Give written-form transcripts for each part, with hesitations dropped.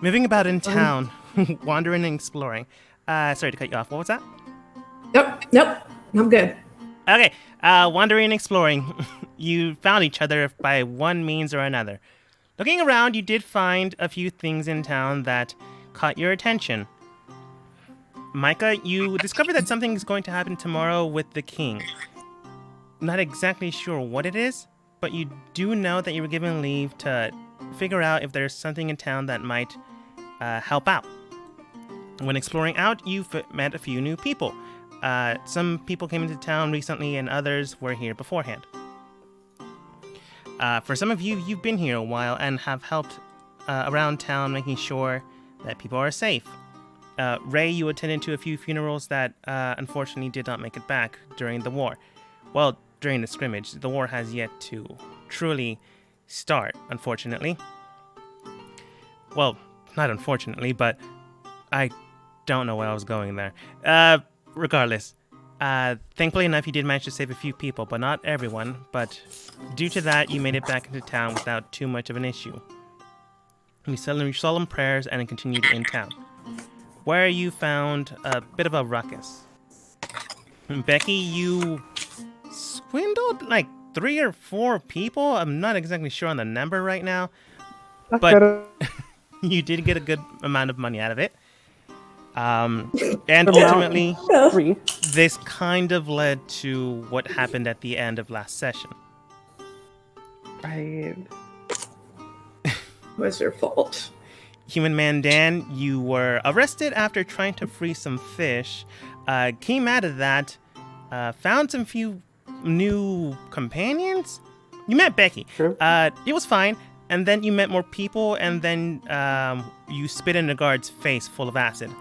Moving about in town, wandering and exploring. Sorry to cut you off. What was that? Nope. I'm good. Okay, wandering and exploring. You found each other by one means or another. Looking around, you did find a few things in town that caught your attention. Micah, you discovered that something is going to happen tomorrow with the king. Not exactly sure what it is, but you do know that you were given leave to figure out if there's something in town that might help out. When exploring out, you met a few new people. Some people came into town recently and others were here beforehand. For some of you, you've been here a while and have helped around town making sure that people are safe. Ray, you attended to a few funerals that unfortunately did not make it back during the war. Well, during the scrimmage. The war has yet to truly start, unfortunately. Well, not unfortunately, but I don't know where I was going there. Regardless, thankfully enough, you did manage to save a few people, but not everyone. But due to that, you made it back into town without too much of an issue. You said your solemn prayers and continued in town, where you found a bit of a ruckus. Becky, you swindled like 3 or 4 people. I'm not exactly sure on the number right now, but you did get a good amount of money out of it. And ultimately, this kind of led to what happened at the end of last session. Right. It was your fault. Human Man Dan, you were arrested after trying to free some fish. Came out of that, found some few new companions. You met Becky. True. It was fine. And then you met more people, and then you spit in the guard's face full of acid.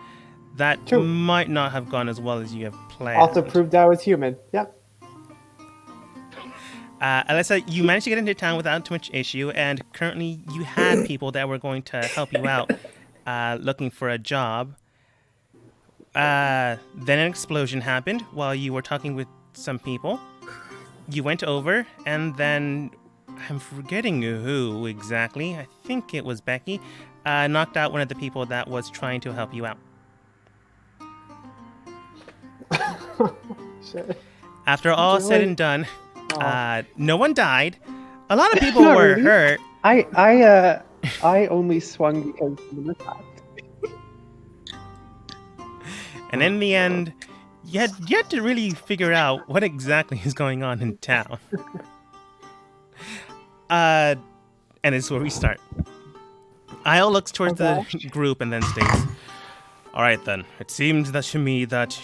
That True. might not have gone as well as you have planned. Also proved I was human. Yep. Alyssa, you managed to get into town without too much issue, and currently you had people that were going to help you out looking for a job. Then an explosion happened while you were talking with some people. You went over, and then I'm forgetting who exactly. I think it was Becky. Knocked out one of the people that was trying to help you out. Shit. After all Really? said and done, no one died. A lot of people were Really? hurt. I only swung because someone attacked. And in the end, you had yet to really figure out what exactly is going on in town. And it's where we start. Isle looks towards the group and then states, "All right then, it seems that to me that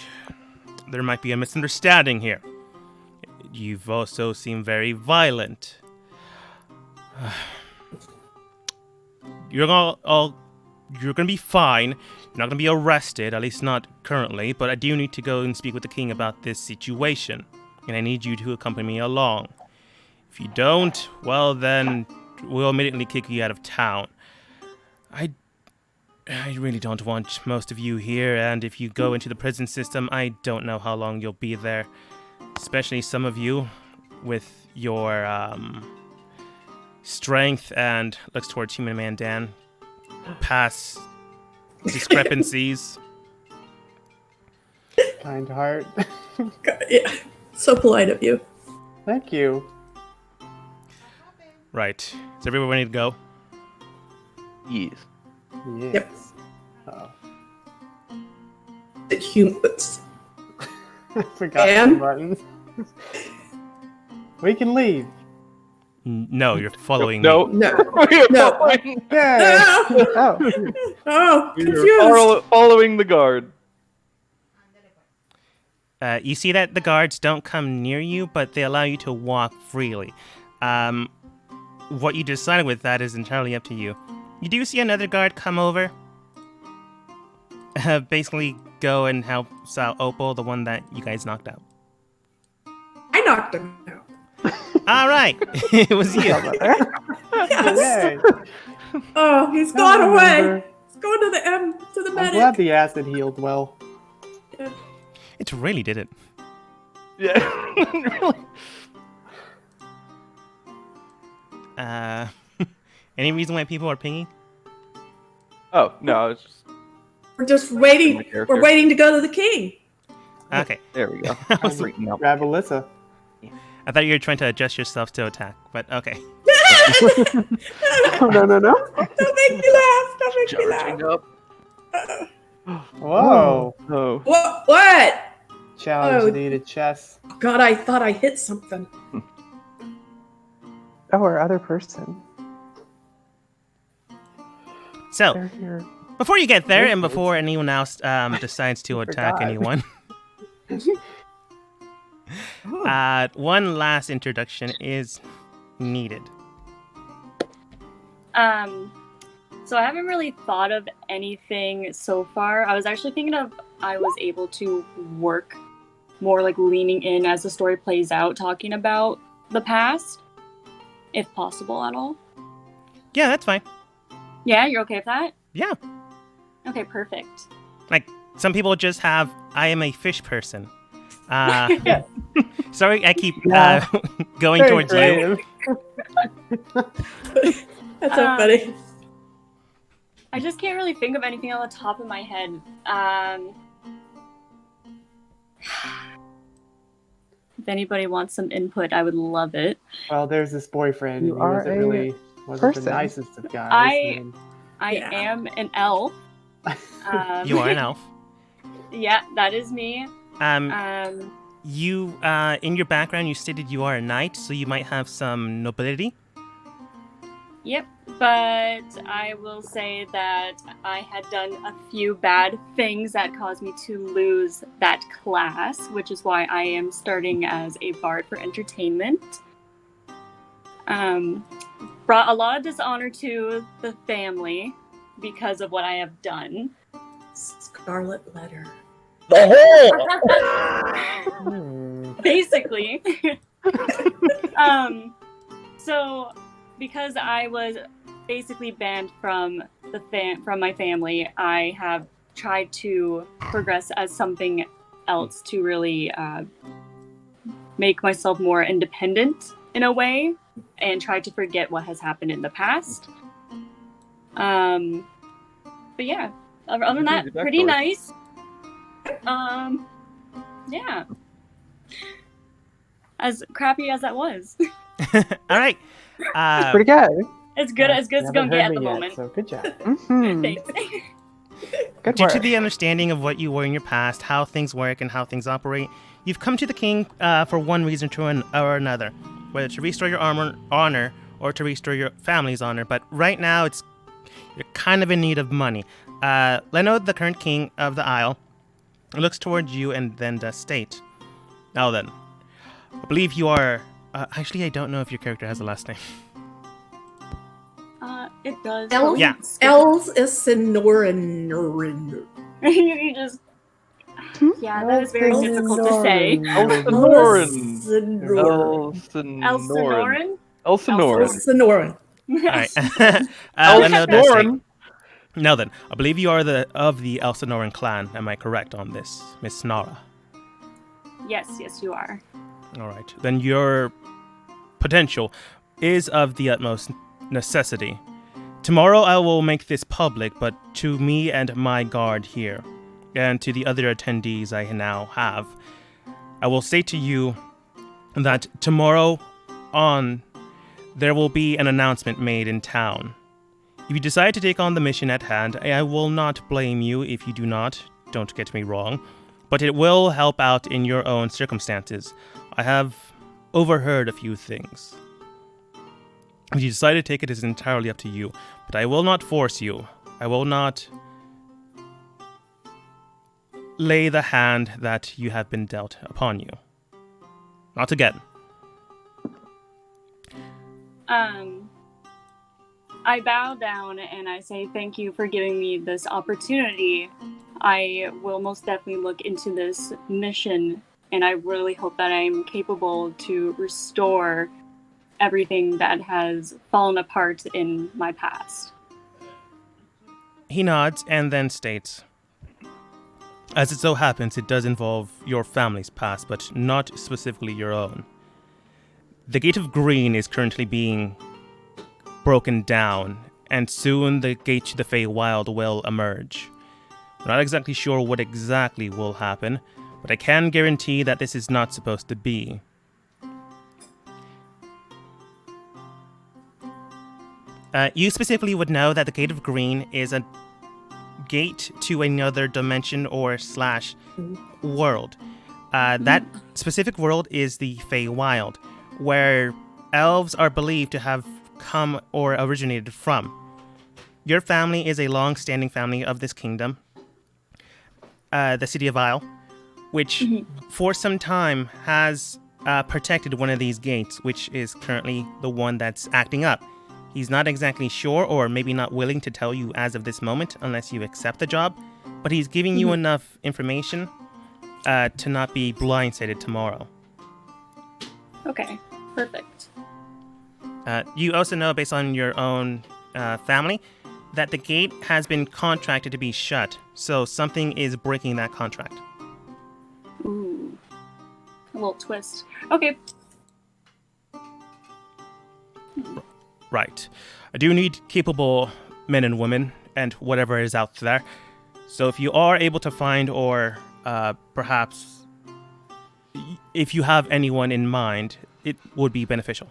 there might be a misunderstanding here. You've also seemed very violent. You're gonna be fine. You're not gonna be arrested, at least not currently, but I do need to go and speak with the king about this situation, and I need you to accompany me along. If you don't, well then, we'll immediately kick you out of town. I really don't want most of you here, and if you go into the prison system, I don't know how long you'll be there. Especially some of you with your strength and," looks towards Human Man Dan, "past discrepancies." Kind heart. God, yeah. So polite of you. Thank you. Right. Is everyone ready to go? Yes. Yes. Yep. Oh. The humans. I forgot And? the button. We can leave. No, you're following No. me. No. We are No. following, Yay! No. Oh. Oh, we are confused. following the guard. You see that the guards don't come near you, but they allow you to walk freely. What you decided with that is entirely up to you. You do see another guard come over. Basically, go and help out Opal, the one that you guys knocked out. I knocked him out. All right, it was you. Yes. Yay. Oh, he's I gone away. remember. He's going to the I'm medic. glad the acid healed well. Yeah. It really did it. Yeah. Really? Any reason why people are pinging? Oh no, it's just We're just waiting. my character. We're waiting to go to the king. Okay. There we go. I was- Bringing up- Grab Alyssa. I thought you were trying to adjust yourself to attack, but okay. Oh, no. Don't make me laugh. Don't make me laugh. Charging up. Whoa. Oh. What? Challenge Oh. needed. Chess. God, I thought I hit something. Oh, our other person. So, They're here. before you get there, Wait, and wait. before anyone else decides to attack forgot. anyone, one last introduction is needed. So I haven't really thought of anything so far. I was actually thinking of I was able to work more like leaning in as the story plays out, talking about the past, if possible at all. Yeah, that's fine. Yeah, you're okay with that? Yeah. Okay, perfect. Some people just have, I am a fish person. Sorry, I keep Yeah. going Very towards you. creative. That's so funny. I just can't really think of anything on the top of my head. If anybody wants some input, I would love it. Well, there's this boyfriend. You and he are wasn't a really wasn't person. the nicest of guys. and- I Yeah. am an elf. You are an elf. Yeah, that is me. Um, you, in your background, you stated you are a knight, so you might have some nobility. Yep, but I will say that I had done a few bad things that caused me to lose that class, which is why I am starting as a bard for entertainment. Brought a lot of dishonor to the family because of what I have done. Scarlet letter. Hmm. Basically. So because I was basically banned from from my family, I have tried to progress as something else to really make myself more independent in a way and try to forget what has happened in the past. But yeah, other than that, pretty nice. Yeah. As crappy as that was. All right. Pretty good. It's good as good as it's gonna Haven't get heard at the me yet, moment. So good job. Mhm. Thanks. Good Due work. to the understanding of what you were in your past, how things work, and how things operate, you've come to the king for one reason or another, whether to restore your honor or to restore your family's honor. But right now, you're kind of in need of money. Leno, the current king of the Isle, looks towards you and then does state, "Now then, I believe you are. Actually, I don't know if your character has a last name." It does. El- Yeah. Els is Sonoran. You just. Yeah, that is very difficult to say. Elsonoran. Sonoran. Elsonoran? Elsonoran. Sonoran. All right. Leno does state, Elsonoran. "Now then, I believe you are of the Elsonoran clan. Am I correct on this, Miss Nara?" Yes, you are. All right. Then your potential is of the utmost necessity. Tomorrow I will make this public, but to me and my guard here, and to the other attendees I now have, I will say to you that tomorrow on there will be an announcement made in town. If you decide to take on the mission at hand, I will not blame you if you do not, don't get me wrong, but it will help out in your own circumstances. I have overheard a few things. If you decide to take it is entirely up to you, but I will not force you. I will not lay the hand that you have been dealt upon you. Not again. I bow down and I say thank you for giving me this opportunity. I will most definitely look into this mission, and I really hope that I'm capable to restore everything that has fallen apart in my past. He nods and then states, "As it so happens, it does involve your family's past, but not specifically your own. The Gate of Green is currently being broken down, and soon the gate to the Feywild will emerge. We're not exactly sure what exactly will happen, but I can guarantee that this is not supposed to be. You specifically would know that the Gate of Green is a gate to another dimension or slash world. That specific world is the Feywild, where elves are believed to have come or originated from. Your family is a long-standing family of this kingdom, the city of Isle, which for some time has protected one of these gates, which is currently the one that's acting up. He's not exactly sure, or maybe not willing to tell you as of this moment unless you accept the job, but he's giving you enough information to not be blindsided tomorrow. Okay, perfect. You also know, based on your own family, that the gate has been contracted to be shut, so something is breaking that contract. Ooh. A little twist. Okay. Right. I do need capable men and women and whatever is out there. So if you are able to find, or perhaps if you have anyone in mind, it would be beneficial.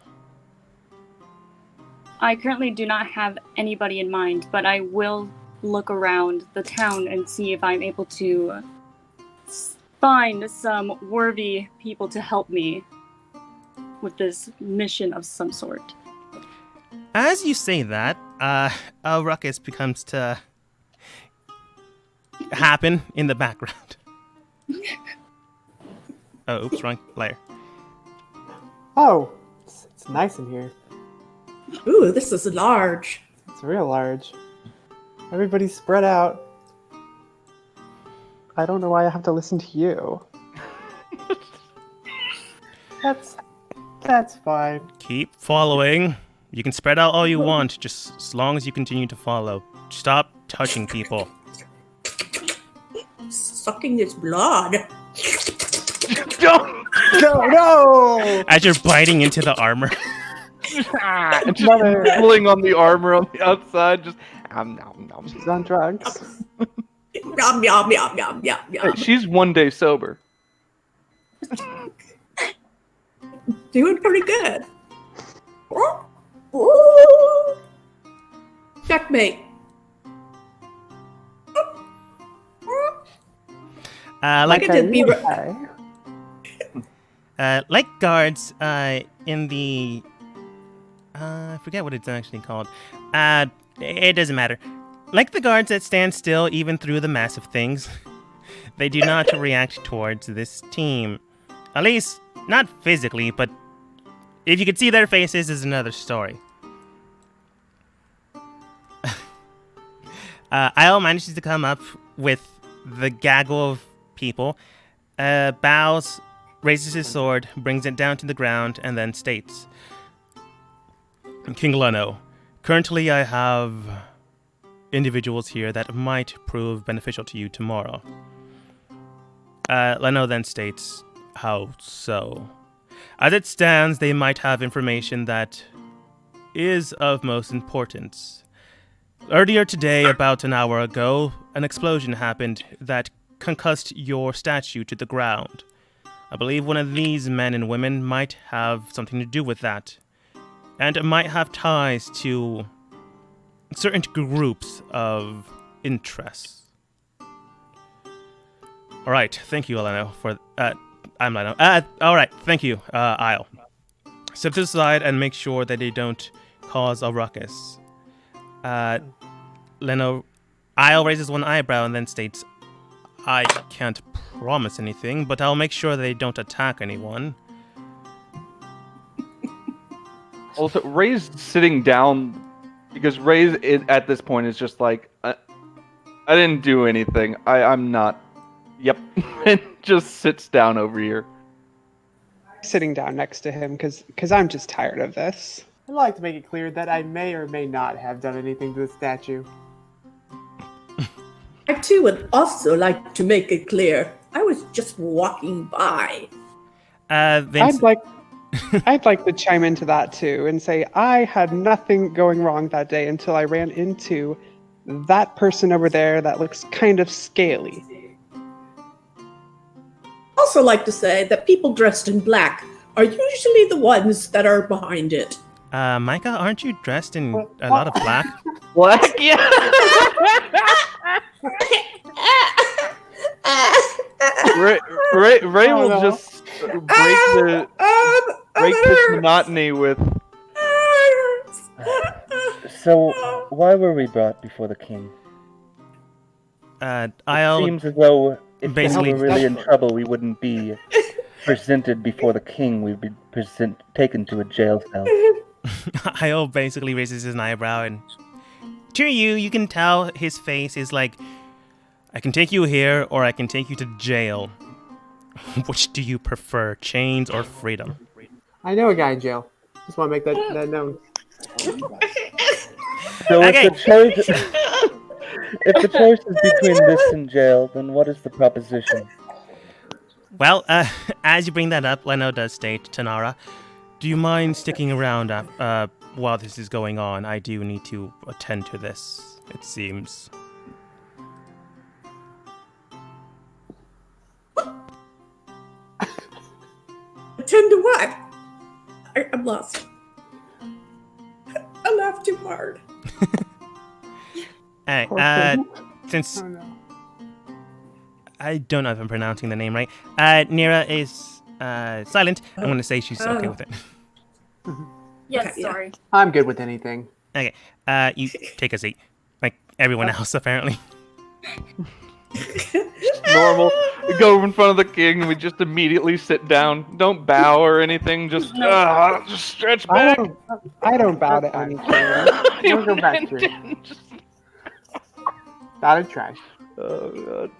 I currently do not have anybody in mind, but I will look around the town and see if I'm able to find some worthy people to help me with this mission of some sort. As you say that, a ruckus becomes to happen in the background. Oh, oops, wrong layer. Oh, it's nice in here. Ooh, this is large. It's real large. Everybody's spread out. I don't know why I have to listen to you. That's fine. Keep following. You can spread out all you want, just as long as you continue to follow. Stop touching people. Sucking his blood. No! As you're biting into the armor. And just Mother. pulling on the armor on the outside, just nom, nom. She's on drugs. Yum, yum, yum, yum, yum, Hey, yum. she's 1 day sober. Doing pretty good. Ooh. Checkmate. Like Look at this beaver. Okay. like guards in the I forget what it's actually called. It doesn't matter. Like the guards that stand still even through the massive things, they do not react towards this team. At least not physically, but if you could see their faces is another story. Isle manages to come up with the gaggle of people, bows, raises his sword, brings it down to the ground, and then states, King Leno, currently I have individuals here that might prove beneficial to you tomorrow. Leno then states, how so? As it stands, they might have information that is of most importance. Earlier today, about an hour ago, an explosion happened that concussed your statue to the ground. I believe one of these men and women might have something to do with that, and might have ties to certain groups of interests. All right, thank you, Leno, for... I'm Leno. All right, thank you, Isle. Step to the side and make sure that they don't cause a ruckus. Leno... Isle raises one eyebrow and then states, I can't promise anything, but I'll make sure they don't attack anyone. Also, Ray's sitting down because Ray's at this point is just like, I didn't do anything. I'm not. Yep, and just sits down over here. Sitting down next to him because I'm just tired of this. I'd like to make it clear that I may or may not have done anything to the statue. I too would also like to make it clear. I was just walking by. Vince, I'd like... I'd like to chime into that too and say I had nothing going wrong that day until I ran into that person over there that looks kind of scaly. Also like to say that people dressed in black are usually the ones that are behind it. Micah, aren't you dressed in a lot of black? Black, yeah. Ray Oh, will no. just break this monotony with. So, why were we brought before the king? I'll Seems as though if basically- we were really in trouble, we wouldn't be presented before the king. We'd be taken to a jail cell. Io basically raises his eyebrow, and to you can tell his face is like, I can take you here, or I can take you to jail. Which do you prefer, chains or freedom? I know a guy in jail. Just want to make that known. So Okay. if the choice is between this and jail, then what is the proposition? Well, as you bring that up, Leno does state, Tanara, do you mind sticking around while this is going on? I do need to attend to this, it seems. Attend to what? I'm lost. I laughed too hard. Alright, Poor thing. since Oh, no. I don't know if I'm pronouncing the name right, Nira is silent, I'm going to say she's okay with it. Yes, Okay, yeah. sorry. I'm good with anything. Okay, you take a seat. Like everyone else, apparently. Normal. We go in front of the king and we just immediately sit down. Don't bow or anything. Just just stretch I back. don't bow to any king. We'll go back to it. Not a trash. Oh god.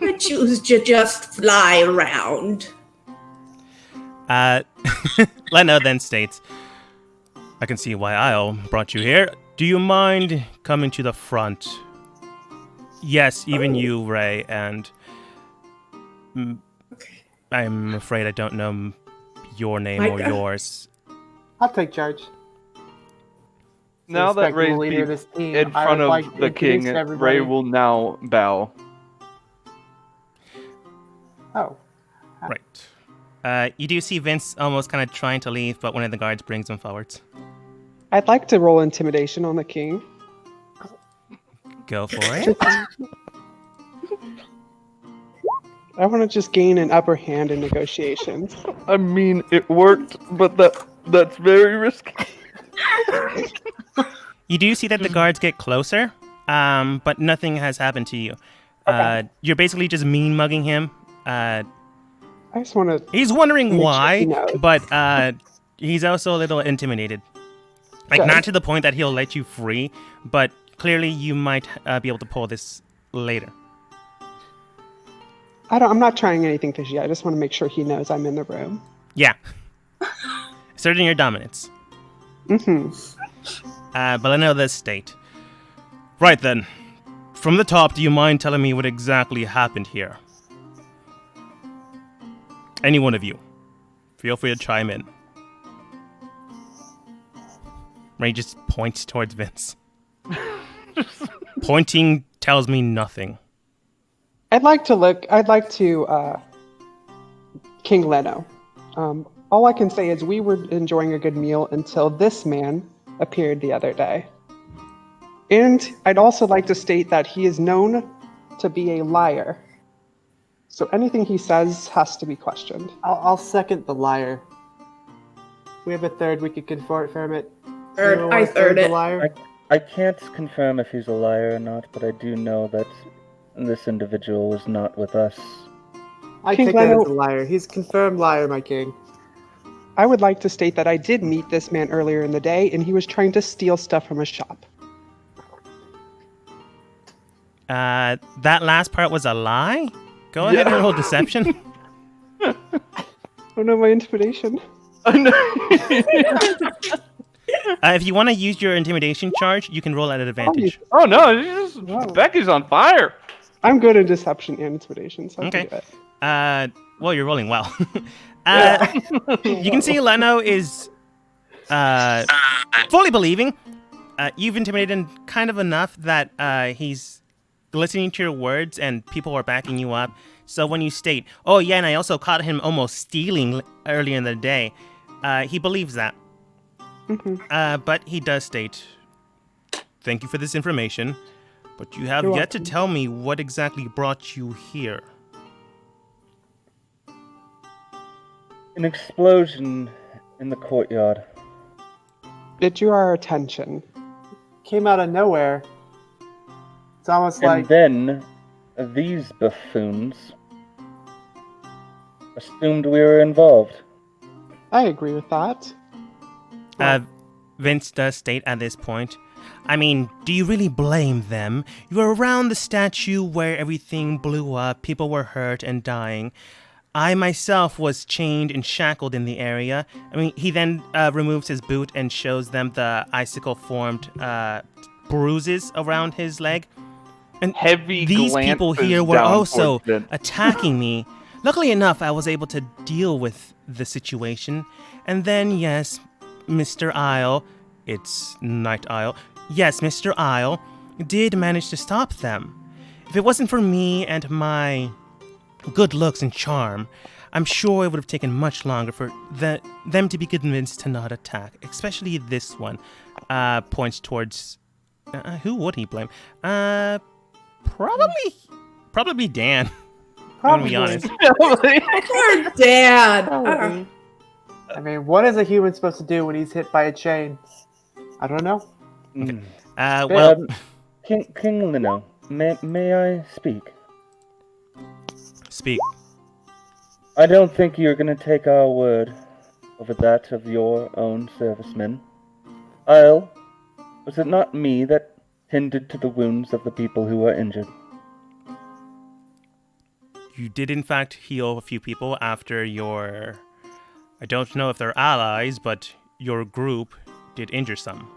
I choose to just fly around. Leno then states, I can see why Io brought you here. Do you mind coming to the front? Yes, even you, Ray, and I'm afraid I don't know your name or Micah. yours. I'll take charge. Now that Respectable Ray's leader of this team, in I front would of like to the king, introduce everybody- Ray will now bow. Oh, Right. You do see Vince almost kind of trying to leave, but one of the guards brings him forwards. I'd like to roll intimidation on the king. Go for it. I want to just gain an upper hand in negotiations. I mean, it worked, but that's very risky. You do see that the guards get closer, but nothing has happened to you. You're basically just mean mugging him. I just want to. He's wondering Make sure why, he knows. but he's also a little intimidated. Like, Good. not to the point that he'll let you free, but clearly you might be able to pull this later. I'm not trying anything fishy. I just want to make sure he knows I'm in the room. Yeah. Asserting your dominance. Mm-hmm. But I know this state. Right then. From the top, do you mind telling me what exactly happened here? Any one of you. Feel free to chime in. Ray just points towards Vince. Pointing tells me nothing. I'd like to King Leno. All I can say is we were enjoying a good meal until this man appeared the other day. And I'd also like to state that he is known to be a liar. So anything he says has to be questioned. I'll second the liar. We have a third. We could confirm it. Third, Anyone I want to third the it. liar? I can't confirm if he's a liar or not, but I do know that this individual was not with us. I King take that Leno- as a liar. He's a confirmed liar, my king. I would like to state that I did meet this man earlier in the day, and he was trying to steal stuff from a shop. That last part was a lie? Go ahead and roll deception. Oh no, my intimidation. If you want to use your intimidation charge, you can roll at an advantage. Oh no, Becky's on fire. I'm good at deception and intimidation, so I Okay. can do it. Well, you're rolling well. You can see Leno is fully believing. You've intimidated him kind of enough that he's listening to your words and people are backing you up. So when you state, oh yeah, and I also caught him almost stealing earlier in the day, he believes that. But he does state, thank you for this information, but you have yet to tell me what exactly brought you here. An explosion in the courtyard. It drew our attention. Came out of nowhere. It's almost And like then these buffoons assumed we were involved. I agree with that. Vince does state at this point, I mean, do you really blame them? You were around the statue where everything blew up, people were hurt and dying. I myself was chained and shackled in the area. I mean, he then removes his boot and shows them the icicle-formed bruises around his leg. And Heavy these people glances here were down also towards Vin. attacking me. Luckily enough, I was able to deal with the situation. And then, yes, Mr. Isle, it's Night Isle, yes, Mr. Isle did manage to stop them. If it wasn't for me and my good looks and charm, I'm sure it would have taken much longer for them to be convinced to not attack, especially this one. Points towards... who would he blame? Probably Dan. I'm gonna be honest. Poor Dad. Probably. I mean, what is a human supposed to do when he's hit by a chain? I don't know. Well, King Lino, may I speak? speak. I don't think you're going to take our word over that of your own servicemen. Isle, was it not me that tended to the wounds of the people who were injured? You did, in fact, heal a few people after your... I don't know if they're allies, but your group did injure some.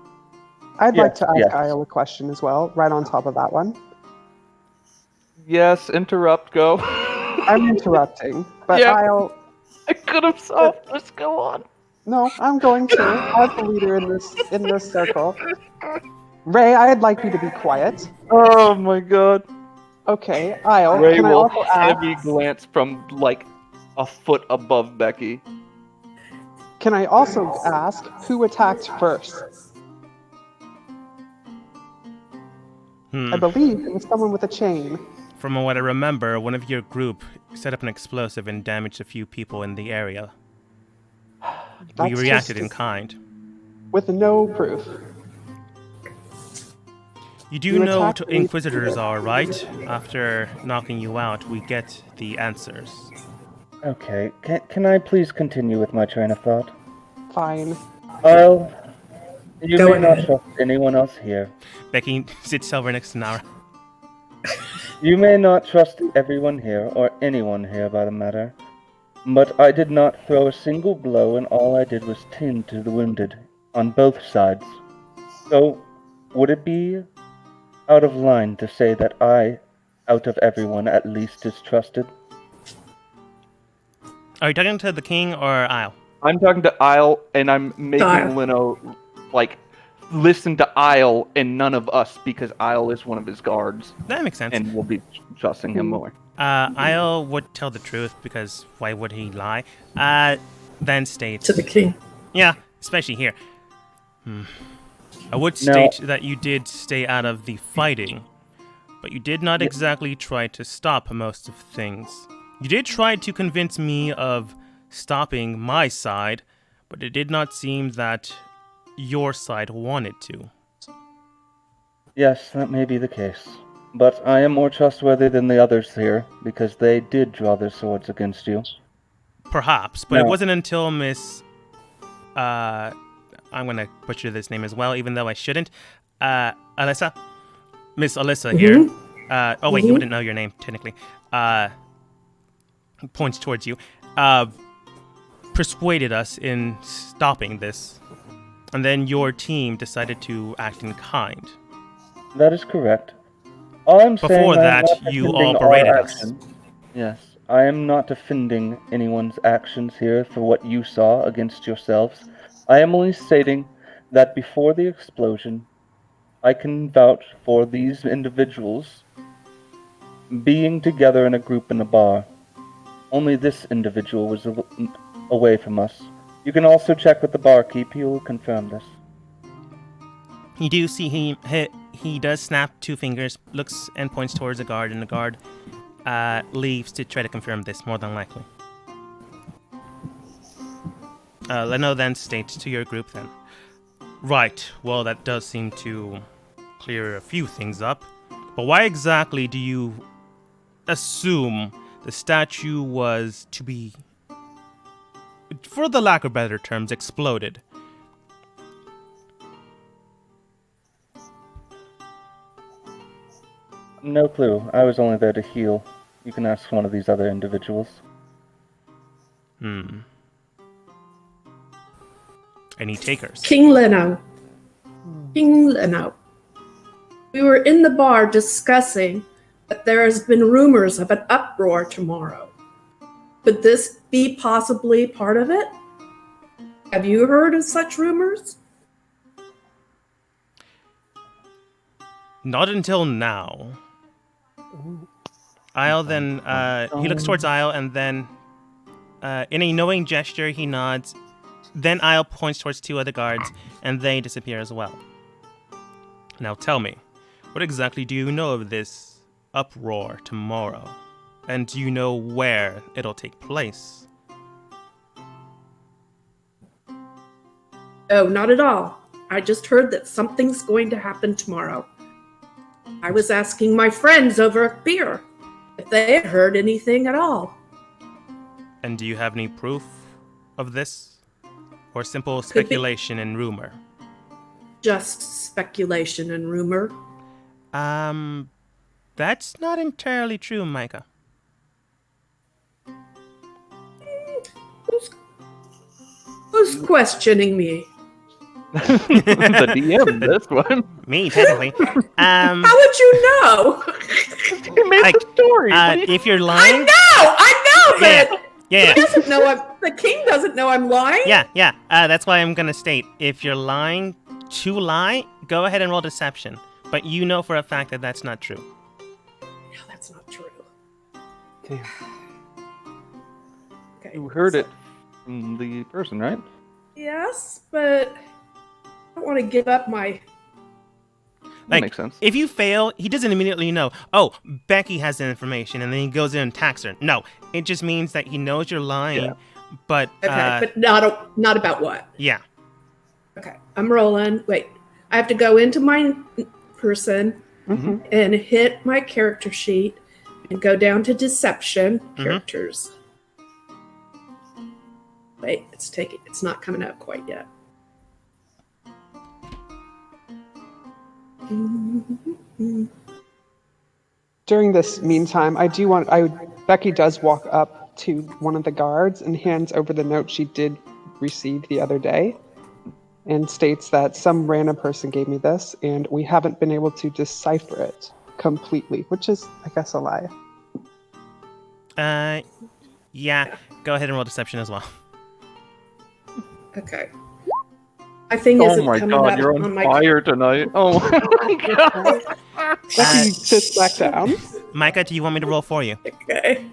I'd like to ask yes. Isle a question as well, right on top of that one. Yes, interrupt, go. I'm interrupting, but Yeah. Isle... I could have solved this, go on. No, I'm going to. As the leader in this circle. Ray, I'd like you to be quiet. Oh my god. Okay, Isle, Ray can I will also ask... heavy glance from like a foot above Becky. Can I also ask who attacked first? I believe it was someone with a chain. From what I remember, one of your group set up an explosive and damaged a few people in the area. We That's reacted just- in kind. With no proof. You do You know attacked what me. Inquisitors are, right? After knocking you out, we get the answers. Okay, can I please continue with my train of thought? Fine. Isle, you Go may not ahead. trust anyone else here. Becky sits over next to Nara. You may not trust everyone here, or anyone here by the matter, but I did not throw a single blow, and all I did was tend to the wounded, on both sides. So, would it be out of line to say that I, out of everyone, at least is trusted? Are you talking to the king or Isle? I'm talking to Isle, and I'm making Isle. Lino like listen to Isle and none of us because Isle is one of his guards, That makes sense. and we'll be trusting him more. Isle would tell the truth because why would he lie? Then states, To the king. yeah, especially here. I would No. state that you did stay out of the fighting, but you did not exactly try to stop most of things. You did try to convince me of stopping my side, but it did not seem that your side wanted to. Yes, that may be the case. But I am more trustworthy than the others here, because they did draw their swords against you. Perhaps, but it No. wasn't until Miss... I'm gonna butcher this name as well, even though I shouldn't. Alyssa? Miss Alyssa here. Oh wait, you wouldn't know your name, technically. Points towards you. Persuaded us in stopping this. And then your team decided to act in kind. That is correct. All I'm saying Before I'm that, not you defending all our berated us. action. Yes, I am not defending anyone's actions here for what you saw against yourselves. I am only stating that before the explosion, I can vouch for these individuals being together in a group in a bar. Only this individual was away from us. You can also check with the barkeep. He will confirm this. You do see he does snap 2 fingers, looks and points towards the guard, and the guard leaves to try to confirm this, more than likely. Leno then states to your group then, right, well, that does seem to clear a few things up, but why exactly do you assume the statue was to be, for the lack of better terms, exploded? No clue. I was only there to heal. You can ask one of these other individuals. Any takers? King Leno. King Leno. We were in the bar discussing that there has been rumors of an uproar tomorrow. Could this be possibly part of it? Have you heard of such rumors? Not until now. Isle then, he looks towards Isle, and then, in a knowing gesture, he nods. Then Isle points towards 2 other guards, and they disappear as well. Now tell me, what exactly do you know of this uproar tomorrow? And do you know where it'll take place? Oh, not at all. I just heard that something's going to happen tomorrow. I was asking my friends over a beer if they had heard anything at all. And do you have any proof of this? Or simple speculation and rumor? Just speculation and rumor. That's not entirely true, Micah. Who's questioning me? The DM, this one. Me, technically. How would you know? You made Like, the story. if you're I lying... know, but Yeah. he doesn't know the king doesn't know I'm lying. Yeah. That's why I'm gonna state, if you're lying to lie, go ahead and roll deception. But you know for a fact that that's not true. No, that's not true. Damn. Okay. You heard it from the person, right? Yes, but I don't want to give up my. That Like, makes sense. If you fail, he doesn't immediately know, oh, Becky has the information, and then he goes in and attacks her. No, it just means that he knows you're lying, Yeah. but, Okay, but not about what. yeah. Okay, I'm rolling. Wait, I have to go into my person and hit my character sheet and go down to deception characters. Wait, it's not coming up quite yet. During this meantime, Becky does walk up to one of the guards and hands over the note she did receive the other day and states that some random person gave me this and we haven't been able to decipher it completely, which is, I guess, a lie. Yeah, go ahead and roll deception as well. Okay. My thing Oh isn't my coming god, up you're on on my. fire tonight. Oh my god. Becky sits back down. Micah, do you want me to roll for you? Okay.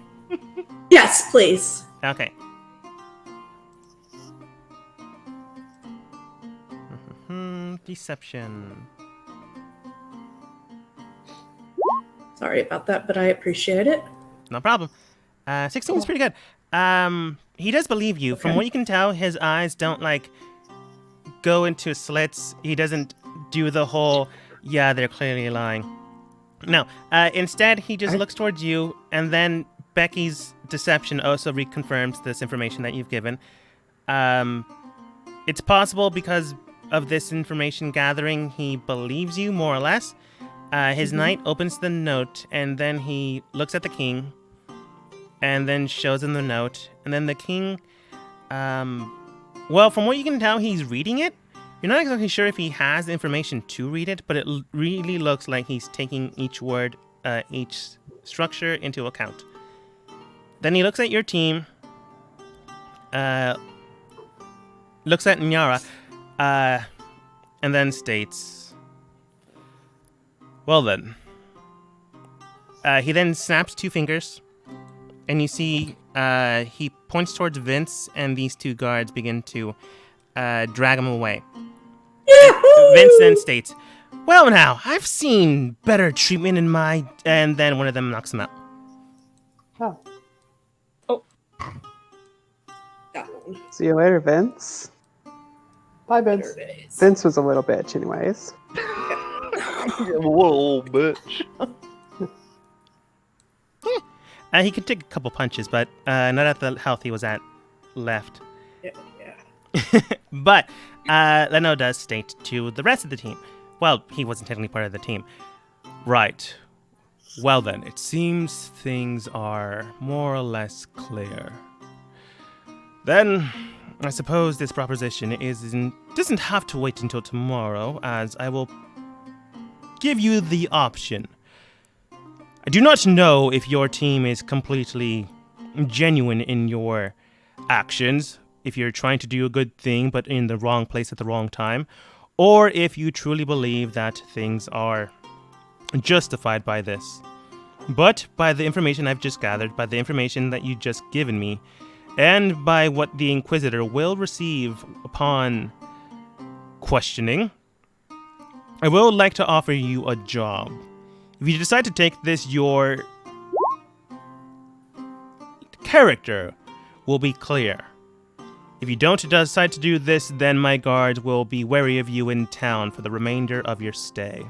Yes, please. Okay. Deception. Sorry about that, but I appreciate it. No problem. 16 is pretty good. He does believe you. From what you can tell, his eyes don't, go into slits. He doesn't do the whole, yeah, they're clearly lying. No. Instead, he just looks towards you, and then Becky's deception also reconfirms this information that you've given. It's possible because of this information gathering, he believes you, more or less. His knight opens the note, and then he looks at the king, and then shows him the note. And then the king, well, from what you can tell, he's reading it. You're not exactly sure if he has the information to read it, but it really looks like he's taking each word, each structure into account. Then he looks at your team, looks at Nyara, and then states, well then. He then snaps 2 fingers, and you see he points towards Vince, and these 2 guards begin to drag him away. Vince then states, well now, I've seen better treatment in my... And then one of them knocks him out. Oh. That one. See you later, Vince. Bye, Vince. Better days. Vince was a little bitch, anyways. Whoa, bitch. He could take a couple punches, but not at the health he was at left. Yeah. But Leno does state to the rest of the team. Well, he wasn't technically part of the team. Right. Well then, it seems things are more or less clear. Then, I suppose this proposition doesn't have to wait until tomorrow, as I will give you the option. I do not know if your team is completely genuine in your actions, if you're trying to do a good thing but in the wrong place at the wrong time, or if you truly believe that things are justified by this. But by the information I've just gathered, by the information that you just given me, and by what the Inquisitor will receive upon questioning, I will like to offer you a job. If you decide to take this, your character will be clear. If you don't decide to do this, then my guards will be wary of you in town for the remainder of your stay.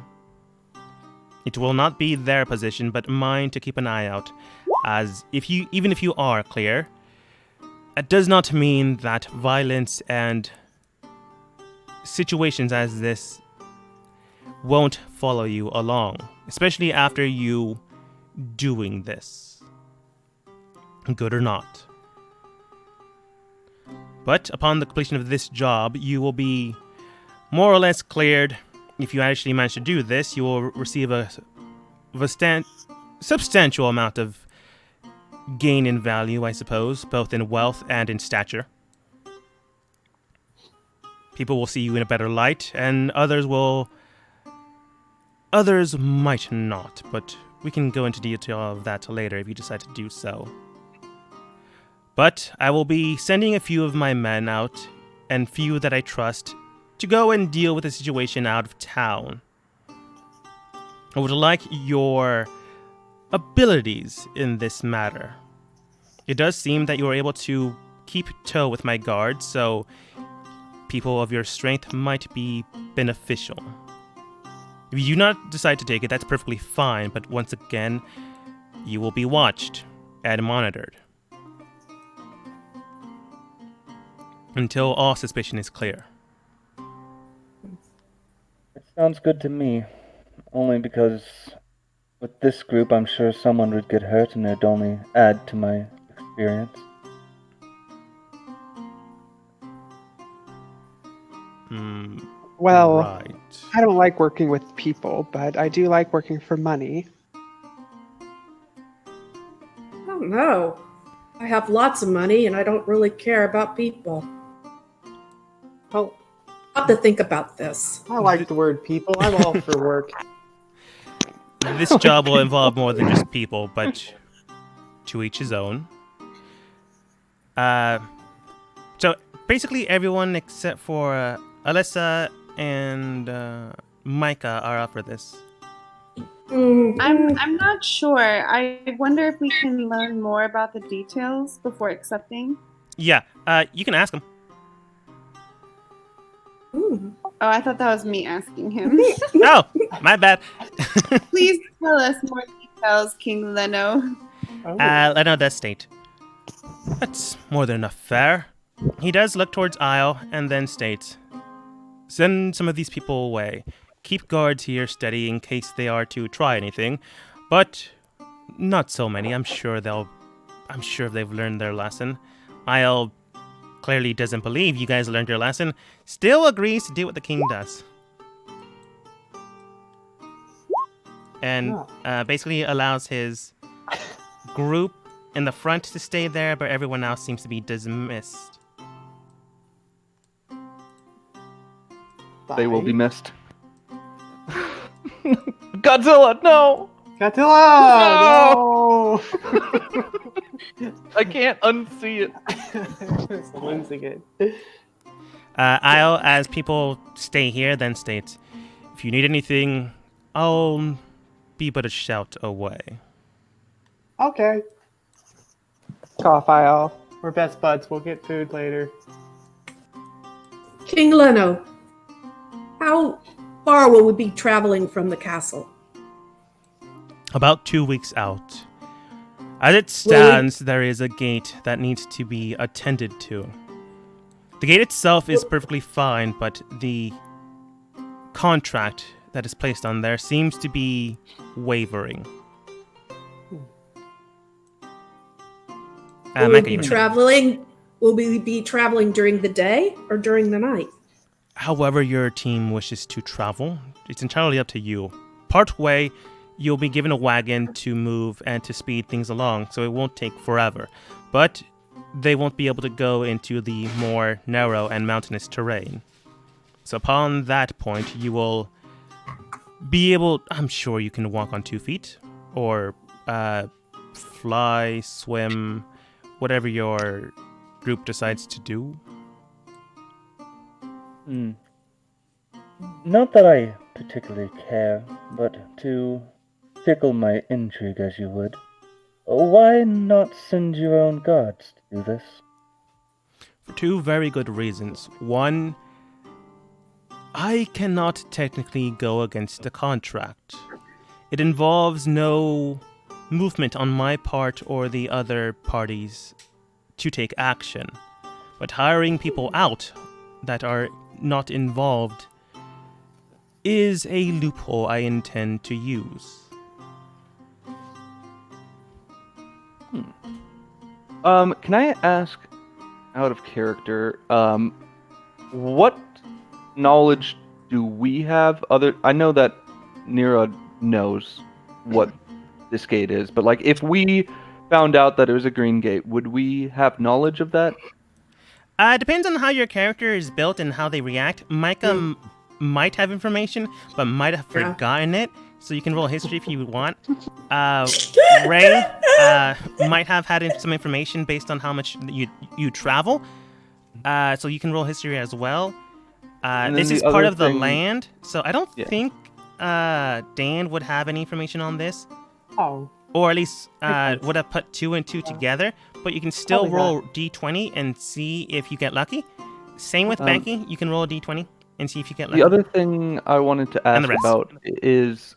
It will not be their position, but mine to keep an eye out, as even if you are clear, it does not mean that violence and situations as this won't follow you along, especially after you doing this, good or not. But upon the completion of this job, you will be more or less cleared. If you actually manage to do this, you will receive a substantial amount of gain in value, I suppose, both in wealth and in stature. People will see you in a better light, and others might not, but we can go into detail of that later if you decide to do so. But I will be sending a few of my men out, and few that I trust, to go and deal with the situation out of town. I would like your abilities in this matter. It does seem that you are able to keep toe with my guards, so people of your strength might be beneficial. If you do not decide to take it, that's perfectly fine, but once again, you will be watched and monitored until all suspicion is clear. It sounds good to me, only because with this group I'm sure someone would get hurt and it'd only add to my experience. Well, Right. I don't like working with people, but I do like working for money. I don't know. I have lots of money and I don't really care about people. Well, I'll have to think about this. I like the word people. I'm all for work. This job will involve more than just people, but to each his own. So basically everyone except for Alyssa and Micah are up for this. I'm not sure. I wonder if we can learn more about the details before accepting. Yeah, you can ask him. Mm. Oh, I thought that was me asking him. Oh, my bad. Please tell us more details, King Leno. Leno does state. That's more than enough fare. He does look towards Isle and then states, send some of these people away. Keep guards here steady in case they are to try anything, but not so many. I'm sure they've learned their lesson. Isle clearly doesn't believe you guys learned your lesson, still agrees to do what the king does. And basically allows his group in the front to stay there, but everyone else seems to be dismissed. They will be missed. Godzilla, no! Godzilla! No! I can't unsee it. Someone's again. I'll, as people stay here, then states, if you need anything, I'll be but a shout away. Okay. Cough, I'll. We're best buds. We'll get food later. King Leno, how far will we be traveling from the castle? About 2 weeks out. As it stands, there is a gate that needs to be attended to. The gate itself is perfectly fine, but the contract that is placed on there seems to be wavering. Will we Mecca, be you can- traveling? Will we be traveling during the day or during the night? However your team wishes to travel, it's entirely up to you. Partway, you'll be given a wagon to move and to speed things along, so it won't take forever. But they won't be able to go into the more narrow and mountainous terrain. So upon that point, you will be able... I'm sure you can walk on 2 feet, or fly, swim, whatever your group decides to do. Not that I particularly care, but to tickle my intrigue as you would, why not send your own guards to do this? For 2 very good reasons. One, I cannot technically go against the contract. It involves no movement on my part or the other parties to take action. But hiring people out that are not involved is a loophole I intend to use. Can I ask, out of character, what knowledge do we have? I know that Nira knows what this gate is, but like, if we found out that it was a green gate, would we have knowledge of that? It depends on how your character is built and how they react. Micah might have information, but might have forgotten it. So you can roll history if you want. Ray might have had some information based on how much you travel. So you can roll history as well. This is part of the land, so I don't think Dan would have any information on this. Oh. Or at least would have put 2 and 2 together. But you can still roll d20 and see if you get lucky. Same with Becky. You can roll a d20 and see if you get lucky. The other thing I wanted to ask about is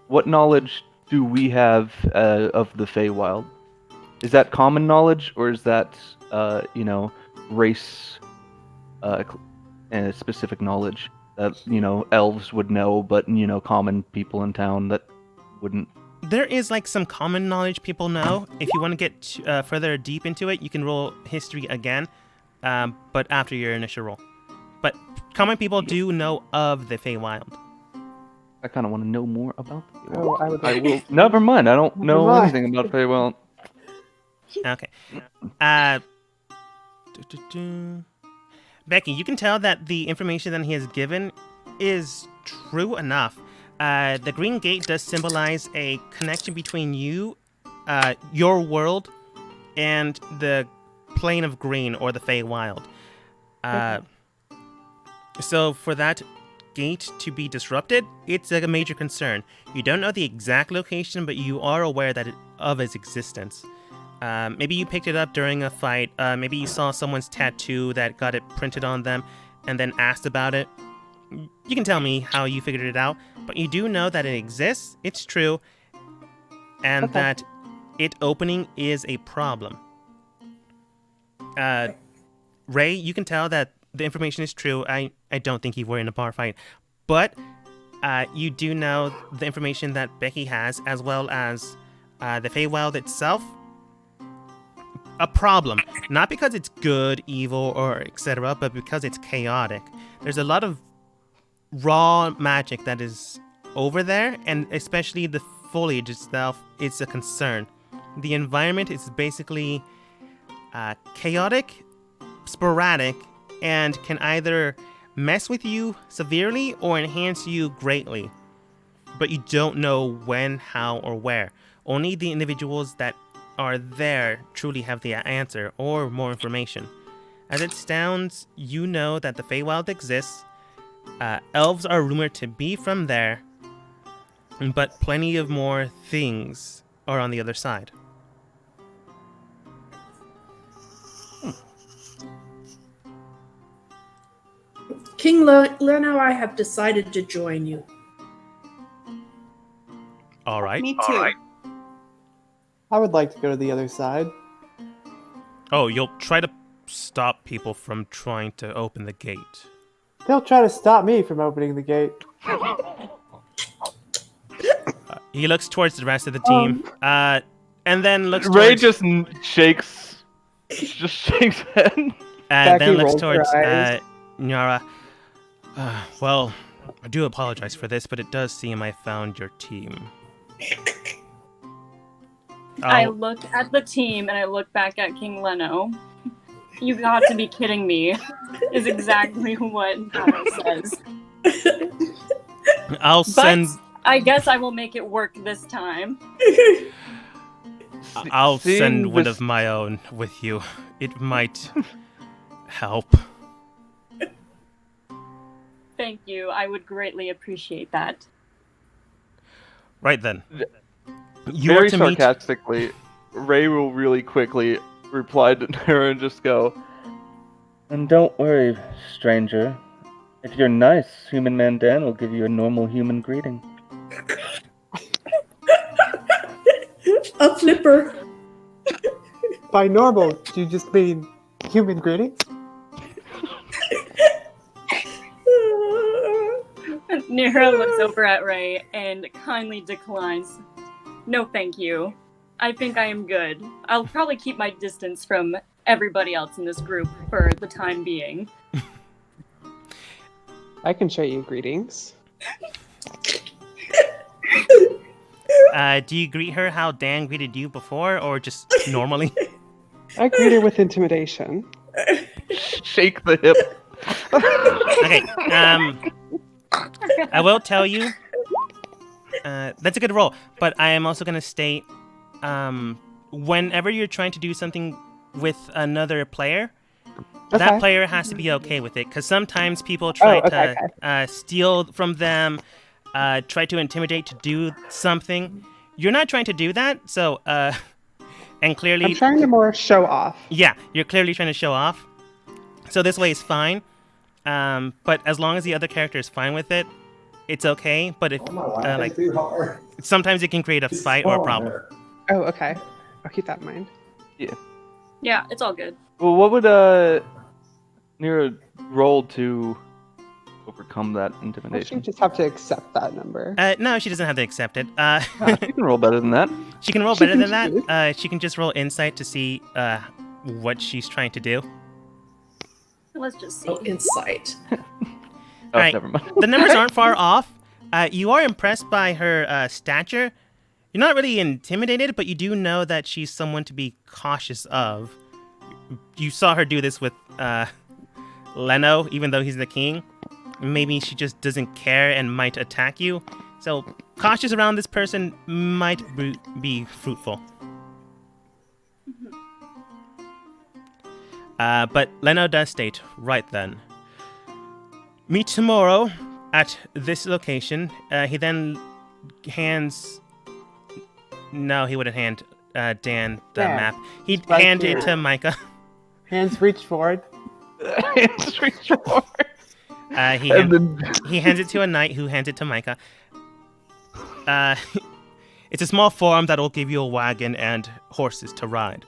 what knowledge do we have of the Feywild? Is that common knowledge, or is that race and specific knowledge that elves would know, but common people in town that wouldn't? There is like some common knowledge people know. If you want to get further deep into it, you can roll history again, but after your initial roll. But common people do know of the Feywild. I kind of want to know more about the Feywild. Oh, I will. Never mind. I don't know anything about Feywild. Okay. Becky, you can tell that the information that he has given is true enough. The Green Gate does symbolize a connection between you, your world, and the plane of green, or the Feywild. So for that gate to be disrupted, it's like a major concern. You don't know the exact location, but you are aware of its existence. Maybe you picked it up during a fight. Maybe you saw someone's tattoo that got it printed on them and then asked about it. You can tell me how you figured it out, but you do know that it exists, it's true, and that it opening is a problem. Ray, you can tell that the information is true. I don't think you were in a bar fight, but you do know the information that Becky has, as well as the Feywild itself. A problem. Not because it's good, evil, or etc., but because it's chaotic. There's a lot of raw magic that is over there, and especially the foliage itself is a concern. the environment is basically chaotic, sporadic, and can either mess with you severely or enhance you greatly. But you don't know when, how, or where. Only the individuals that are there truly have the answer or more information. As it stands, you know that the Feywild exists. Elves are rumored to be from there, but plenty of more things are on the other side. King Leno, I have decided to join you. All right. Me too. I would like to go to the other side. Oh, you'll try to stop people from trying to open the gate. They'll try to stop me from opening the gate. He looks towards the rest of the team, and then looks Ray towards... just shakes head. And Becky then looks rolls her towards eyes. Nyara. Well, I do apologize for this, but it does seem I found your team. I Oh, look at the team and I look back at King Leno. You got to be kidding me, is exactly what Hannah says. I'll send... I guess I will make it work this time. I'll Seeing send one this- of my own with you. It might help. Thank you. I would greatly appreciate that. Right then. You are Very to meet... sarcastically, Ray will really quickly reply to her and just go, And don't worry, stranger. If you're nice, Human Man Dan will give you a normal human greeting. A flipper. By normal, do you just mean human greetings? Nero looks over at Ray and kindly declines. No, thank you. I think I am good. I'll probably keep my distance from everybody else in this group for the time being. I can show you greetings. Do you greet her how Dan greeted you before, or just normally? I greet her with intimidation. shake the hip. Okay, I will tell you, that's a good roll, but I am also going to state, whenever you're trying to do something with another player, that Okay. player has to be okay with it, because sometimes people try okay, to steal from them, try to intimidate to do something. You're not trying to do that, so, and clearly... I'm trying to more show off. Yeah, you're clearly trying to show off. So this way is fine. But as long as the other character is fine with it, it's okay. But if like sometimes it can create a fight or a problem. Oh, okay. I'll keep that in mind. Yeah, it's all good. Well, what would Nero roll to overcome that I should intimidation? just have to accept that number. No, she doesn't have to accept it. You can roll better than that. She can roll She better can than choose. that. She can just roll insight to see what she's trying to do. Let's just see. Oh, insight. Oh, Alright. never mind. The numbers aren't far off. You are impressed by her stature. You're not really intimidated, but you do know that she's someone to be cautious of. You saw her do this with Leno, even though he's the king. Maybe she just doesn't care and might attack you. So cautious around this person might be fruitful. But Leno does state, right then. Meet tomorrow at this location. He then hands... No, he wouldn't hand Dan the Yeah, map. He'd right hand here. it to Micah. Hands reach forward. Hands reach forward. He And hands then He hands it to a knight who hands it to Micah. It's a small farm that'll give you a wagon and horses to ride.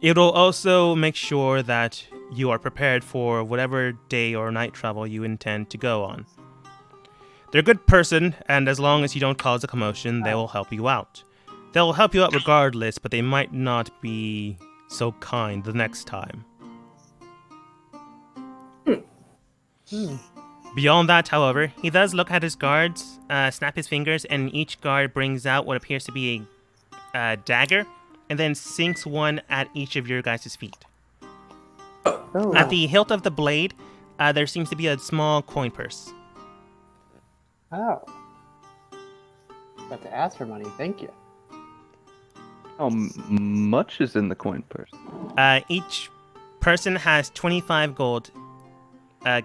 It'll also make sure that you are prepared for whatever day or night travel you intend to go on. They're a good person, and as long as you don't cause a commotion, they will help you out. They'll help you out regardless, but they might not be so kind the next time. Beyond that, however, he does look at his guards, snap his fingers, and each guard brings out what appears to be dagger and then sinks one at each of your guys' feet. Oh. At the hilt of the blade, there seems to be a small coin purse. Oh. About to ask for money. Thank you. How much is in the coin purse? Each person has 25 gold,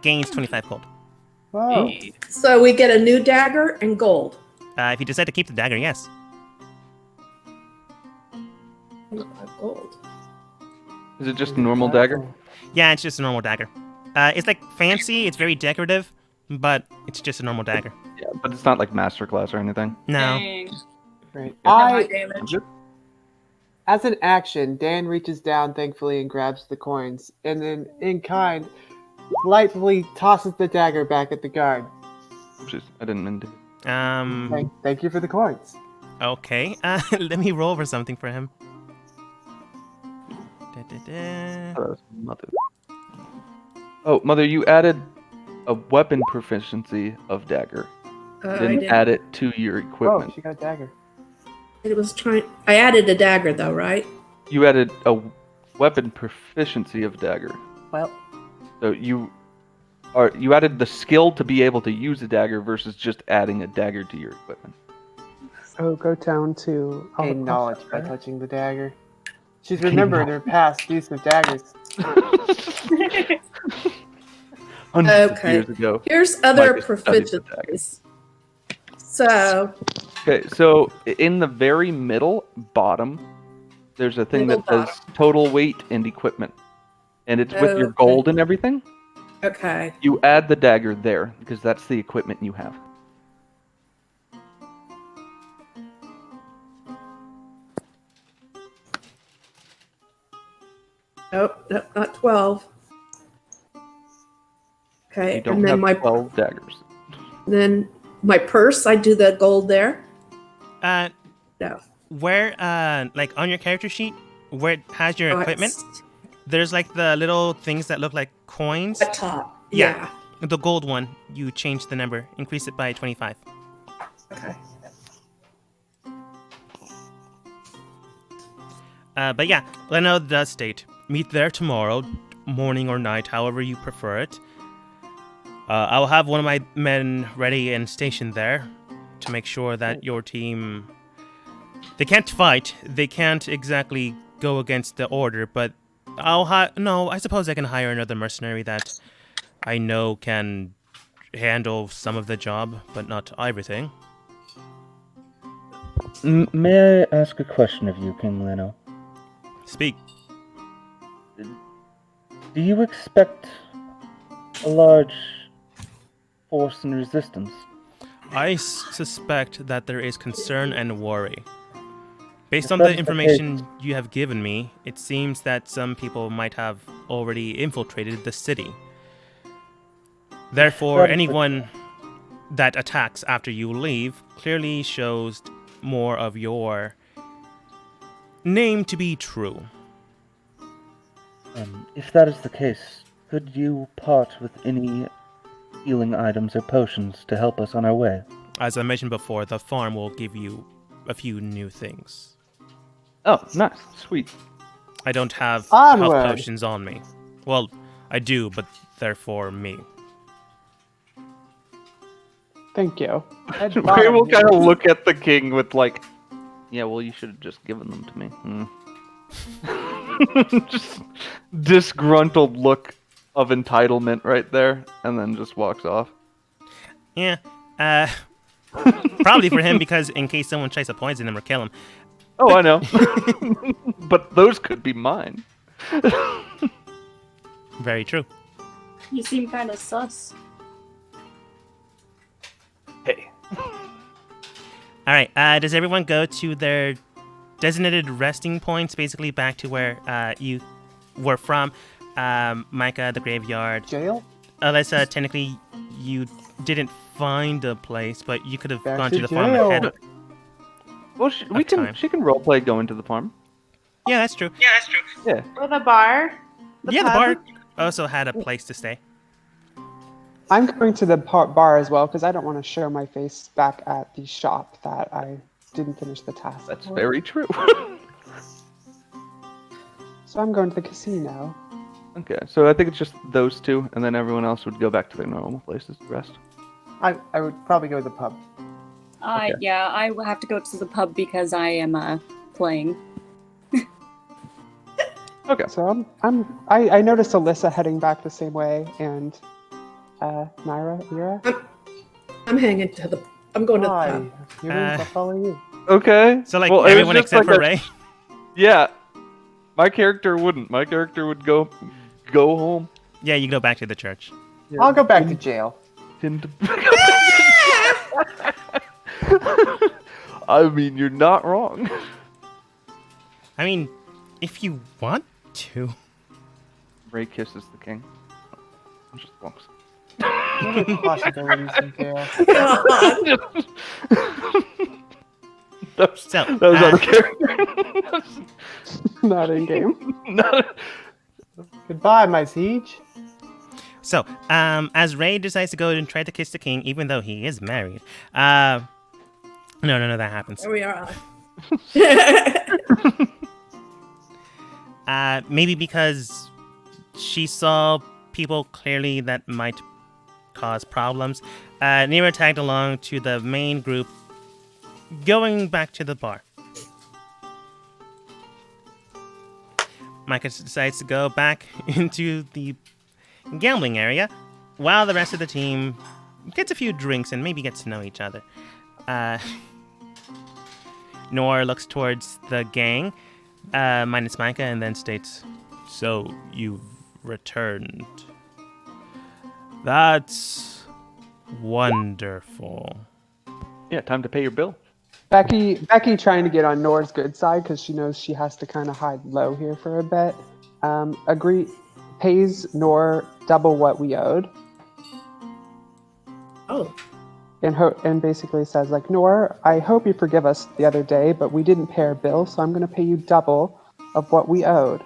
gains 25 gold. Whoa. So we get a new dagger and gold. If you decide to keep the dagger, yes. 25 gold. Is it just a normal dagger? Yeah, it's just a normal dagger. It's like fancy, it's very decorative, but it's just a normal dagger. Yeah, but it's not like masterclass or anything. No. Dang. Great. High damage. As an action, Dan reaches down thankfully and grabs the coins, and then, in kind, lightly tosses the dagger back at the guard. Jeez, I didn't mean to. Thank you for the coins. Okay. Let me roll for something for him. Da-da-da. Oh, that was Mother. Oh, Mother, you added a weapon proficiency of dagger. You I didn't did. add it to your Oh, equipment. she got a dagger. It was trying. I added a dagger though, right? You added a weapon proficiency of dagger. Well, So you added the skill to be able to use a dagger versus just adding a dagger to your equipment. Oh, go down to gain knowledge by touching the dagger. She's remembering her past use of daggers. Hundreds of Okay. years ago. Here's other Micah studied the dagger. proficiencies. So Okay, so in the very middle bottom, there's a thing Middle that says total weight and equipment, and it's with your Okay. gold and everything. okay. You add the dagger there because that's the equipment you have. Nope, not 12. Okay, You don't and then have my 12 daggers. then my purse, I do the gold there. Uh, No. where, like on your character sheet, where it has your Oh, equipment, it's there's like the little things that look like coins. at top. Yeah. The gold one, you change the number, increase it by 25. Okay. But yeah, Leno does state, meet there tomorrow, morning or night, however you prefer it. I'll have one of my men ready and stationed there to make sure that your team... They can't fight, they can't exactly go against the order, but no, I suppose I can hire another mercenary that I know can handle some of the job, but not everything. May I ask a question of you, King Leno? Speak. Do you expect a large force and resistance? I suspect that there is concern and worry. Based If on that's the the information you have given me, it seems that some people might have already infiltrated the city. Therefore, That is the- anyone that attacks after you leave clearly shows more of your name to be true. If that is the case, could you part with any healing items or potions to help us on our way? As I mentioned before, the farm will give you a few new things. Oh, nice. Sweet. I don't have health Onward. potions on me. Well, I do, but they're for me. Thank you. Head We bottom will here. kind of look at the king with like, yeah, well, you should have just given them to me. Just disgruntled look of entitlement right there, and then just walks off. Yeah. Probably for him because in case someone tries to poison him or kill him. Oh, I know. But those could be mine. Very true. You seem kind of sus. Hey. All right. Does everyone go to their designated resting points, basically back to where you were from? Micah, the graveyard. Jail? Alyssa, technically you didn't find a place, but you could have Back gone to to the farm jail. ahead. Well, we can. time. She can roleplay going to the farm. Yeah, that's true. Yeah. Or the bar. Yeah, the pub? bar also had a place to stay. I'm going to the bar as well because I don't want to show my face back at the shop that I didn't finish the task. That's very true. So I'm going to the casino. Okay, so I think it's just those two, and then everyone else would go back to their normal places. The rest. I would probably go to the pub. Okay. Yeah, I will have to go to the pub because I am playing. Okay. So I noticed Alyssa heading back the same way, and Naira, Ira. I'm hanging to the. I'm going to the Hi. pub. Your name's I'll follow you. Okay. So like Well, it was everyone just except like for a- Ray. Yeah. My character wouldn't. My character would go home. Yeah, you go back to the church. I'll go back to jail. I mean, you're not wrong. I mean, if you want to. Ray kisses the king. Just walks. What are possibilities in jail? that was, So, that was out of character. Not in game. Goodbye, my siege. So, as Ray decides to go and try to kiss the king, even though he is married, no, that happens. There we are. Maybe because she saw people clearly that might cause problems, Nira tagged along to the main group, going back to the bar. Micah decides to go back into the gambling area, while the rest of the team gets a few drinks and maybe gets to know each other. Nor looks towards the gang, minus Micah, and then states, "So, you've returned. That's wonderful." Yeah, time to pay your bill. Becky trying to get on Nora's good side because she knows she has to kind of hide low here for a bit. Pays Nor double what we owed. Oh, And basically says, like, Nor, I hope you forgive us the other day, but we didn't pay our bill, so I'm going to pay you double of what we owed.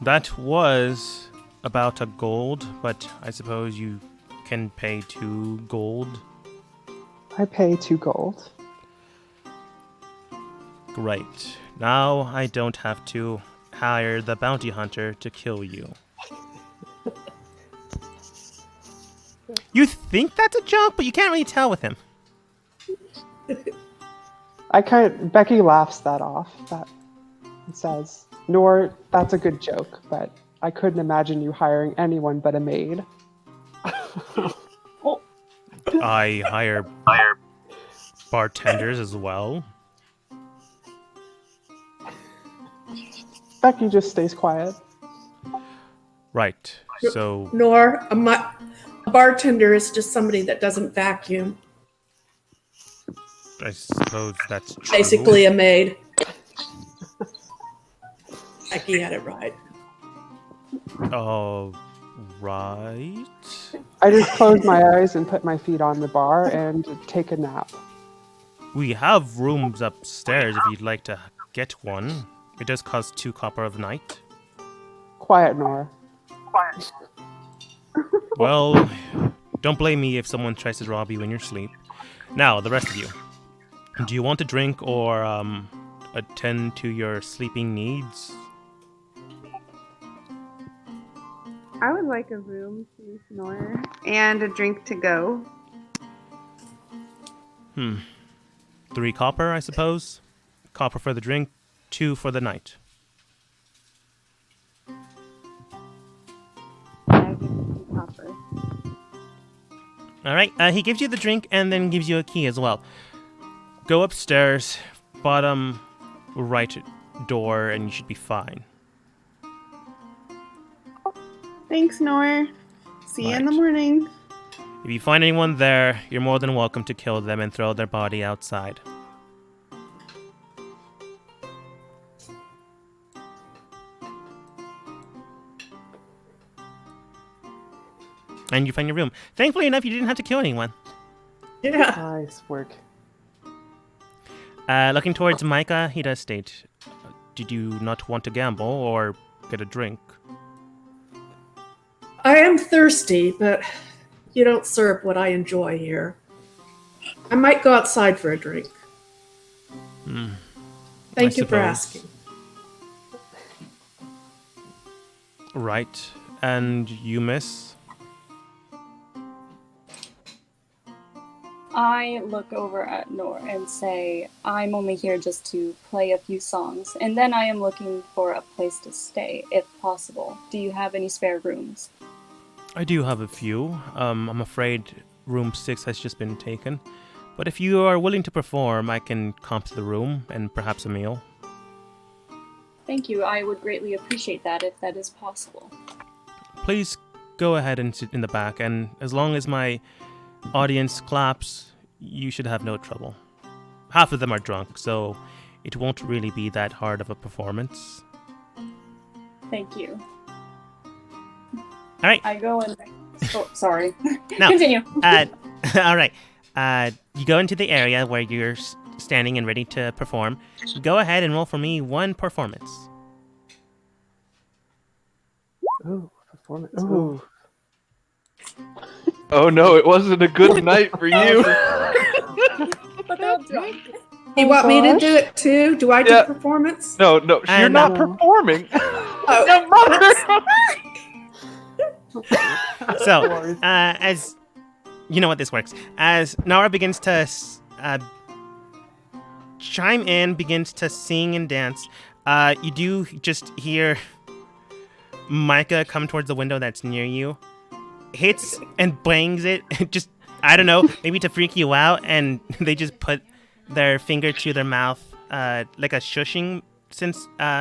That was about a gold, but I suppose you can pay 2 gold. I pay 2 gold. Great. Now I don't have to hire the bounty hunter to kill you. You think that's a joke, but you can't really tell with him. Becky laughs that off. And says, Nor, that's a good joke, but I couldn't imagine you hiring anyone but a maid. I hire bartenders as well. Becky just stays quiet. Right. So nor a bartender is just somebody that doesn't vacuum. I suppose that's true. Basically, a maid. Becky had it right. Oh, right. I just close my eyes and put my feet on the bar and take a nap. We have rooms upstairs if you'd like to get one. It does cost 2 copper a night. Quiet, Nora. Well, don't blame me if someone tries to rob you in your sleep. Now, the rest of you. Do you want to drink or attend to your sleeping needs? I would like a room, please, Nora, and a drink to go. 3 copper, I suppose. Copper for the drink, 2 for the night. I give you copper. All right. He gives you the drink and then gives you a key as well. Go upstairs, bottom right door, and you should be fine. Thanks, Nora. See you in the Right. morning. If you find anyone there, you're more than welcome to kill them and throw their body outside. And you find your room. Thankfully enough, you didn't have to kill anyone. Yeah. Nice work. Looking towards Micah, he does state, did you not want to gamble or get a drink? I am thirsty, but you don't serve what I enjoy here. I might go outside for a drink. Thank you for suppose. asking. Right. And you, miss? I look over at Nor and say, I'm only here just to play a few songs, and then I am looking for a place to stay, if possible. Do you have any spare rooms? I do have a few. I'm afraid room 6 has just been taken. But if you are willing to perform, I can comp the room and perhaps a meal. Thank you. I would greatly appreciate that if that is possible. Please go ahead and sit in the back, and as long as my audience claps, you should have no trouble. Half of them are drunk, so it won't really be that hard of a performance. Thank you. All right. I go and... Oh, sorry. Now, Continue. all right. You go into the area where you're standing and ready to perform. Go ahead and roll for me 1 performance. Ooh, performance. Ooh. Oh no, it wasn't a good night for you. But they're all drunk. You want me to do it too? Do I do Yeah. performance? No, you're And, not performing. Oh, Your mother. So, as you know what this works, as Nara begins to chime in, begins to sing and dance, you do just hear Micah come towards the window that's near you, hits and bangs it, just, I don't know, maybe to freak you out, and they just put their finger to their mouth, like a shushing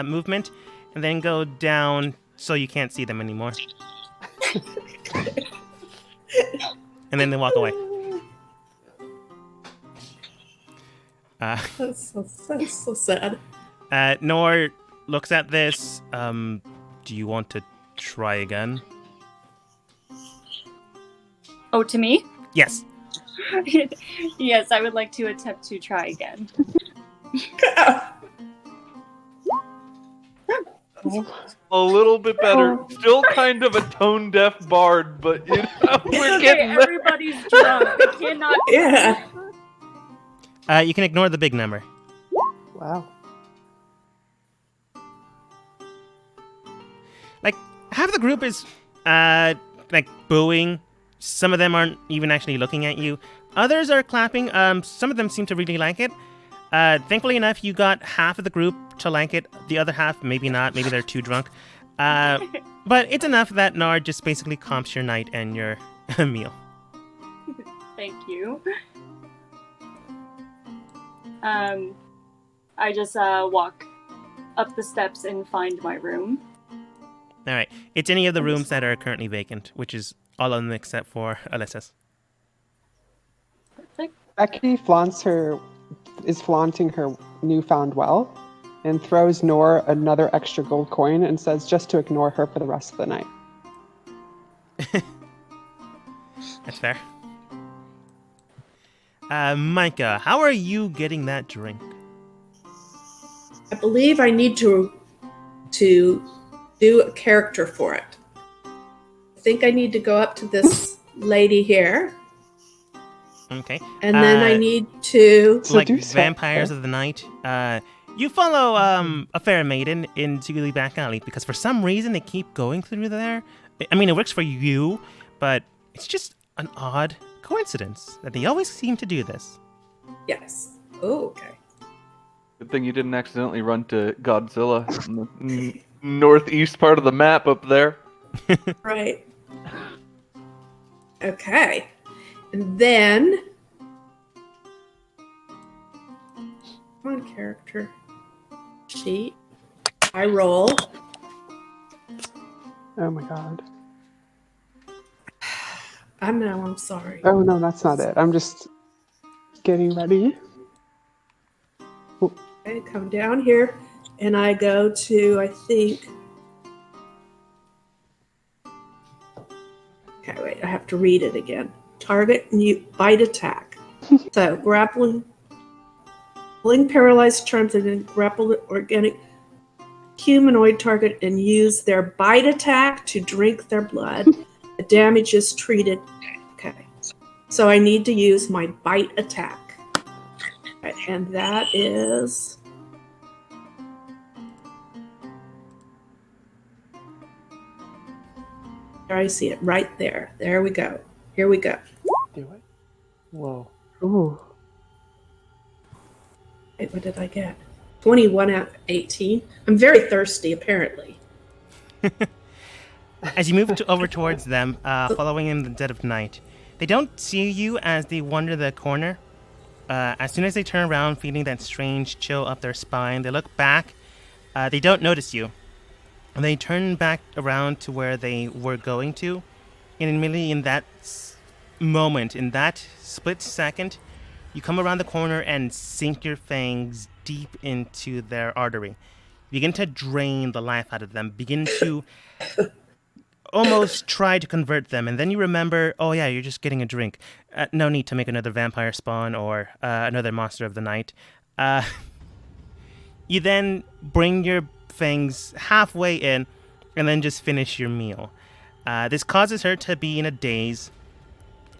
movement, and then go down so you can't see them anymore. And then they walk away. that's so sad. Nor looks at this. Do you want to try again? Oh, to me? Yes. Yes, I would like to attempt to try again. A little bit better. Still kind of a tone-deaf bard, but you know, we're Okay, getting there. everybody's drunk. They cannot... Yeah. You can ignore the big number. Wow. Like, half the group is, like, booing. Some of them aren't even actually looking at you. Others are clapping. Some of them seem to really like it. Thankfully enough, you got half of the group to like it. The other half, maybe not. Maybe they're too drunk. But it's enough that Nard just basically comps your night and your meal. Thank you. I just walk up the steps and find my room. All right. It's any of the rooms that are currently vacant, which is all of them except for Alyssa's. Perfect. Becky is flaunting her newfound wealth and throws Nor another extra gold coin and says just to ignore her for the rest of the night. That's fair. Micah, how are you getting that drink? I believe I need to do a character for it. I think I need to go up to this lady here, Okay. and then I need to. Like Seduce her. vampires of the night. You follow a fair maiden into the back alley because for some reason they keep going through there. I mean, it works for you, but it's just an odd coincidence that they always seem to do this. Yes. Oh, okay. Good thing you didn't accidentally run to Godzilla in the northeast part of the map up there. Right. Okay. And then come on, character sheet. I roll. Oh my god. I'm sorry. Oh no, that's not it. I'm just getting ready. I come down here and I go to, I think. Okay, wait, I have to read it again. Target and you bite attack. So grappling paralyzed charms and then grapple organic humanoid target and use their bite attack to drink their blood. The damage is treated. Okay. So I need to use my bite attack. Right, and that is... There, I see it right there. There we go. Here we go. Do it. Whoa. Ooh. Wait, what did I get? 21 out of 18. I'm very thirsty, apparently. As you move over towards them, following in the dead of night, they don't see you as they wander the corner. As soon as they turn around, feeling that strange chill up their spine, they look back. They don't notice you. And they turn back around to where they were going to. And immediately in that moment, in that split second, you come around the corner and sink your fangs deep into their artery. Begin to drain the life out of them. Begin to almost try to convert them. And then you remember, oh yeah, you're just getting a drink. No need to make another vampire spawn or another monster of the night. You then bring your fangs halfway in and then just finish your meal. This causes her to be in a daze.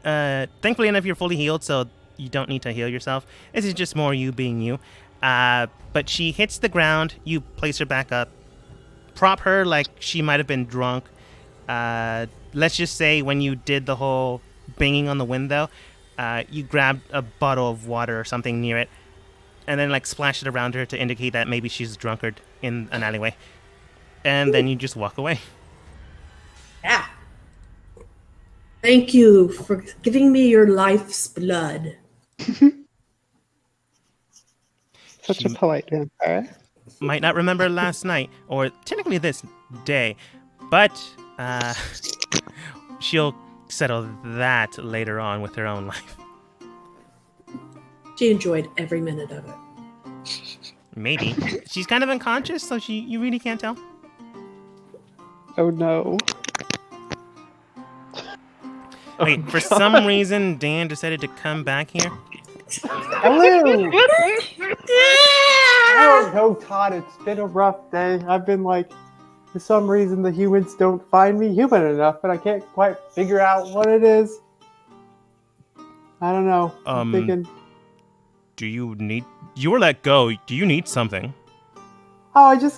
Thankfully enough, you're fully healed, so you don't need to heal yourself. This is just more you being you. But she hits the ground. You place her back up. Prop her like she might have been drunk. Let's just say when you did the whole banging on the window, you grabbed a bottle of water or something near it, and then like splashed it around her to indicate that maybe she's a drunkard in an alleyway. And then you just walk away. Yeah. Thank you for giving me your life's blood. Such a polite vampire. Might not remember last night, or technically this day, but she'll settle that later on with her own life. She enjoyed every minute of it. Maybe. She's kind of unconscious, so you really can't tell. Oh no. Wait, for some reason, Dan decided to come back here. Hello! Oh no, Todd, it's been a rough day. I've been like, for some reason the humans don't find me human enough, but I can't quite figure out what it is. I don't know. I'm thinking, You were let go. Do you need something? oh, I need a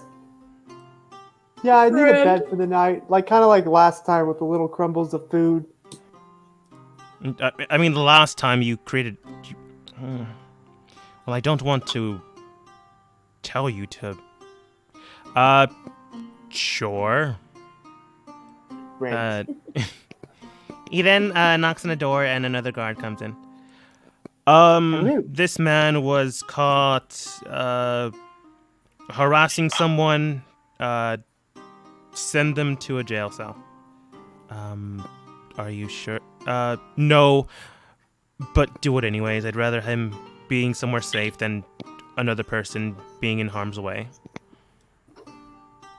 Friend. bed for the night. Like, kind of like last time with the little crumbles of food. I mean, the last time you created... Well, I don't want to tell you to... Sure. Great. He then knocks on the door and another guard comes in. This man was caught harassing someone. Send them to a jail cell. Are you sure? No, but do it anyways. I'd rather him being somewhere safe than another person being in harm's way.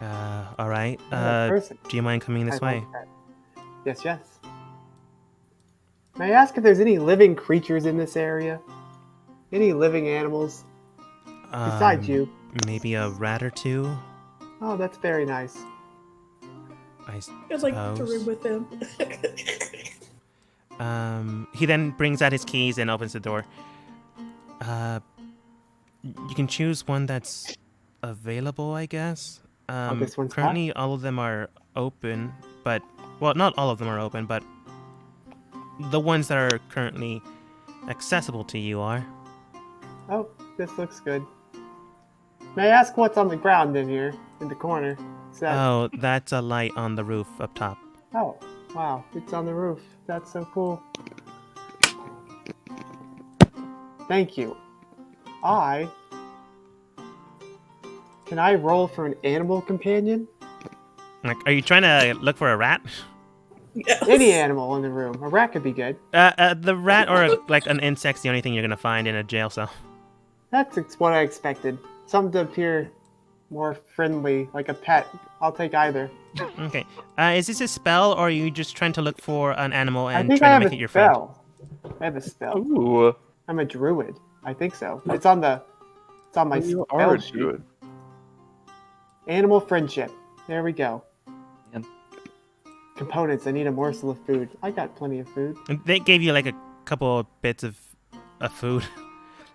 All right. Person. Do you mind coming this I way? like that. Yes, yes. May I ask if there's any living creatures in this area? Any living animals? Besides you. Maybe a rat or two. Oh, that's very nice. I'd like to suppose. room with him. He then brings out his keys and opens the door. You can choose one that's available, I guess. This one's Currently, all of them are open, but... Well, not all of them are open, but... The ones that are currently accessible to you are. Oh, this looks good. May I ask what's on the ground in here, in the corner? Is that... Oh, that's a light on the roof up top. Oh, wow, it's on the roof. That's so cool. Thank you. Can I roll for an animal companion? Like, are you trying to look for a rat? Yes. Any animal in the room. A rat could be good. The rat or like an insect's the only thing you're gonna find in a jail cell. That's what I expected. Something to appear more friendly, like a pet. I'll take either. Okay. Is this a spell, or are you just trying to look for an animal I and think try I to have make a it your friend? spell. I have a spell. Ooh, I'm a druid. I think so. It's on my you spell are a sheet. druid. Animal friendship. There we go. Man. Components. I need a morsel of food. I got plenty of food. And they gave you like a couple of bits of food.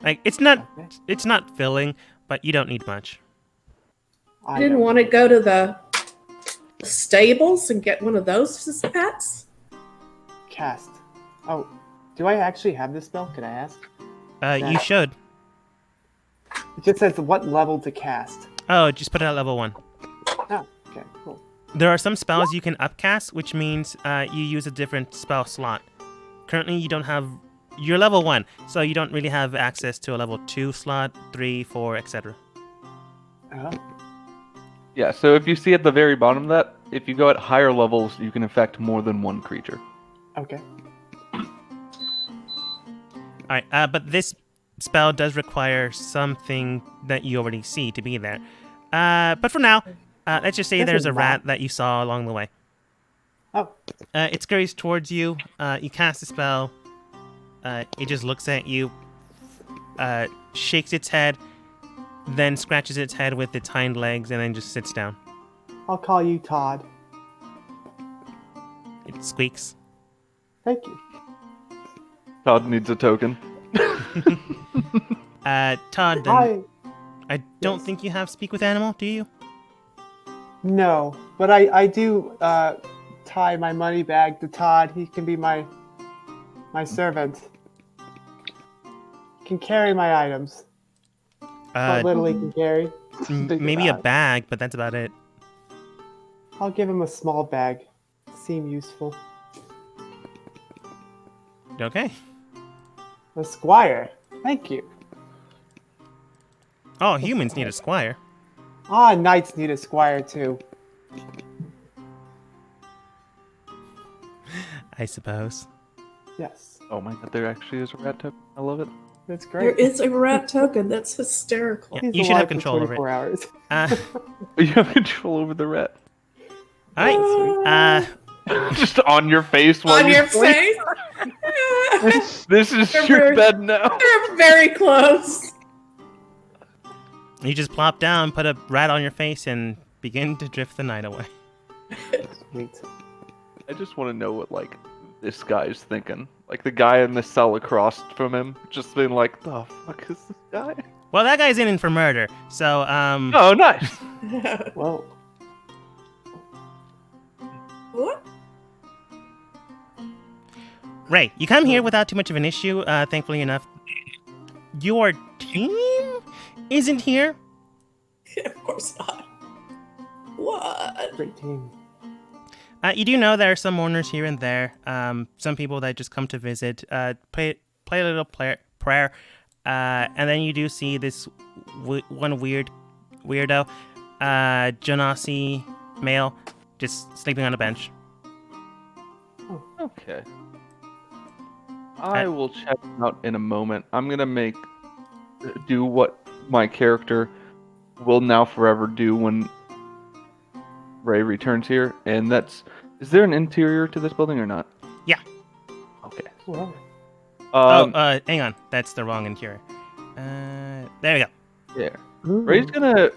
Like it's not filling, but you don't need much. I didn't want to go to the stables and get one of those as pets. Cast. Oh, do I actually have this spell? Can I ask? You should. It just says what level to cast. Oh, just put it at level 1. Oh, okay, cool. There are some spells you can upcast, which means you use a different spell slot. Currently, you don't have... You're level 1, so you don't really have access to a level 2 slot, 3, 4, etc. Oh, Yeah, so if you see at the very bottom of that, if you go at higher levels, you can affect more than one creature. okay. Alright, but this spell does require something that you already see to be there. But for now, let's just say This there's is a rat not- that you saw along the way. Oh, It scurries towards you. You cast a spell. It just looks at you, shakes its head, then scratches its head with its hind legs, and then just sits down. I'll call you Todd. It squeaks. Thank you. Todd needs a token. Todd, then, I don't Yes. think you have Speak with Animal, do you? No, but I do tie my money bag to Todd. He can be my servant. Can carry my items. What little he can carry. Maybe a bag, but that's about it. I'll give him a small bag. Seem useful. Okay. A squire. Thank you. Oh, humans need a squire. Ah, knights need a squire too. I suppose. Yes, Oh my god, there actually is a rat token. I love it. that's There great. is a rat token. That's hysterical. Yeah, He's you should have alive for control over it. 24 hours. Uh, You have control over the rat. alright. Just on your face while On you your sleep. face. This is They're your very- bed now. They're very close. You just plop down, put a rat on your face, and begin to drift the night away. Sweet. I just want to know what like this guy's thinking. Like the guy in the cell across from him, just being like, "The fuck is this guy?" Well, that guy's in for murder, so, Oh, nice. Well, What? Ray, you come here without too much of an issue, thankfully enough. Your team isn't here? Of course not. What? great team. You do know there are some mourners here and there, some people that just come to visit, play a little prayer, and then you do see this one weirdo, Genasi male, just sleeping on a bench. Okay. I will check him out in a moment. I'm gonna do what my character will now forever do when Ray returns here, and that's. Is there an interior to this building or not? Yeah. Okay. Well, Hang on, that's the wrong interior. There we go. Yeah. Ray's gonna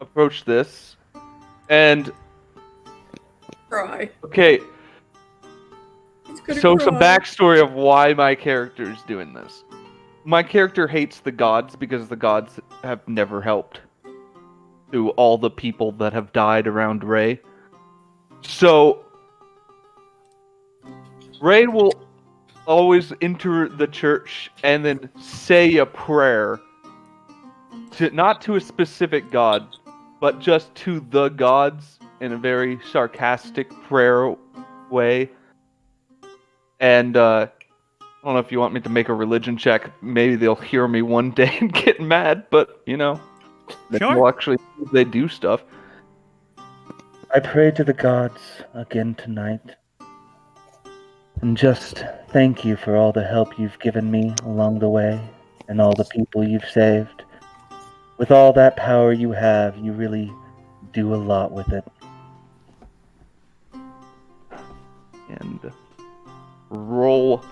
approach this, and Cry. okay. He's gonna So cry. some backstory of why my character is doing this. My character hates the gods because the gods have never helped to all the people that have died around Ray. So Ray will always enter the church and then say a prayer to not to a specific god, but just to the gods in a very sarcastic prayer way. And I don't know if you want me to make a religion check. Maybe they'll hear me one day and get mad, but you know, then Sure. they'll actually they do stuff. I pray to the gods again tonight. And just thank you for all the help you've given me along the way and all the people you've saved. With all that power you have, you really do a lot with it. And roll.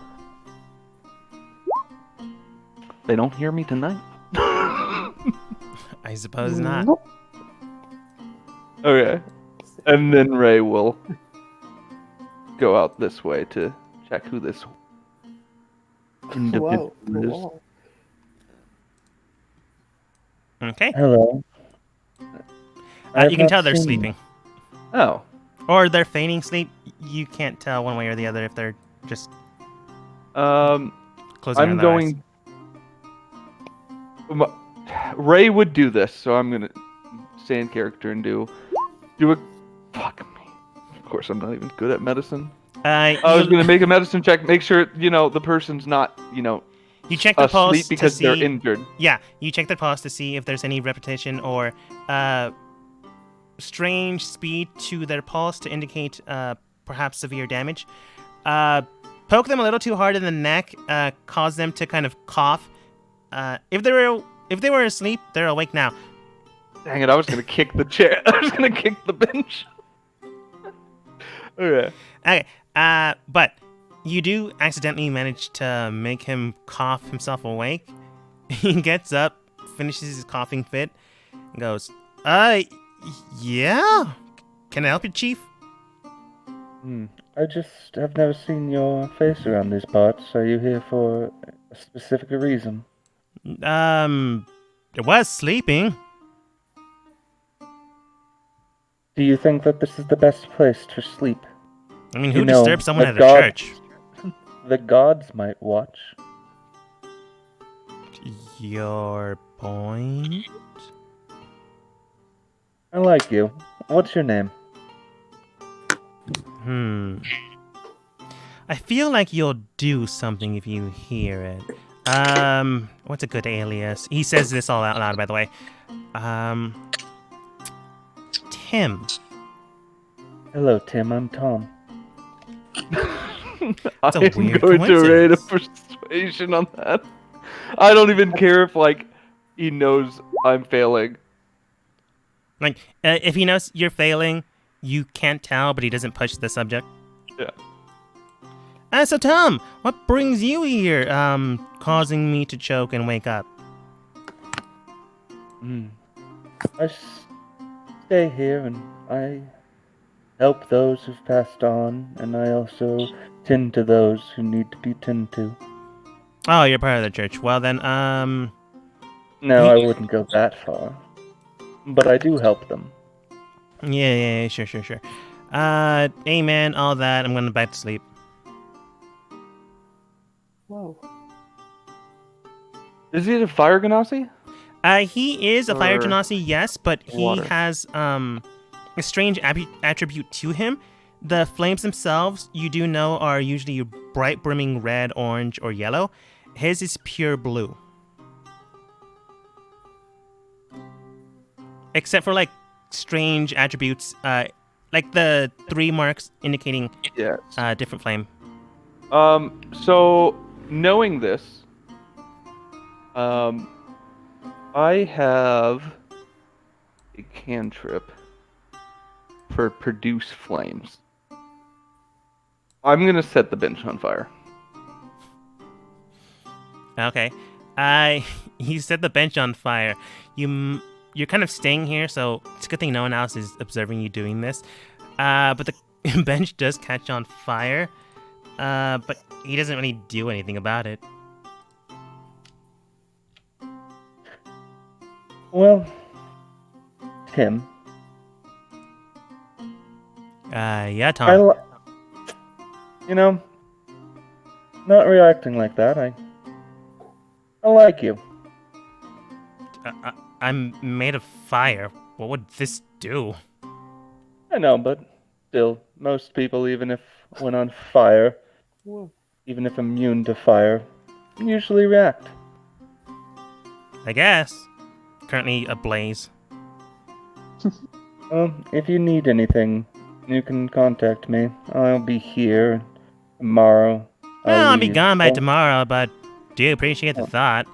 They don't hear me tonight. I suppose not. Okay. And then Ray will go out this way to check who this Whoa. individual is. Whoa. Okay. Hello. I have You can not tell they're seen sleeping. Oh, Or they're feigning sleep. You can't tell one way or the other if they're just closing I'm their eyes. going. Ray would do this, so I'm gonna stay in character and do a. Fuck me. Of course, I'm not even good at medicine. I was gonna make a medicine check, make sure the person's not You check the pulse asleep because to they're see. injured. Yeah, you check the pulse to see if there's any repetition or strange speed to their pulse to indicate perhaps severe damage. Poke them a little too hard in the neck, cause them to kind of cough. If they were asleep, they're awake now. Dang it! I was gonna kick the chair. I was gonna kick the bench. Okay. Okay, but you do accidentally manage to make him cough himself awake. He gets up, finishes his coughing fit, and goes, yeah? Can I help you, Chief? I just have never seen your face around these parts. Are you here for a specific reason? It was sleeping. Do you think that this is the best place to sleep? I mean, You who know, disturbs someone the at a god- church? The gods might watch. Your point? I like you. What's your name? I feel like you'll do something if you hear it. What's a good alias? He says this all out loud, by the way. Tim. Hello, Tim. I'm Tom. a I'm weird going to rate a coincidence. persuasion on that. I don't even care if he knows I'm failing. Like, if he knows you're failing, you can't tell, but he doesn't push the subject. Yeah. So Tom, what brings you here, causing me to choke and wake up? I stay here and I help those who've passed on, and I also tend to those who need to be tended to. Oh, you're part of the church. Well then, No, I wouldn't go that far. But I do help them. yeah, sure. Amen, all that. I'm going back to sleep. Whoa. Is he a fire genasi? He is a fire Or genasi, yes, but he water? has a strange attribute to him. The flames themselves, you do know, are usually bright brimming red, orange, or yellow. His is pure blue. Except for strange attributes, like the 3 marks indicating Yes. different flame. So knowing this, I have a cantrip for produce flames. I'm gonna set the bench on fire. Okay. You set the bench on fire. You're kind of staying here, so it's a good thing no one else is observing you doing this. But the bench does catch on fire. But he doesn't really do anything about it. Well, Tim, Yeah, Tom. not reacting like that. I like you. I'm made of fire. What would this do? I know, but still, most people, even if when on fire, Whoa. even if immune to fire, usually react. I guess. Currently ablaze. Well, if you need anything, you can contact me. I'll be here tomorrow. Well, I'll be leave. gone by Oh, tomorrow, but do appreciate the thought.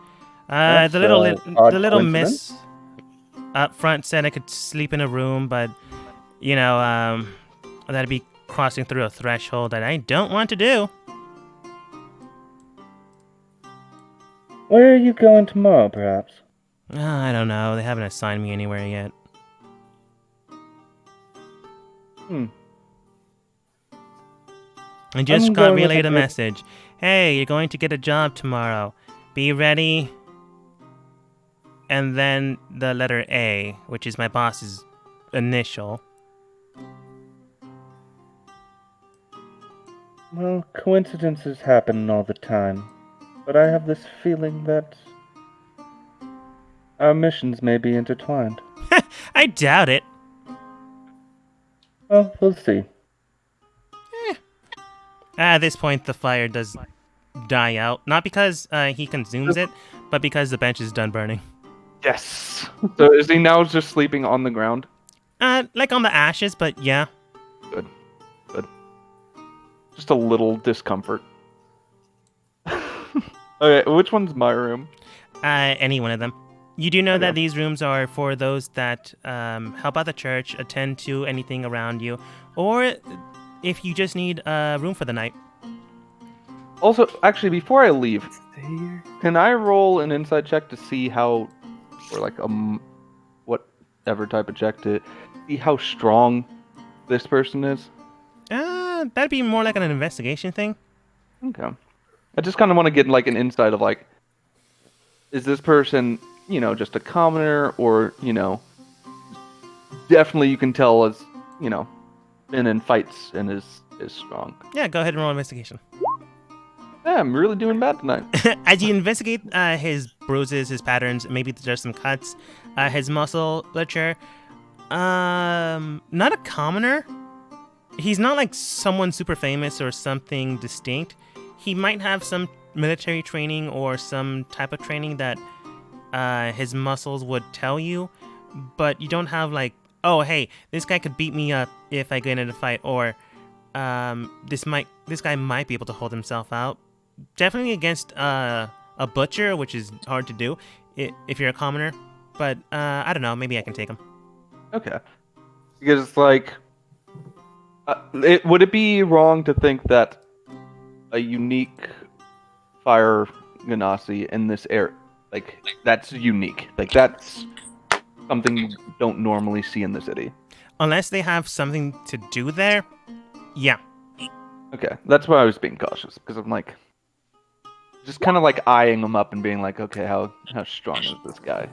That's The little odd the little coincidence. miss up front said I could sleep in a room, but that'd be crossing through a threshold that I don't want to do. Where are you going tomorrow, perhaps? I don't know. They haven't assigned me anywhere yet. I just I'm got going with relayed a a group. message. hey, you're going to get a job tomorrow. Be ready. And then the letter A, which is my boss's initial. Well, coincidences happen all the time, but I have this feeling that our missions may be intertwined. I doubt it. Well, we'll see. At this point, the fire does die out. Not because he consumes it, but because the bench is done burning. Yes. So is he now just sleeping on the ground? Like on the ashes, but yeah. Good. Just a little discomfort. Okay, which one's my room? Any one of them. You do know Okay. that these rooms are for those that help out the church, attend to anything around you, or if you just need a room for the night. Also, actually, before I leave, Stay here. can I roll an insight check to see how, or like whatever type of check to see how strong this person is? That'd be more like an investigation thing. Okay. I just kind of want to get like an insight of like, is this person, just a commoner, or, definitely you can tell is, been in fights and is strong. Yeah, go ahead and roll investigation. Yeah, I'm really doing bad tonight. As you investigate his bruises, his patterns, maybe there's some cuts, his musculature, not a commoner. He's not like someone super famous or something distinct. He might have some military training or some type of training that his muscles would tell you, but you don't have like, oh, hey, this guy could beat me up if I get in a fight, or this guy might be able to hold himself out. Definitely against a butcher, which is hard to do if you're a commoner. But I don't know, maybe I can take him. Okay. Because it's like, would it be wrong to think that a unique fire ganassi in this area, like that's unique, like that's something you don't normally see in the city? Unless they have something to do there, yeah. Okay, that's why I was being cautious, because I'm like, just kind of like eyeing him up and being like, okay, how strong is this guy?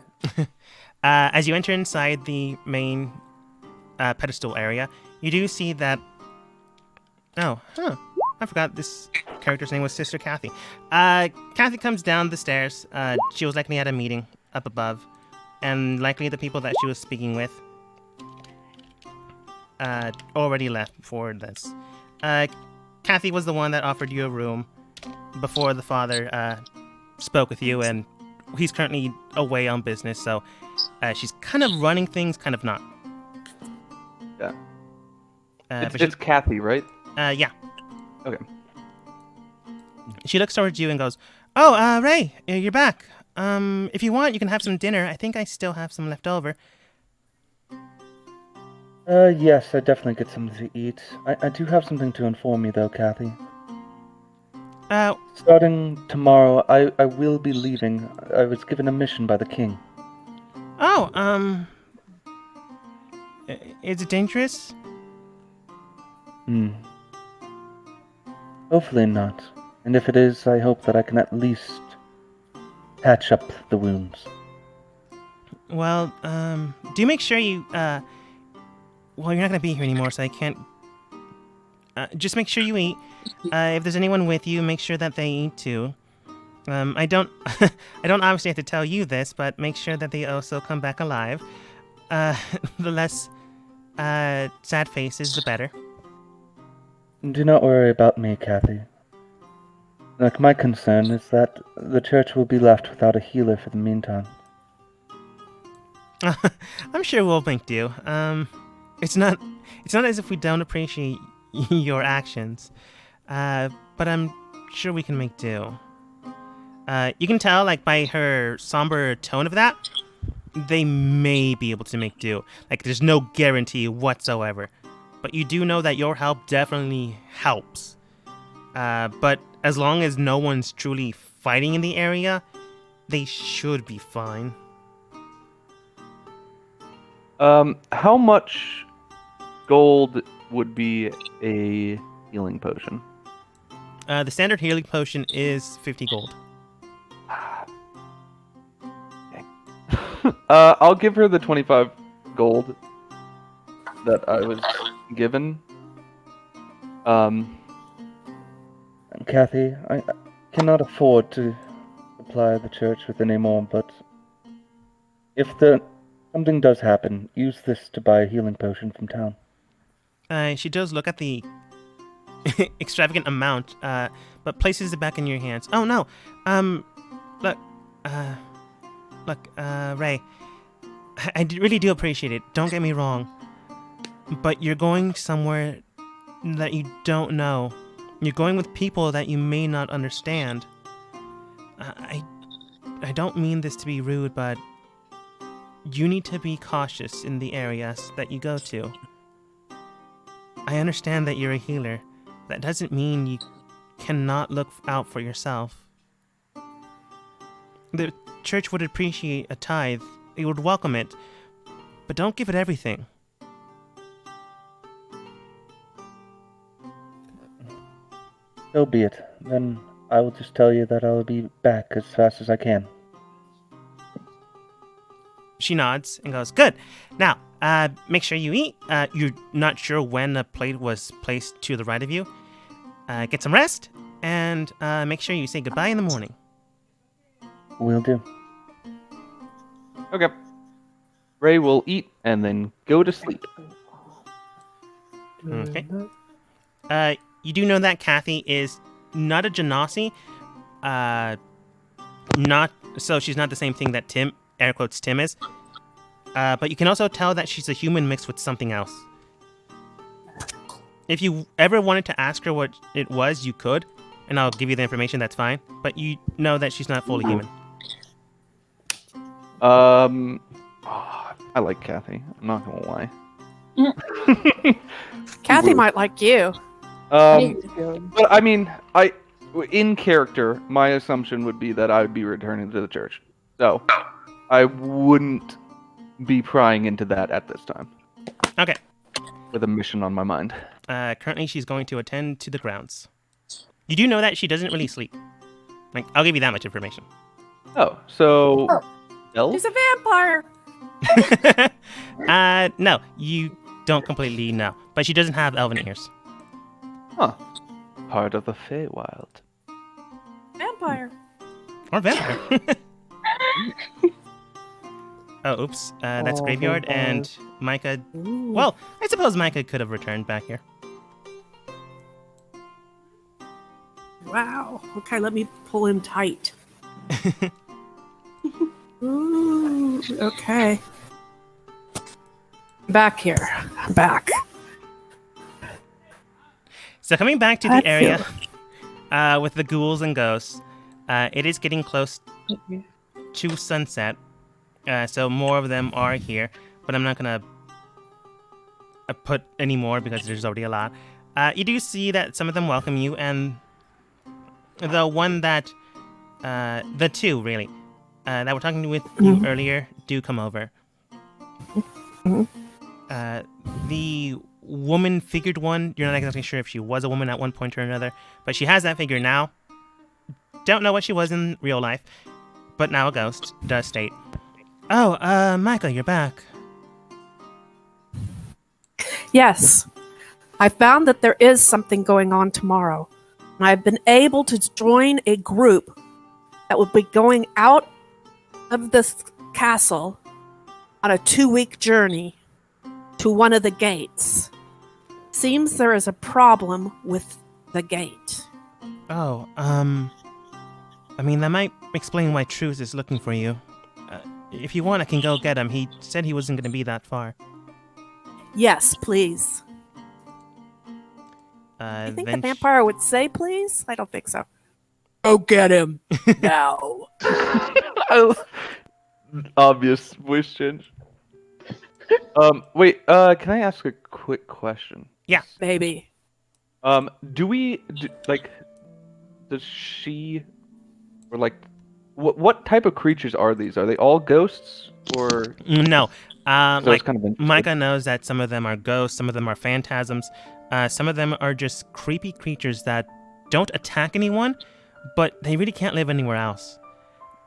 As you enter inside the main pedestal area, you do see that. Oh, I forgot this character's name was Sister Kathy. Kathy comes down the stairs. She was likely at a meeting up above, and likely the people that she was speaking with already left before this. Kathy was the one that offered you a room before the father spoke with you, and he's currently away on business, so she's kind of running things, kind of not. Yeah. But It's Kathy, right? yeah. Okay. She looks towards you and goes, "Oh, Ray, you're back. If you want, you can have some dinner. I think I still have some left over." Yes, I definitely get something to eat. I do have something to inform you, though, Kathy. Starting tomorrow, I will be leaving. I was given a mission by the king. Is it dangerous? Hopefully not. And if it is, I hope that I can at least patch up the wounds. Well, do make sure you, well, you're not gonna be here anymore, so I can't, just make sure you eat. If there's anyone with you, make sure that they eat too. I don't obviously have to tell you this, but make sure that they also come back alive. The less, sad faces, the better. Do not worry about me, Kathy. Like, my concern is that the church will be left without a healer for the meantime. I'm sure we'll make do. It's not as if we don't appreciate your actions, but I'm sure we can make do. You can tell, like, by her somber tone of that, they may be able to make do. Like, there's no guarantee whatsoever. But you do know that your help definitely helps. But as long as no one's truly fighting in the area, they should be fine. How much gold would be a healing potion? The standard healing potion is 50 gold. I'll give her the 25 gold that I was given. Kathy, I cannot afford to supply the church with any more, but if something does happen, use this to buy a healing potion from town. She does look at the extravagant amount, but places it back in your hands. Oh no, look, Ray, I really do appreciate it. Don't get me wrong, but you're going somewhere that you don't know. You're going with people that you may not understand. I don't mean this to be rude, but you need to be cautious in the areas that you go to. I understand that you're a healer. That doesn't mean you cannot look out for yourself. The church would appreciate a tithe. They would welcome it. But don't give it everything. So be it. Then I will just tell you that I'll be back as fast as I can. She nods and goes, good. Now, make sure you eat. You're not sure when a plate was placed to the right of you. Get some rest, and make sure you say goodbye in the morning. Will do. Okay. Ray will eat and then go to sleep. Okay. You do know that Kathy is not a Genasi. So she's not the same thing that Tim, air quotes, Tim is. But you can also tell that she's a human mixed with something else. If you ever wanted to ask her what it was, you could, and I'll give you the information, that's fine. But you know that she's not fully human. I like Kathy. I'm not gonna lie. Kathy might like you. But I mean, in character, my assumption would be that I would be returning to the church. So, I wouldn't be prying into that at this time. Okay. With a mission on my mind. Currently, she's going to attend to the grounds. You do know that she doesn't really sleep. Like, I'll give you that much information. Oh, so... Elf? She's a vampire. No, you don't completely know. But she doesn't have elven ears. Huh. Part of the Feywild. Vampire. Or vampire. Oh, oops. That's Graveyard, vampire. and Micah... Well, I suppose Micah could have returned back here. Wow. Okay, let me pull him tight. Ooh, okay. Back here. I'm back. So coming back to the area with the ghouls and ghosts, it is getting close to sunset. So more of them are here, but I'm not going to put any more because there's already a lot. You do see that some of them welcome you, and the one that, the two really, that were talking with you earlier do come over. The woman-figured one, you're not exactly sure if she was a woman at one point or another, but she has that figure now. Don't know what she was in real life, but now a ghost does state. Oh, Micah, you're back. Yes. I found that there is something going on tomorrow. And I've been able to join a group that will be going out of this castle on a 2-week journey to one of the gates. Seems there is a problem with the gate. Oh, I mean, that might explain why Truce is looking for you. If you want, I can go get him. He said he wasn't going to be that far. Yes, please. I think the vampire would say please? I don't think so. Go get him now. Obvious wish change. Wait, can I ask a quick question? Yeah. Baby. Does she, or like, what type of creatures are these? Are they all ghosts, or? No. Like, kind of Micah knows that some of them are ghosts, some of them are phantasms, some of them are just creepy creatures that don't attack anyone, but they really can't live anywhere else.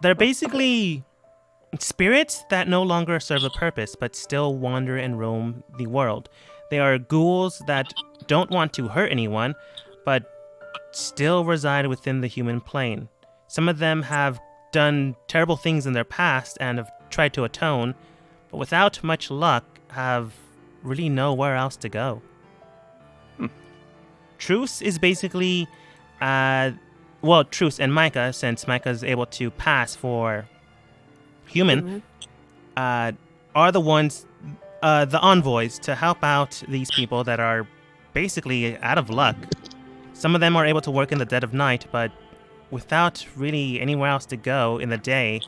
They're basically spirits that no longer serve a purpose, but still wander and roam the world. They are ghouls that don't want to hurt anyone, but still reside within the human plane. Some of them have done terrible things in their past and have tried to atone, but without much luck have really nowhere else to go. Truce is basically, Truce and Micah, since Micah is able to pass for human, are the ones, the envoys to help out these people that are basically out of luck. Some of them are able to work in the dead of night, but without really anywhere else to go in the day,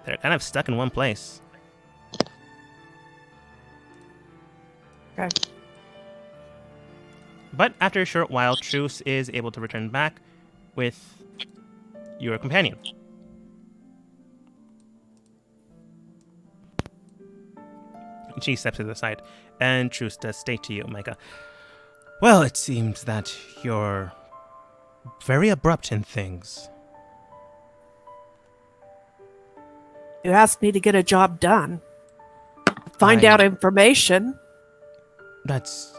they're kind of stuck in one place. Okay. But after a short while, Truce is able to return back with your companion. She steps to the side, and Truce does state to you, Micah, well, it seems that you're very abrupt in things. You asked me to get a job done. Find out information. That's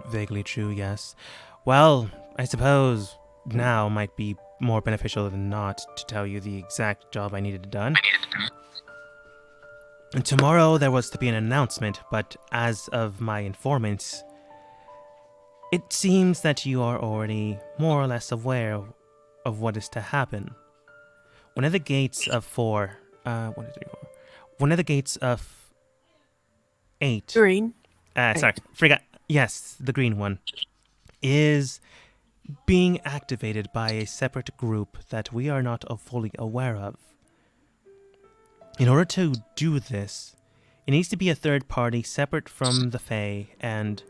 vaguely true, yes. Well, I suppose now might be more beneficial than not to tell you the exact job I needed done. And tomorrow there was to be an announcement, but as of my informants, it seems that you are already more or less aware of what is to happen. One of the gates of one of the gates of 8. Green. Sorry, forgot. Yes, the green one is being activated by a separate group that we are not fully aware of. In order to do this, it needs to be a third party separate from the Fae, and,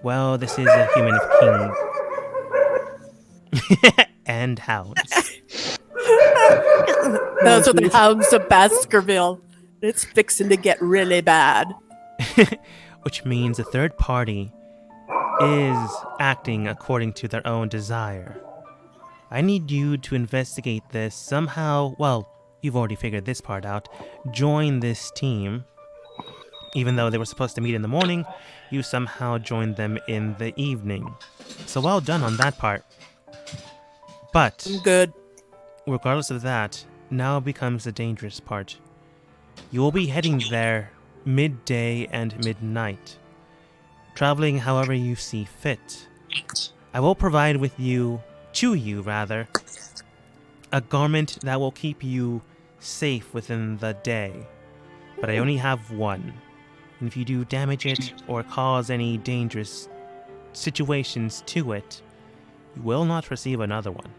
well, this is a human of kings. And hounds. Those are the hounds of Baskerville. It's fixing to get really bad. Which means a third party is acting according to their own desire. I need you to investigate this somehow. Well, you've already figured this part out. Join this team. Even though they were supposed to meet in the morning, you somehow joined them in the evening. So well done on that part. But Good. regardless of that, now becomes the dangerous part. You will be heading there midday and midnight, traveling however you see fit. I will provide to you, a garment that will keep you safe within the day. But I only have one, and if you do damage it or cause any dangerous situations to it, you will not receive another one.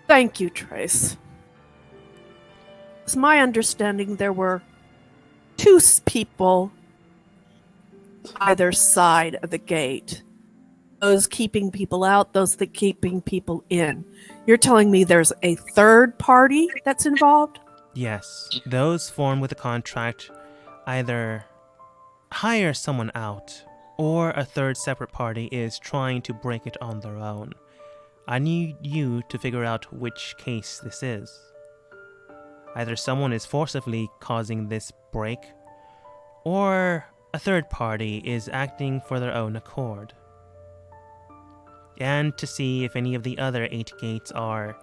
Thank you, Trace. It's my understanding there were 2 people either side of the gate. Those keeping people out, those that keeping people in. You're telling me there's a third party that's involved? Yes, those formed with a contract either hire someone out, or a third separate party is trying to break it on their own. I need you to figure out which case this is. Either someone is forcibly causing this break, or a third party is acting for their own accord. And to see if any of the other 8 gates are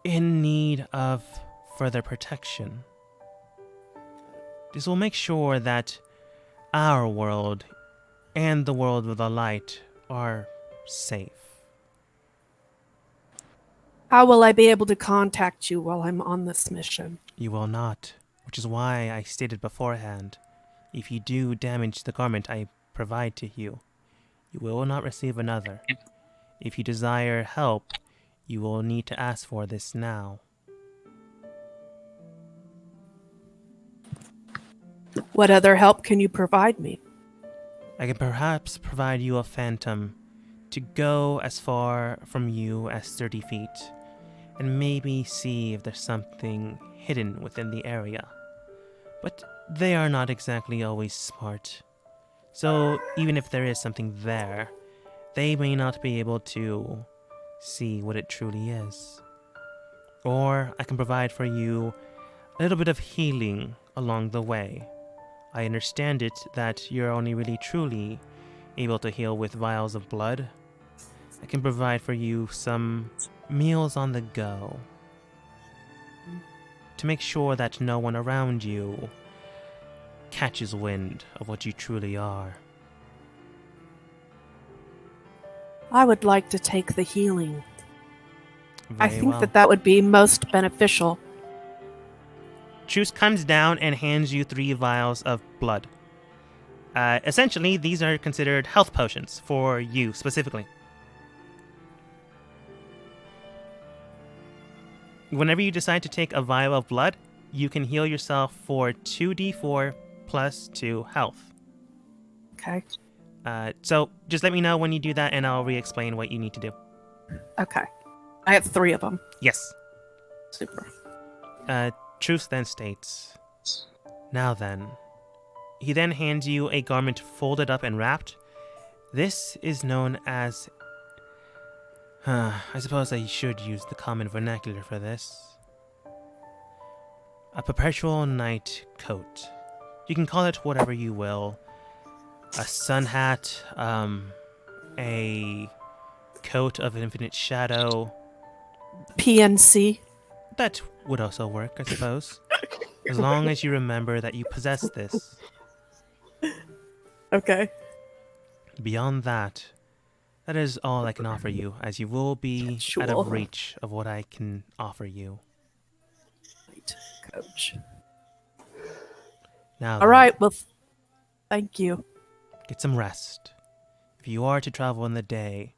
in need of further protection. This will make sure that our world and the world of the light are safe. How will I be able to contact you while I'm on this mission? You will not, which is why I stated beforehand, if you do damage the garment I provide to you, you will not receive another. If you desire help, you will need to ask for this now. What other help can you provide me? I can perhaps provide you a phantom to go as far from you as 30 feet, and maybe see if there's something hidden within the area. But they are not exactly always smart, So even if there is something there, they may not be able to see what it truly is. Or I can provide for you a little bit of healing along the way. I understand it that you're only really truly able to heal with vials of blood. I can provide for you some meals on the go to make sure that no one around you catches wind of what you truly are. I would like to take the healing. I Very think well. that would be most beneficial. Truce comes down and hands you 3 vials of blood. Essentially, these are considered health potions for you specifically. Whenever you decide to take a vial of blood, you can heal yourself for 2d4 plus 2 health. Okay. So just let me know when you do that, and I'll re-explain what you need to do. Okay. I have 3 of them. Yes. Super. Truce then states, "Now then." He then hands you a garment folded up and wrapped. This is known as... I suppose I should use the common vernacular for this. A perpetual night coat. You can call it whatever you will. A sun hat, a coat of infinite shadow. PNC. That would also work, I suppose. As long as you remember that you possess this. Okay. Beyond that, that is all I can offer you, as you will be out of reach of what I can offer you. Right, coach. Now, All right. Well, thank you. get some rest. If you are to travel in the day,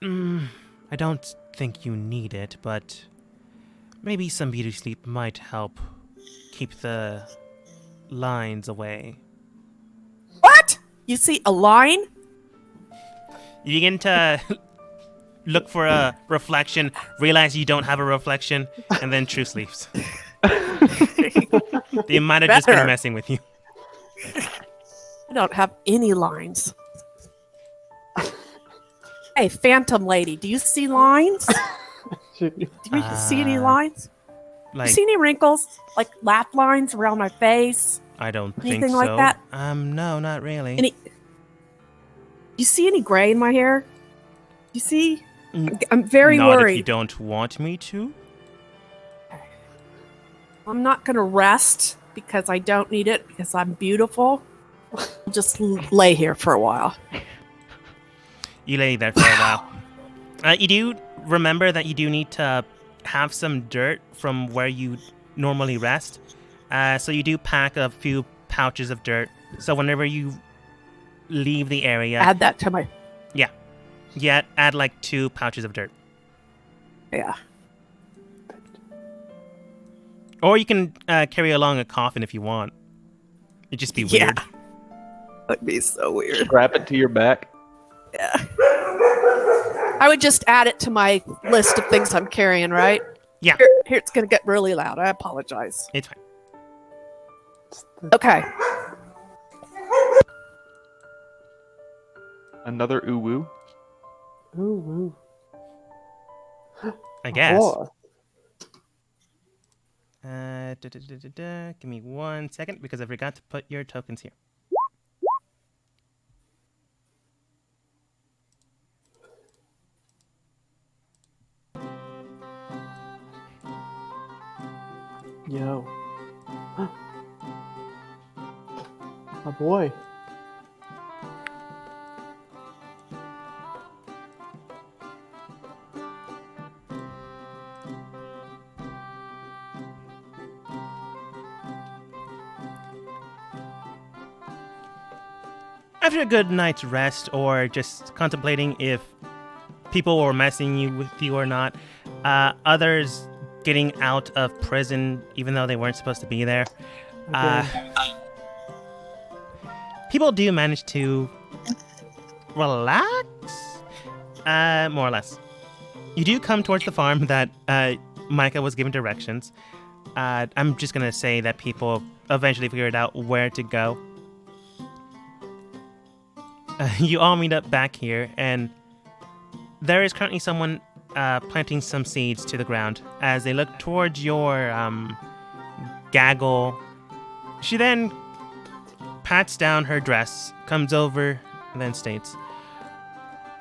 I don't think you need it, but maybe some beauty sleep might help keep the lines away. What? You see a line? You begin to look for a reflection, realize you don't have a reflection, and then Truce leaves. They might have just been Better. messing with you. I don't have any lines. Hey, Phantom Lady, do you see lines? Do you see any lines? Like, You see any wrinkles? Like laugh lines around my face? I don't think Anything so. like that? No, not really. Any? You see any gray in my hair? You see? I'm very not worried. if you don't want me to. I'm not gonna rest because I don't need it because I'm beautiful. I'll just lay here for a while. You lay there for a while. You do remember that you do need to have some dirt from where you normally rest. So you do pack a few pouches of dirt. So whenever you leave the area... Add that to my... Yeah, add like 2 pouches of dirt. Yeah. Or you can carry along a coffin if you want. It'd just be weird. That'd be so weird. Strap it to your back. Yeah. I would just add it to my list of things I'm carrying, right? Yeah. Here it's gonna get really loud. I apologize. It's fine. Okay. Another uwu. Ooh, I guess. Oh, Give me 1 second because I forgot to put your tokens here. yo. Oh boy. After a good night's rest, or just contemplating if people were messing with you or not, others getting out of prison even though they weren't supposed to be there, people do manage to relax, more or less. You do come towards the farm that Micah was given directions. I'm just gonna say that people eventually figured out where to go. You all meet up back here, and there is currently someone planting some seeds to the ground. As they look towards your gaggle, she then pats down her dress, comes over, and then states,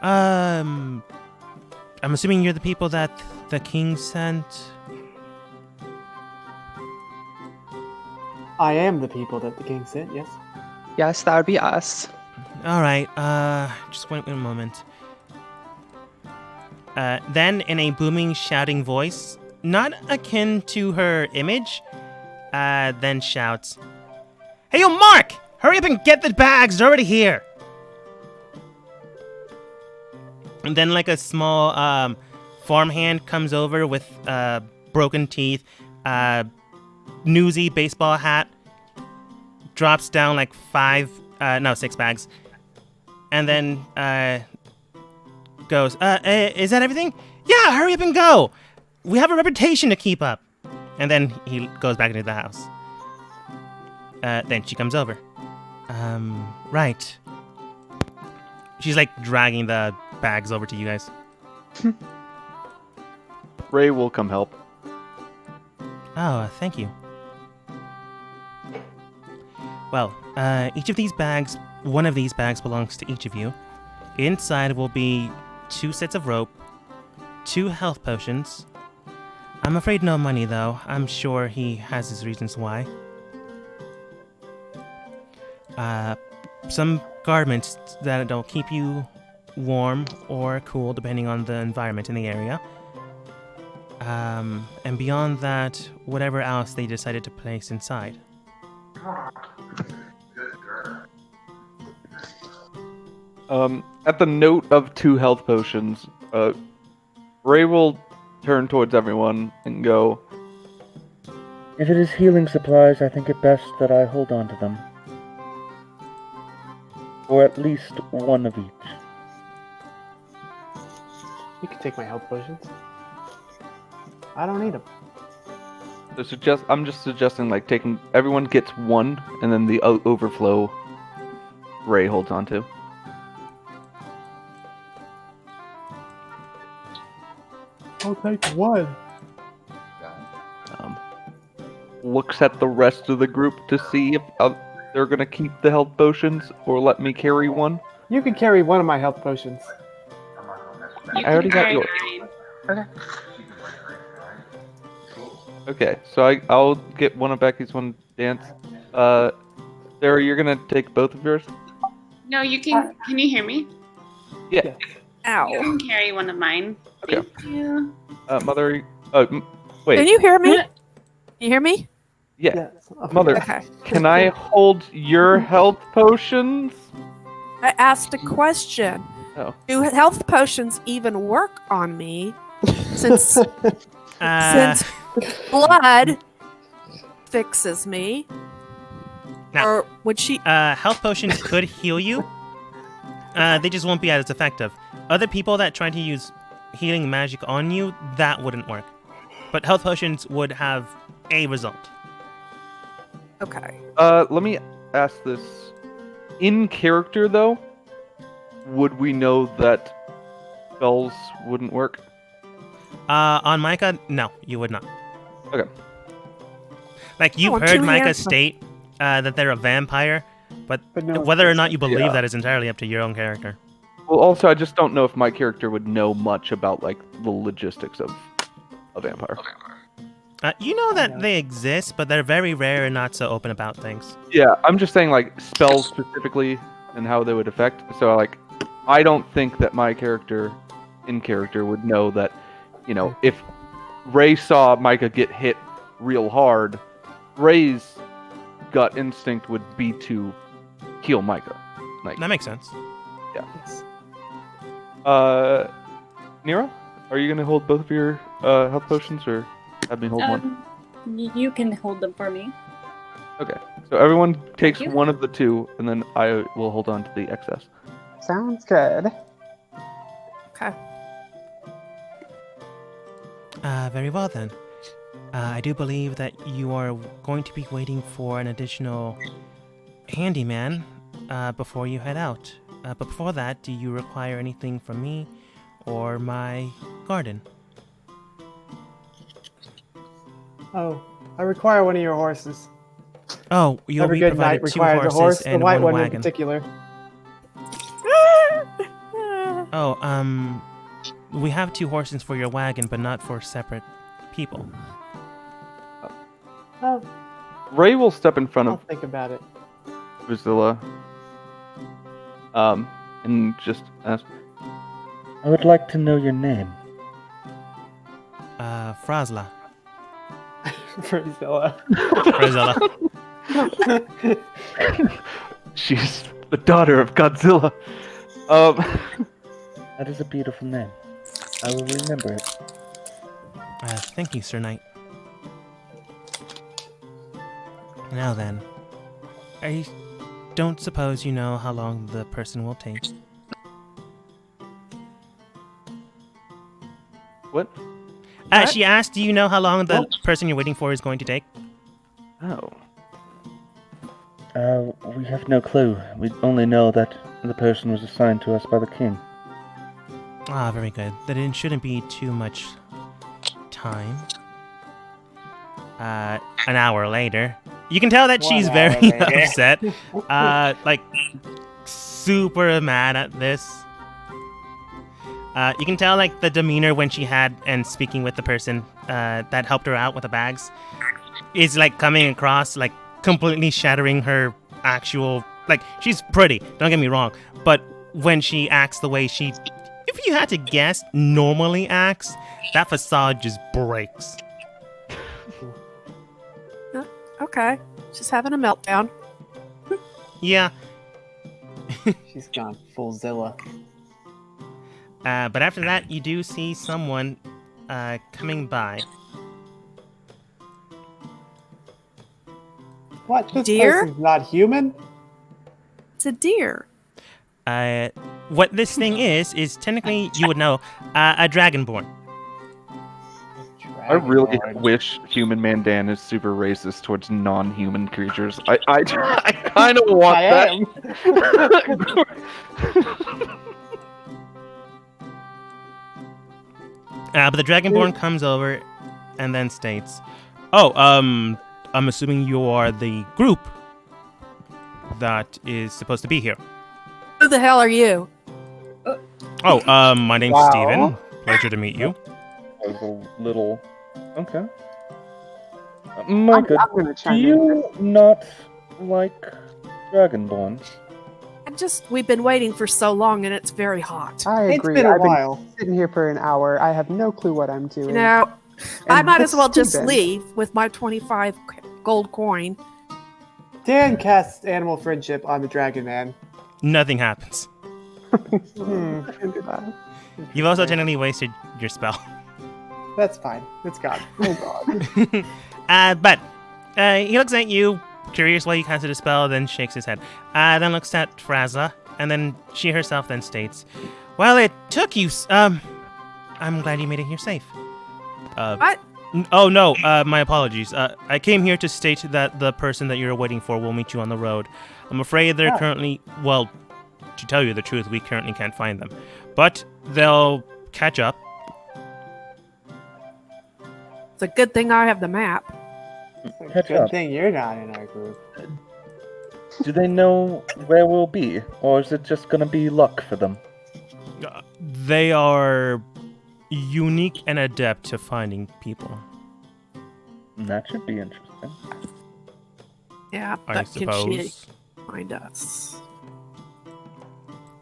I'm assuming you're the people that the king sent? I am the people that the king sent, yes. Yes, that would be us. All right, just wait a moment. Then, in a booming, shouting voice, not akin to her image, then shouts, "Hey, yo, Mark! Hurry up and get the bags! They're already here!" And then, like a small farmhand comes over with broken teeth, newsy baseball hat, drops down like 6 bags, and then goes, is that everything? Yeah, hurry up and go! We have a reputation to keep up. And then he goes back into the house. Then she comes over. Right. She's like dragging the bags over to you guys. Ray will come help. Oh, thank you. Well, each of these bags, one of these bags belongs to each of you. Inside will be 2 sets of rope, 2 health potions. I'm afraid no money, though. I'm sure he has his reasons why. Some garments that'll keep you warm or cool, depending on the environment in the area. And beyond that, whatever else they decided to place inside. At the note of 2 health potions, Ray will turn towards everyone and go, If it is healing supplies, I think it best that I hold on to them. Or at least one of each. You can take my health potions. I don't need them. I'm just suggesting like taking, everyone gets 1, and then the overflow Ray holds on to. I'll take 1. Looks at the rest of the group to see if they're gonna keep the health potions or let me carry 1. You can carry 1 of my health potions. I already got yours. Okay, so I'll get one of Becky's, one Dance. Sarah, you're gonna take both of yours? No, you can. Can you hear me? Yeah. Ow. You can carry one of mine. Okay. Thank you. Mother. Wait. Can you hear me? You hear me? Yeah. Yes. Mother, Okay. can I hold your health potions? I asked a question. Oh. Do health potions even work on me? Since blood fixes me. Now- Or would she? Health potions could heal you. They just won't be as effective. Other people that try to use healing magic on you, that wouldn't work. But health potions would have a result. Okay. Let me ask this. In character, though, would we know that spells wouldn't work? On Micah, no, you would not. Okay. Like, you've want heard 2 Micah hands. state that they're a vampire, but no whether or not you believe Yeah. that is entirely up to your own character. Well, also, I just don't know if my character would know much about, like, the logistics of a vampire. You know that they exist, but they're very rare and not so open about things. Yeah, I'm just saying, like, spells specifically and how they would affect. So, like, I don't think that my character, in character, would know that, you know, if Ray saw Micah get hit real hard, Ray's gut instinct would be to heal Micah. Like, That makes sense. Nero, are you gonna hold both of your health potions, or have me hold one? You can hold them for me. Okay, so everyone takes you. one of the 2, and then I will hold on to the excess. Sounds good. Okay. Very well then. I do believe that you are going to be waiting for an additional handyman before you head out. But before that, do you require anything from me or my garden? Oh, I require one of your horses. Oh, you'll Every be good knight provided 2 requires a horses horse, the and white 1 one in wagon. particular. Oh, we have 2 horses for your wagon, but not for separate people. Oh, Ray will step in front I'll of think about it. Drusilla. And just ask, I would like to know your name. Frazla. Priscilla. Frazella. she's the daughter of Godzilla. That is a beautiful name. I will remember it. Thank you, Sir Knight. Now then, I don't suppose you know how long the person will take. What? She asked, do you know how long the person you're waiting for is going to take? Oh. We have no clue. We only know that the person was assigned to us by the king. Ah, very good. Then it shouldn't be too much time. An hour later. You can tell that 1 she's hour very later. upset. Like, super mad at this. You can tell, like, the demeanor when she had and speaking with the person that helped her out with the bags is, like, coming across, like, completely shattering her actual... Like, she's pretty, don't get me wrong, but when she acts the way she... If you had to guess, normally acts, that facade just breaks. Okay. She's having a meltdown. Yeah, She's gone full Zilla. but after that, you do see someone coming by. What? This Deer? person's not human? It's a deer. What this thing is technically, you would know, a Dragonborn. I really Dragonborn. wish Human Man Dan is super racist towards non-human creatures. I kind of want I that. But the Dragonborn comes over and then states, "Oh, I'm assuming you are the group that is supposed to be here." Who the hell are you? Oh, my name's Wow. Steven. Pleasure to meet you. I was a little... Okay. Micah, I'm gonna do chime in. you not like Dragonborn? We've been waiting for so long and it's very hot. I It's agree. been a I've while. been sitting here for an hour. I have no clue what I'm doing. You know, I And might this as well just Steven- leave with my 25 gold coin. Dan casts animal friendship on the Dragon Man. Nothing happens. Hmm, I can do that. You've also technically wasted your spell. that's fine. It's gone. Oh god. But he looks at you, curious why you casted a spell, then shakes his head. Then looks at Frazla, and then she herself then states, "Well, it took you. I'm glad you made it here safe." What? Oh no, my apologies. I came here to state that the person that you're waiting for will meet you on the road. I'm afraid they're Oh. currently, well, to tell you the truth, we currently can't find them, but they'll catch up. It's a good thing I have the map. Catch Good up. thing you're not in our group. Do they know where we'll be? Or is it just gonna be luck for them? They are unique and adept to finding people, That should be interesting. Yeah, I but can she suppose. find us?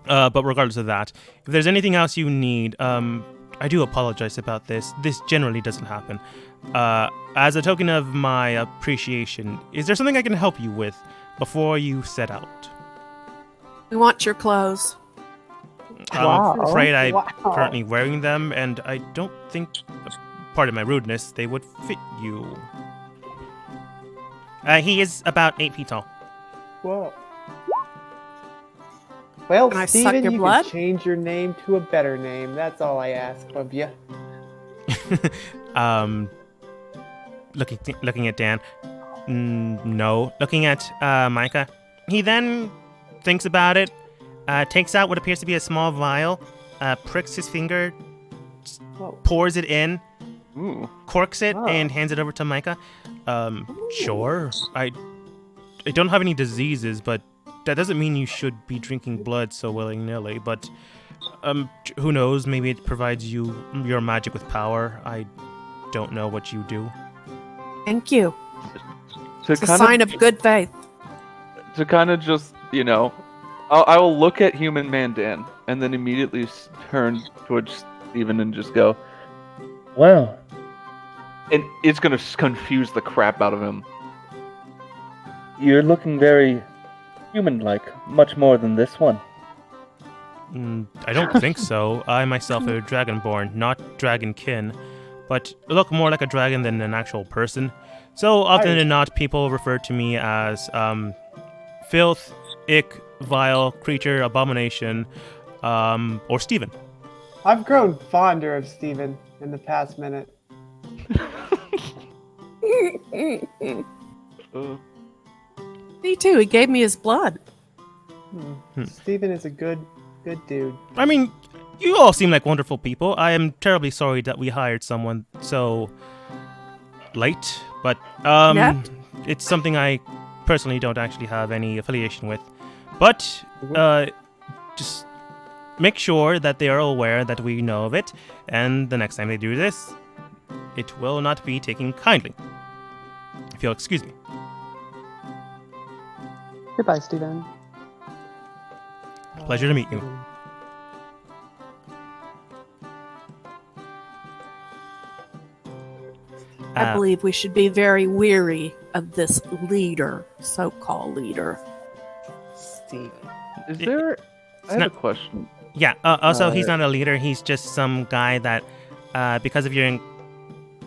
But regardless of that, if there's anything else you need, I do apologize about this. This generally doesn't happen. As a token of my appreciation, is there something I can help you with before you set out? We want your clothes. I'm Wow. afraid I'm Wow. currently wearing them, and I don't think, pardon my rudeness, they would fit you. He is about 8 feet tall. Whoa. Well, Can I suck Steven, your you blood? can change your name to a better name. That's all I ask of you. Looking at Dan. No. Looking at Micah. He then thinks about it, takes out what appears to be a small vial, pricks his finger, Whoa. pours it in, Ooh. corks it, Oh. and hands it over to Micah. Sure. I don't have any diseases, but that doesn't mean you should be drinking blood so willy-nilly. But who knows? Maybe it provides you your magic with power. I don't know what you do. Thank you. To It's a sign of good faith. to kind of just, I will look at Human Mandan and then immediately turn towards Steven and just go, Well, and it's gonna confuse the crap out of him. you're looking very human-like, much more than this one. I don't think so. I myself am dragonborn, not dragonkin, but look more like a dragon than an actual person. So often than not, people refer to me as filth, ick, vile, creature, abomination, or Steven. I've grown fonder of Steven in the past minute. Me too. He gave me his blood. Steven is a good dude. I mean, you all seem like wonderful people. I am terribly sorry that we hired someone so late, but Yeah. it's something I personally don't actually have any affiliation with. But just make sure that they are aware that we know of it, and the next time they do this, it will not be taken kindly. If you'll excuse me. Goodbye, Steven. Pleasure to meet you. I believe we should be very weary of this leader, so-called leader. Steven. Is there? I have not- a question. Yeah, also, he's not a leader. He's just some guy that, because of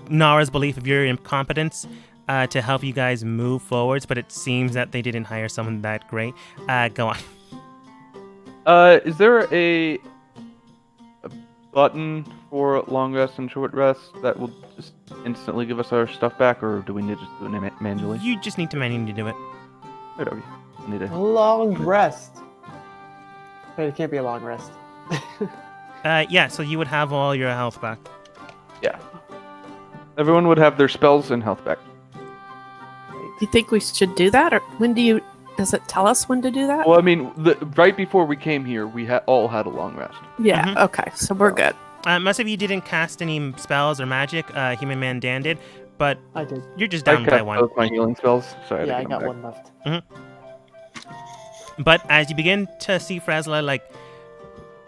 Nara's belief of your incompetence, to help you guys move forwards, but it seems that they didn't hire someone that great. Go on. Is there a button for long rest and short rest that will just instantly give us our stuff back, or do we need to just do it manually? You just need to manually do it. Whatever. Need A to. long rest. Wait, it can't be a long rest. Yeah, so you would have all your health back. Yeah. Everyone would have their spells and health back. You think we should do that, or does it tell us when to do that? Well, I mean, right before we came here, we all had a long rest. Yeah. Mhm. Okay. So we're good. Most of you didn't cast any spells or magic. Human Man Dan did, but I did. you're just I down by cast one. both my healing spells. Sorry, Yeah, I had to got get one left. But as you begin to see Frazla,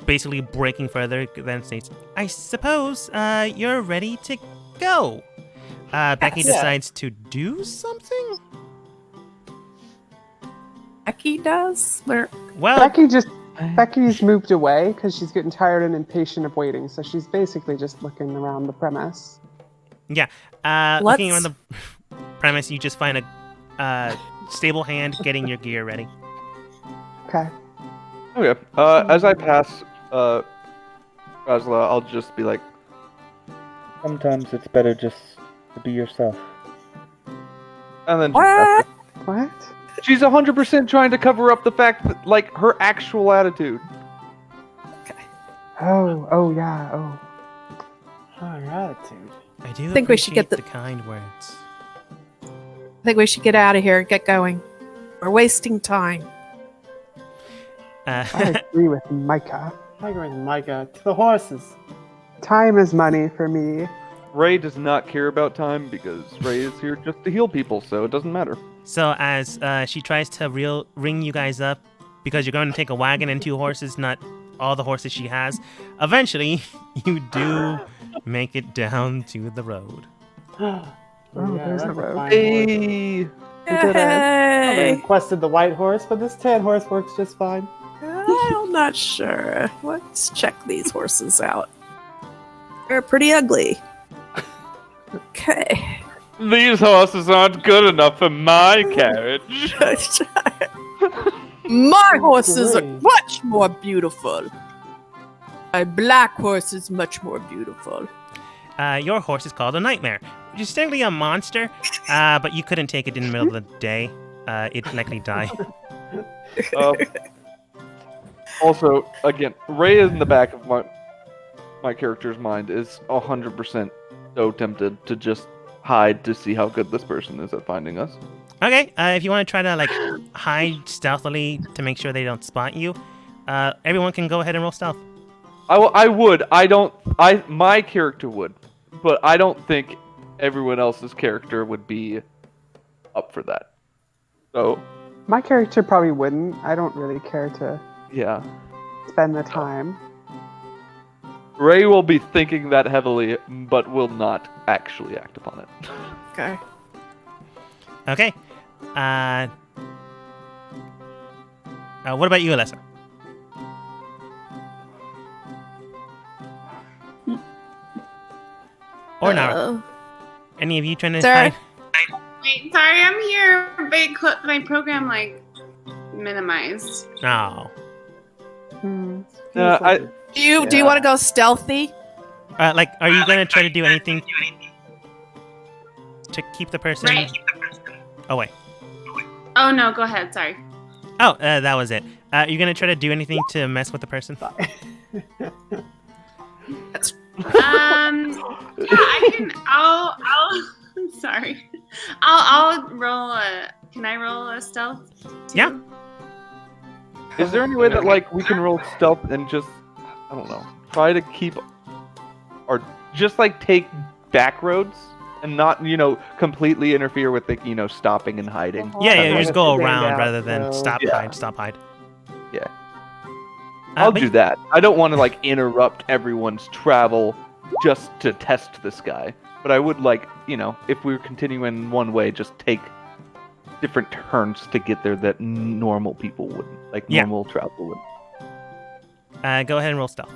basically breaking further, then states, I suppose you're ready to go. Becky Yes. decides to do something? Becky does. Well, Becky's moved away because she's getting tired and impatient of waiting. So she's basically just looking around the premise. looking around the premise, you just find a stable hand getting your gear ready. Okay. Okay. As I pass, Razla, I'll just be like, Sometimes it's better just to be yourself. and then What? What? she's 100% trying to cover up the fact that, her actual attitude. Oh, yeah. Oh. Her attitude. I do think we should get appreciate the kind words. I think we should get out of here and get going. We're wasting time. I agree with Micah. I agree with Micah. To the horses. Time is money for me. Ray does not care about time because Ray is here just to heal people, so it doesn't matter. So as she tries to ring you guys up, because you're going to take a wagon and 2 horses, not all the horses she has, eventually you do make it down to the road. Oh, there's that's a road. fine horse. Hey, did it. I Hey! requested the white horse, but this tan horse works just fine. I'm not sure. Let's check these horses out. They're pretty ugly. Okay. these horses aren't good enough for my carriage. My horses are Great. much more beautiful. A black horse is much more beautiful. Your horse is called a nightmare, which is technically a monster, but you couldn't take it in the middle of the day. It'd likely die. Also, again, Ray in the back of my character's mind is 100% so tempted to just hide to see how good this person is at finding us. Okay, if you want to try to like hide stealthily to make sure they don't spot you, everyone can go ahead and roll stealth. I would. My character would, but I don't think everyone else's character would be up for that. So, My character probably wouldn't. I don't really care to yeah. spend the time. Ray will be thinking that heavily, but will not actually act upon it. Okay. Okay. What about you, Alyssa? Or Nara? Any of you trying to Sir? hide? Wait, sorry, I'm here. But my program minimized. No. Hmm. Do you want to go stealthy? Like, are you gonna try to do anything to keep the person? Right. Oh wait. Oh no, go ahead. Sorry. Oh, that was it. You're gonna try to do anything to mess with the person? Yeah, I can. I'll. I'm sorry. I'll roll a. Can I roll a stealth? Too? Yeah. Is there any way that like we can roll stealth and just, I don't know, try to keep, or just like take back roads and not, completely interfere with the, stopping and hiding? Yeah, you Kinda just go stand around out, rather than so- stop, Yeah. hide. Yeah. I'll but do that. I don't want to like interrupt everyone's travel just to test this guy. But I would like, if we were continuing one way, just take different turns to get there that normal people wouldn't. Like Yeah. normal travel wouldn't. Go ahead and roll stealth.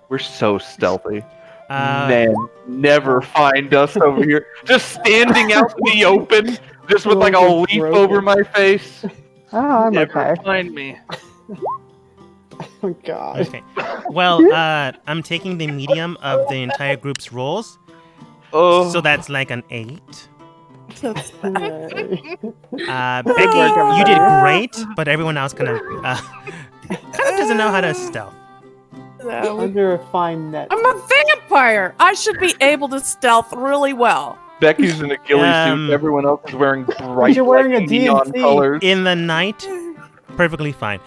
We're so stealthy. Uh, Man, never find us over here. Just standing out in the open, just with like a Broken, leaf broken. over my face. Oh, I'm Never okay. find me. Oh God. Okay. Well, I'm taking the medium of the entire group's rolls, Oh, so that's like an 8. Yay. Becky, you did great, but everyone else kind of doesn't know how to stealth. No. Under a fine net. I'm a vampire. I should be able to stealth really well. Becky's in a ghillie Um, suit. Everyone else is wearing bright You're wearing a neon DNC. colors. In the night, perfectly fine.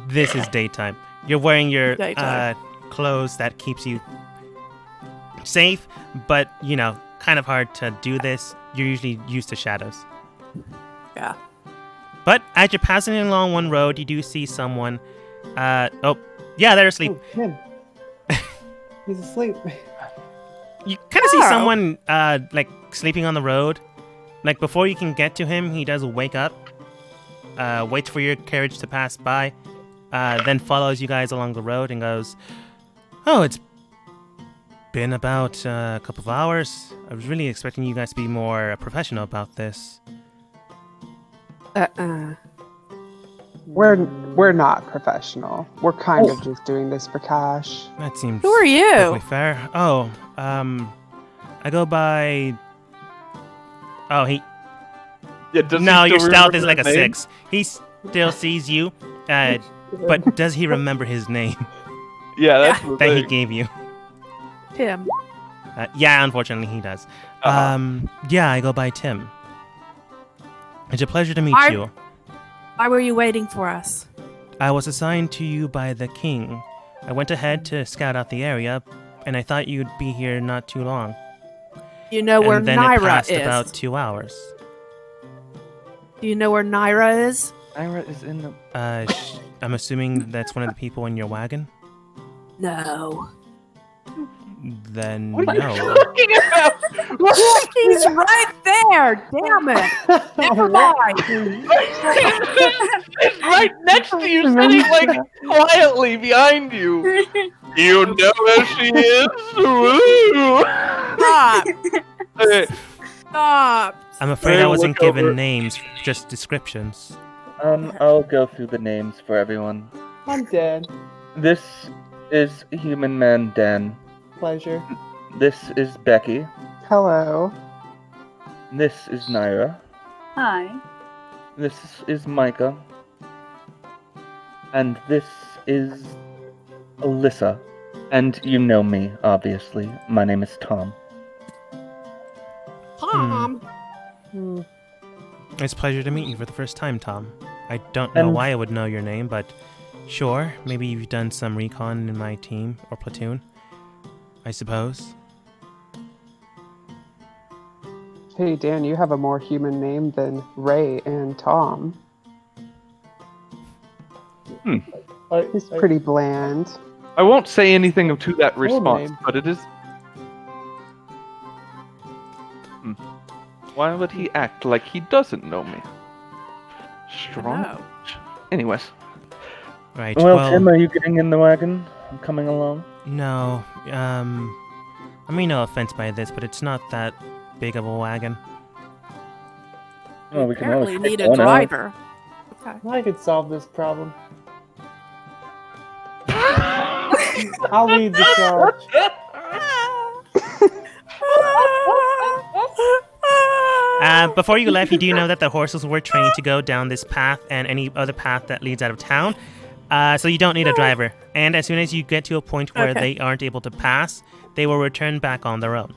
This is daytime. You're wearing your Daytime. clothes that keeps you safe, but kind of hard to do this. You're usually used to shadows. Yeah. But as you're passing along one road, you do see someone. Yeah, they're asleep. Oh, Tim. He's asleep. You kind of see Oh. someone like sleeping on the road. Like before you can get to him, he does wake up, waits for your carriage to pass by, then follows you guys along the road and goes, "Oh, it's been about a couple of hours. I was really expecting you guys to be more professional about this." We're not professional. We're kind of just doing this for cash. That seems Who are you? perfectly fair. Oh, I go by. Oh, he. Yeah, does he No, still your stealth remember is like a his name? 6. He still sees you, but does he remember his name Yeah, that's the that he thing. gave you? Tim. Yeah, unfortunately he does. Uh-huh. Yeah, I go by Tim. It's a pleasure to meet I- you. Why were you waiting for us? I was assigned to you by the king. I went ahead to scout out the area, and I thought you'd be here not too long. You know where And then it Naira passed is. about 2 hours. Do you know where Naira is? Ira is in the. I'm assuming that's one of the people in your wagon? No. Then What are you no. talking about? He's right there. Damn it. Never mind. It's right next to you, sitting like quietly behind you. You know where she is? Woo! Stop. Hey, Stop. I'm afraid I We'll wasn't look over. given names, just descriptions. I'll go through the names for everyone. I'm dead. This is Human Man Dan. Pleasure. This is Becky. Hello. This is Naira. Hi. This is Micah. And this is Alyssa. And you know me, obviously. My name is Tom. Tom. It's a pleasure to meet you for the first time, Tom. I don't know And- why I would know your name, but sure, maybe you've done some recon in my team or platoon, I suppose. Hey, Dan, you have a more human name than Ray and Tom. He's pretty bland. I won't say anything to that response, name. but it is. Why would he act like he doesn't know me? Strong. know. Anyways, Right. Well, Tim, are you getting in the wagon? I'm coming along. No. I mean, no offense by this, but it's not that big of a wagon. Well, we can Apparently always need take a one out. driver. Okay. I could solve this problem. I'll lead the charge. Before you left, you do know that the horses were trained to go down this path and any other path that leads out of town. So you don't need a driver. And as soon as you get to a point where Okay. they aren't able to pass, they will return back on their own.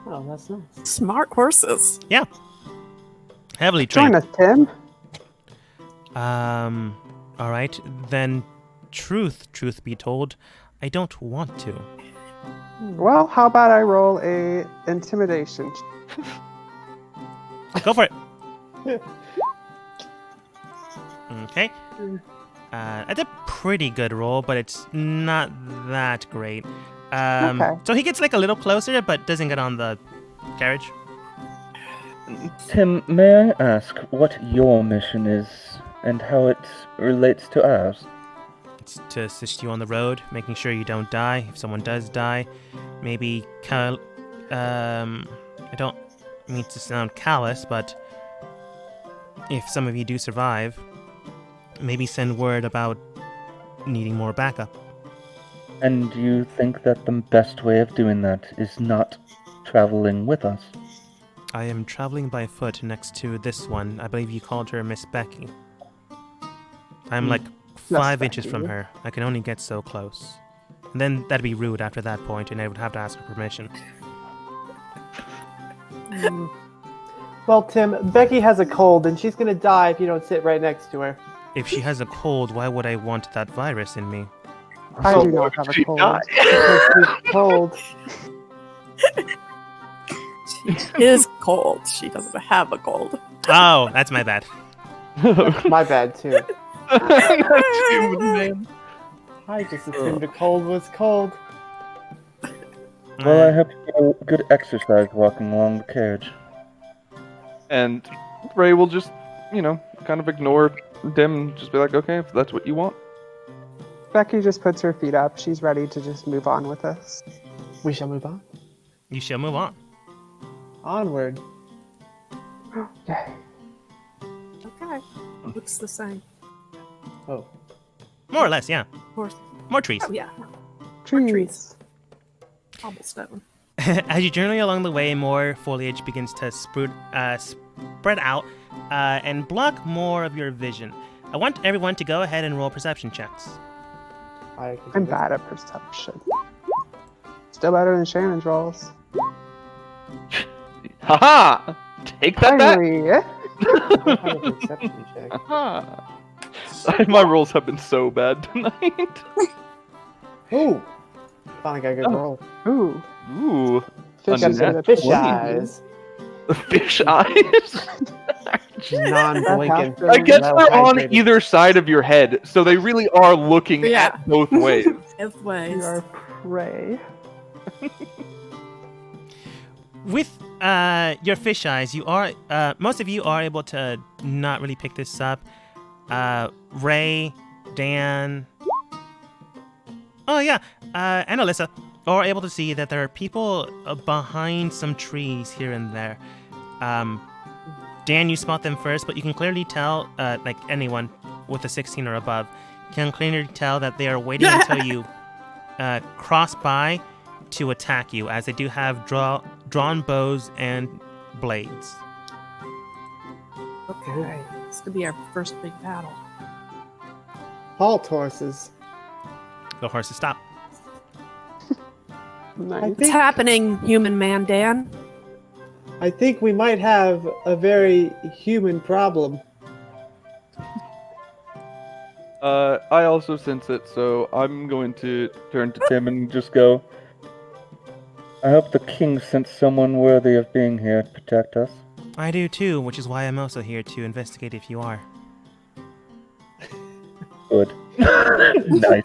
Oh, that's nice. Smart horses. Heavily Join trained. us, Tim. All right. Then, truth be told, I don't want to. Well, how about I roll a intimidation? Go for it. Okay. That's a pretty good roll, but it's not that great. Okay. So he gets like a little closer, but doesn't get on the carriage. Tim, may I ask what your mission is and how it relates to ours? It's to assist you on the road, making sure you don't die. If someone does die, maybe I don't mean to sound callous, but if some of you do survive, maybe send word about needing more backup. And you think that the best way of doing that is not traveling with us? I am traveling by foot next to this one. I believe you called her Miss Becky. I'm like 5 inches from Becky. her. I can only get so close. And then that'd be rude after that point, and I would have to ask her permission. Well, Tim, Becky has a cold, and she's gonna die if you don't sit right next to her. If she has a cold, why would I want that virus in me? I So do what not have if a she cold. dies? Because she's cold. She is cold. She doesn't have a cold. Oh, that's my bad. My bad, too. Human man. I just assumed a cold was cold. Well, I hope you get good exercise walking along the carriage. And Ray will just, kind of ignore Dim and just be like, okay, if that's what you want. Becky just puts her feet up. She's ready to just move on with us. We shall move on. You shall move on. Onward. Yay. Okay. Looks the same. Oh. More or less, yeah. Horse. More trees. Oh, yeah. Trees. Cobblestone. As you journey along the way, more foliage begins to spread out and block more of your vision. I want everyone to go ahead and roll perception checks. I can do I'm this. bad at perception. Still better than Shannon's rolls. Haha! Take that back! Finally. I have a perception check. Haha. My rolls have been so bad tonight. Ooh! Finally got a good roll. Ooh. Ooh. Fish A eyes. nat Fish 20. eyes. Fish eyes? Non-blinking. I guess well they're on hydrated. either side of your head, so they really are looking Yeah. at both ways. Both ways. You are prey. With your fish eyes, you are most of you are able to not really pick this up. Ray, Dan, and Alyssa are able to see that there are people behind some trees here and there. Dan, you spot them first, but you can clearly tell, like anyone with a 16 or above, can clearly tell that they are waiting until you cross by to attack you, as they do have drawn bows and blades. Okay. This could be our first big battle. Halt horses. The horses stop. Nice. What's happening, human man, Dan? I think we might have a very human problem. I also sense it, so I'm going to turn to Tim and just go, I hope the king sent someone worthy of being here to protect us. I do too, which is why I'm also here to investigate if you are. Good. Nice.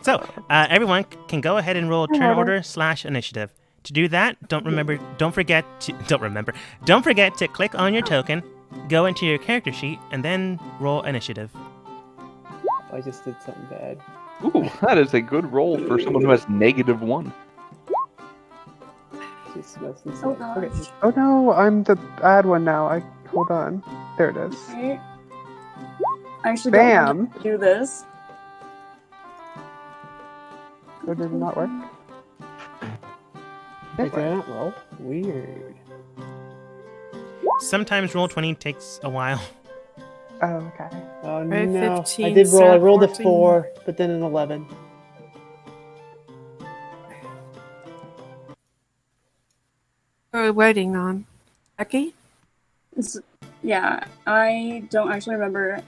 So, everyone can go ahead and roll turn order / initiative. To do that, don't forget to click on your token, go into your character sheet, and then roll initiative. I just did something bad. Ooh, that is a good roll for someone who has -1. Just messing Oh, up. gosh. Okay. Oh no, I'm the bad one now. Hold on. There it is. Right. I actually don't Bam. want to do this. Oh, did it not work? Wait, did I not roll? Weird. Sometimes roll 20 takes a while. Oh, okay. Oh Right, no. 15, I did roll. I rolled a 14. 4, but then an 11. What are we waiting on? Becky? Yeah, I don't actually remember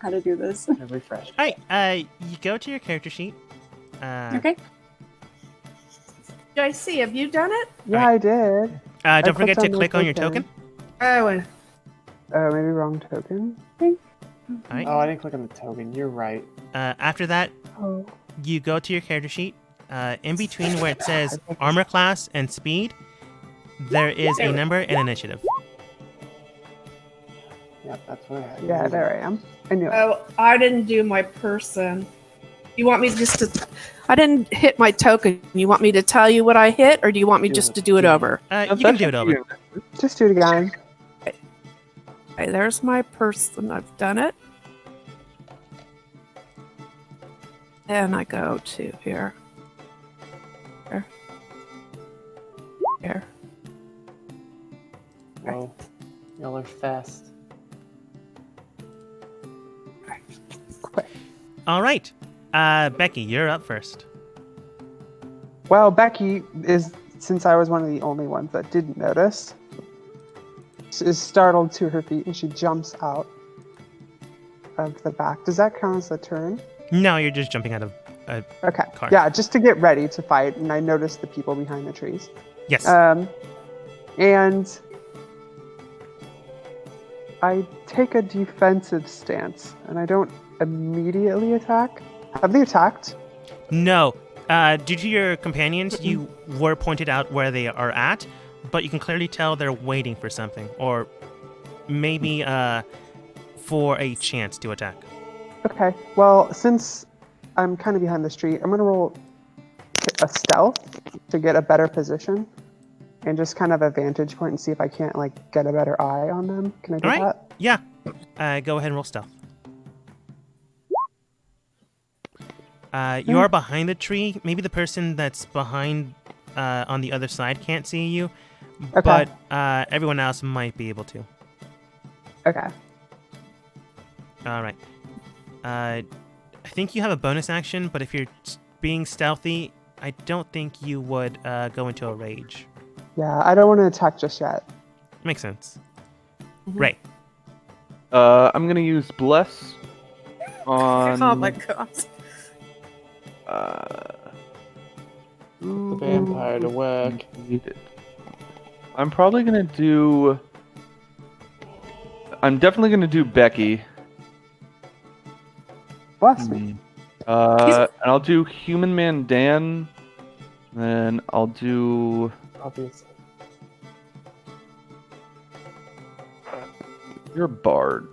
how to do this. Refresh. Alright, you go to your character sheet. Okay. JC, have you done it? Yeah, I did. Don't forget clicked to on click the on your token. token. Oh, Oh, maybe wrong token. Alright. Oh, I didn't click on the token. You're right. After that, Oh. you go to your character sheet. In between where it says armor class and speed, there is a number and initiative. Yep, that's what I had. Yeah, there I am. I knew it. oh, I didn't do my person. You want me just to... I didn't hit my token. You want me to tell you what I hit, or do you want me just to do it over? You can do it over. Just do it again. Okay, there's my person. I've done it. Then I go to here. Here. Whoa. Y'all are fast. Quick. Alright. Becky, you're up first. Well, Becky is, since I was one of the only ones that didn't notice, is startled to her feet and she jumps out of the back. Does that count as a turn? No, you're just jumping out of a Okay. car. Yeah, just to get ready to fight, and I noticed the people behind the trees. Yes. And I take a defensive stance, and I don't immediately attack. Have they attacked? No. Due to your companions, you were pointed out where they are at, but you can clearly tell they're waiting for something, or maybe for a chance to attack. Okay. Well, since I'm kind of behind this tree, I'm going to roll a stealth to get a better position and just kind of a vantage point and see if I can't, like, get a better eye on them. Can I do All right. that? Yeah. Go ahead and roll stealth. You are behind the tree. Maybe the person that's behind on the other side can't see you, Okay. but everyone else might be able to. Okay. All right. I think you have a bonus action, but if you're being stealthy, I don't think you would go into a rage. Yeah, I don't want to attack just yet. Makes sense. Ray. I'm gonna use bless on. Oh my god. The vampire to work. I'm probably gonna do. I'm definitely gonna do Becky. Bless me. And I'll do Human Man Dan. Then I'll do. Obviously. You're a bard.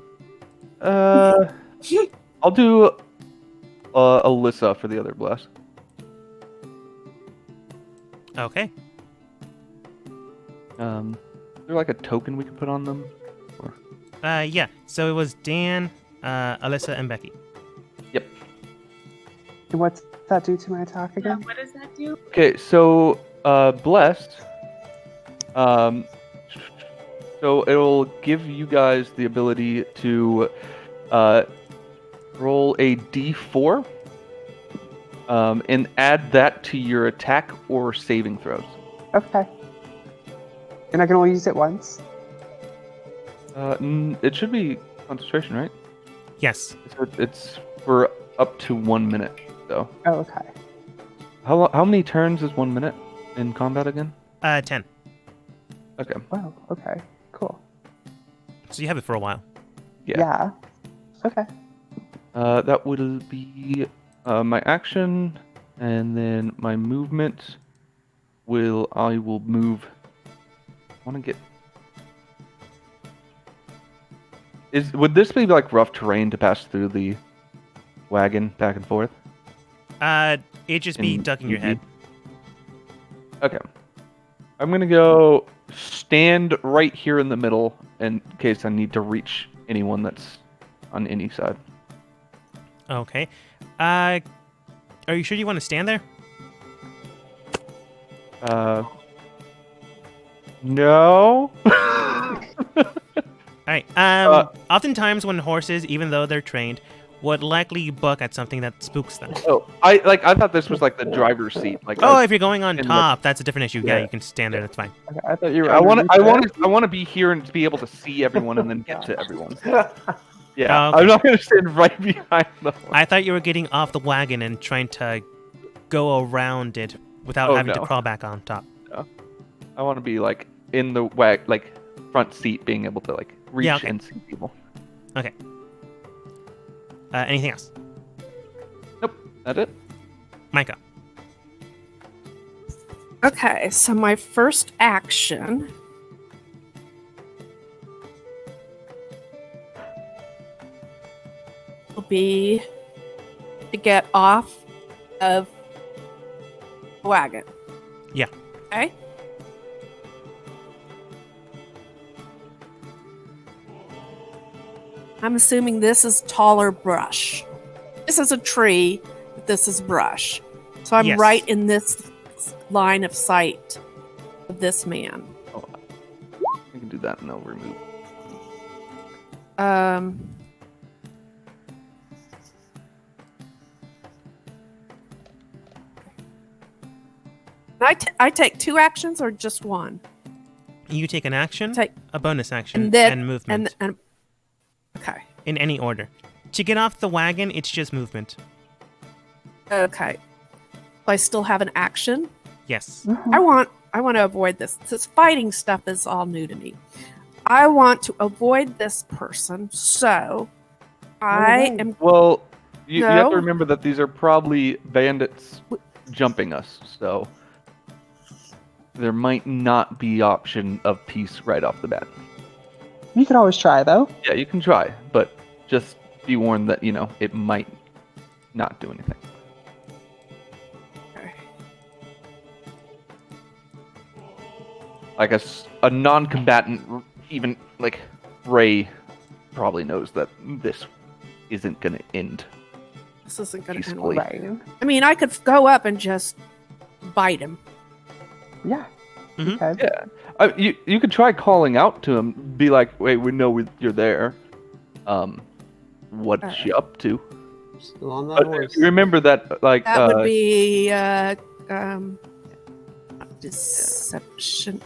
I'll do Alyssa for the other bless. Okay. Is there like a token we could put on them? Or... Yeah. So it was Dan, Alyssa, and Becky. Yep. And what's that do to my attack Yeah, again? what does that do? Okay, so blessed. So it'll give you guys the ability to roll a d4, and add that to your attack or saving throws. Okay. And I can only use it once. It should be concentration, right? Yes. It's for up to 1 minute, though. Oh, okay. How many turns is 1 minute in combat again? 10. Okay. Wow. Okay. Cool. So you have it for a while. Yeah. Okay. That will be my action, and then my movement I will move. I want to get. Would this be like rough terrain to pass through the wagon back and forth? It'd just be ducking your head. Okay. I'm gonna go stand right here in the middle in case I need to reach anyone that's on any side. Okay. Are you sure you want to stand there? No. All right. Oftentimes when horses, even though they're trained, would likely buck at something that spooks them. Oh, I thought this was like the driver's seat. Like, if you're going on in top, that's a different issue. Yeah, Yeah. you can stand there. That's fine. Okay, I thought you were. I want underneath to be here and to be able to see everyone and then get to everyone. Yeah, Oh, okay. I'm not going to stand right behind them. I thought you were getting off the wagon and trying to go around it without having to no. crawl back on top. I want to be like in the front seat, being able to like reach Yeah, okay. and see people. Okay. Anything else? Nope, that's it. Micah. Okay, so my first action will be to get off of the wagon. Yeah. Okay. I'm assuming this is taller brush. This is a tree, but this is brush. So I'm Yes. right in this line of sight of this man. Oh, I can do that and I'll remove. I take two actions or just one? You take an action, Take- a bonus action, And then and movement. and okay. In any order. To get off the wagon, it's just movement. Okay. I still have an action. Yes. I want to avoid this. This fighting stuff is all new to me. I want to avoid this person, so I am Well, you have No. to remember that these are probably bandits jumping us, so there might not be option of peace right off the bat. You can always try, though. Yeah, you can try, but just be warned that, it might not do anything. Like a non-combatant, even like Ray probably knows that this isn't going to end this isn't going to end peacefully. well. Right. I mean, I could go up and just bite him. Yeah. Mhm. Okay. Yeah, you could try calling out to him, be like, "Wait, we know you're there. What's you up to?" Still on that But horse. remember that, like, That would be deception.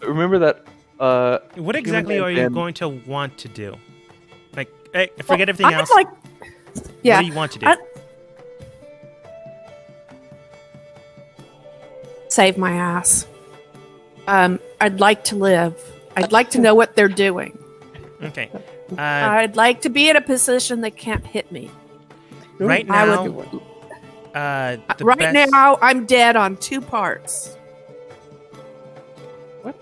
remember that. What exactly are you and- going to want to do? Like, forget everything I'd else. like, yeah, What do you want to do? I- save my ass. I'd like to live. I'd like to know what they're doing. Okay. I'd like to be in a position they can't hit me. Right I now, would, the right best- now, I'm dead on two parts. What?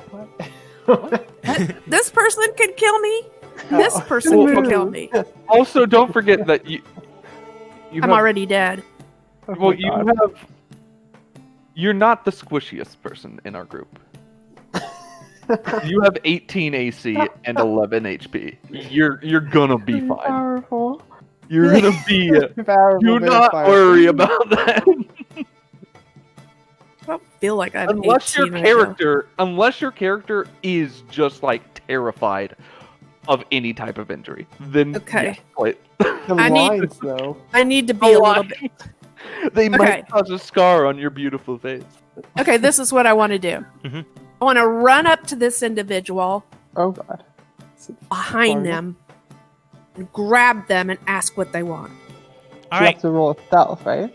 This person can kill me. This person Well, can okay. kill me. Also, don't forget that you I'm have, already dead. well, you have. You're not the squishiest person in our group. You have 18 AC and 11 HP. You're gonna be fine. Powerful. You're gonna be. Powerful Do not vampire. worry about that. I don't feel like I'm Unless 18 right now. your character is just like terrified of any type of injury, then Okay. yes, wait. The I need- lines, though. I need to be a little bit. They Okay. might cause a scar on your beautiful face. Okay, this is what I want to do. Mhm. I want to run up to this individual Oh God. behind Sorry. them and grab them and ask what they want. All You right. have to roll stealth, right?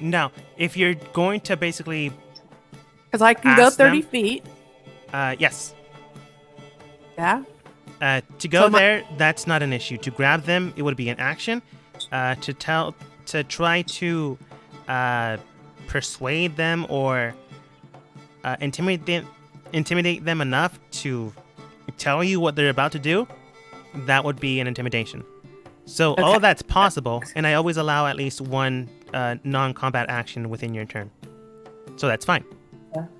No. If you're going to basically, Because I can go Ask 30 them. feet. yes. Yeah. To go So my- there, that's not an issue. To grab them, it would be an action. To try to persuade them or intimidate them enough to tell you what they're about to do, that would be an intimidation. So all Okay. of that's possible, and I always allow at least one non-combat action within your turn. So that's fine.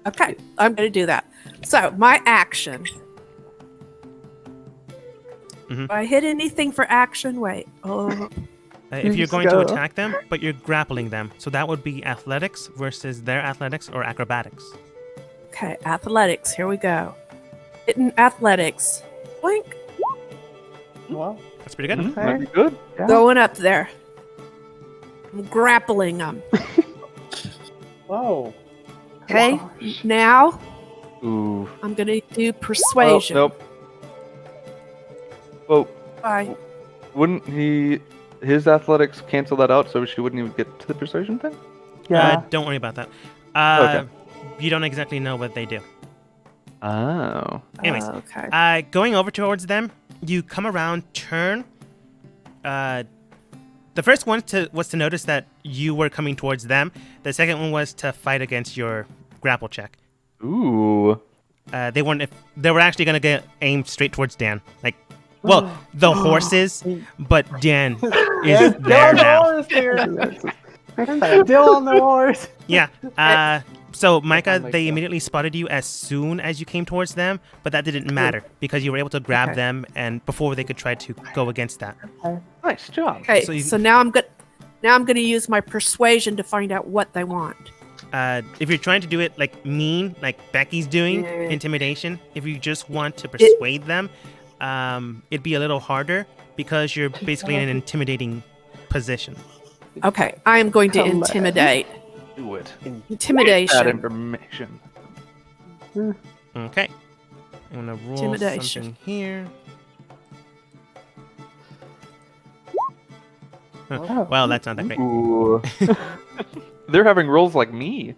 Okay, I'm going to do that. So my action. Mhm. Do I hit anything for action? Wait. Oh, If you're Just going to go. attack them, but you're grappling them, so that would be athletics versus their athletics or acrobatics. okay. Athletics. Here we go. Hitting athletics. Blink. Well, That's pretty good. Mhm, That'd be good. Yeah. Going up there. I'm grappling them. whoa. Okay. Now Ooh. I'm going to do persuasion. Oh, nope. Well, Bye. wouldn't his athletics cancel that out, so she wouldn't even get to the persuasion thing? Yeah. Don't worry about that. Okay. You don't exactly know what they do. Oh. Anyways, Okay. going over towards them, you come around, turn. The first one was to notice that you were coming towards them. The second one was to fight against your grapple check. Ooh. They were actually gonna get aimed straight towards Dan. Like, well, the horses, but Dan is there now. Still on the horse. Yeah. So Micah, like they that. immediately spotted you as soon as you came towards them, but that didn't matter because you were able to grab Okay. them and before they could try to go against that. Nice job. Okay. so So, you- now I'm going to use my persuasion to find out what they want. If you're trying to do it like mean, like Becky's doing, Yeah. intimidation, if you just want to persuade them, it'd be a little harder because you're basically in an intimidating position. Okay. I am going to Hilarious. intimidate. Do it. That Intimidation. information. Okay. I'm gonna roll Intimidation. something here. Huh. Well, that's not that great. Ooh. They're having rolls like me.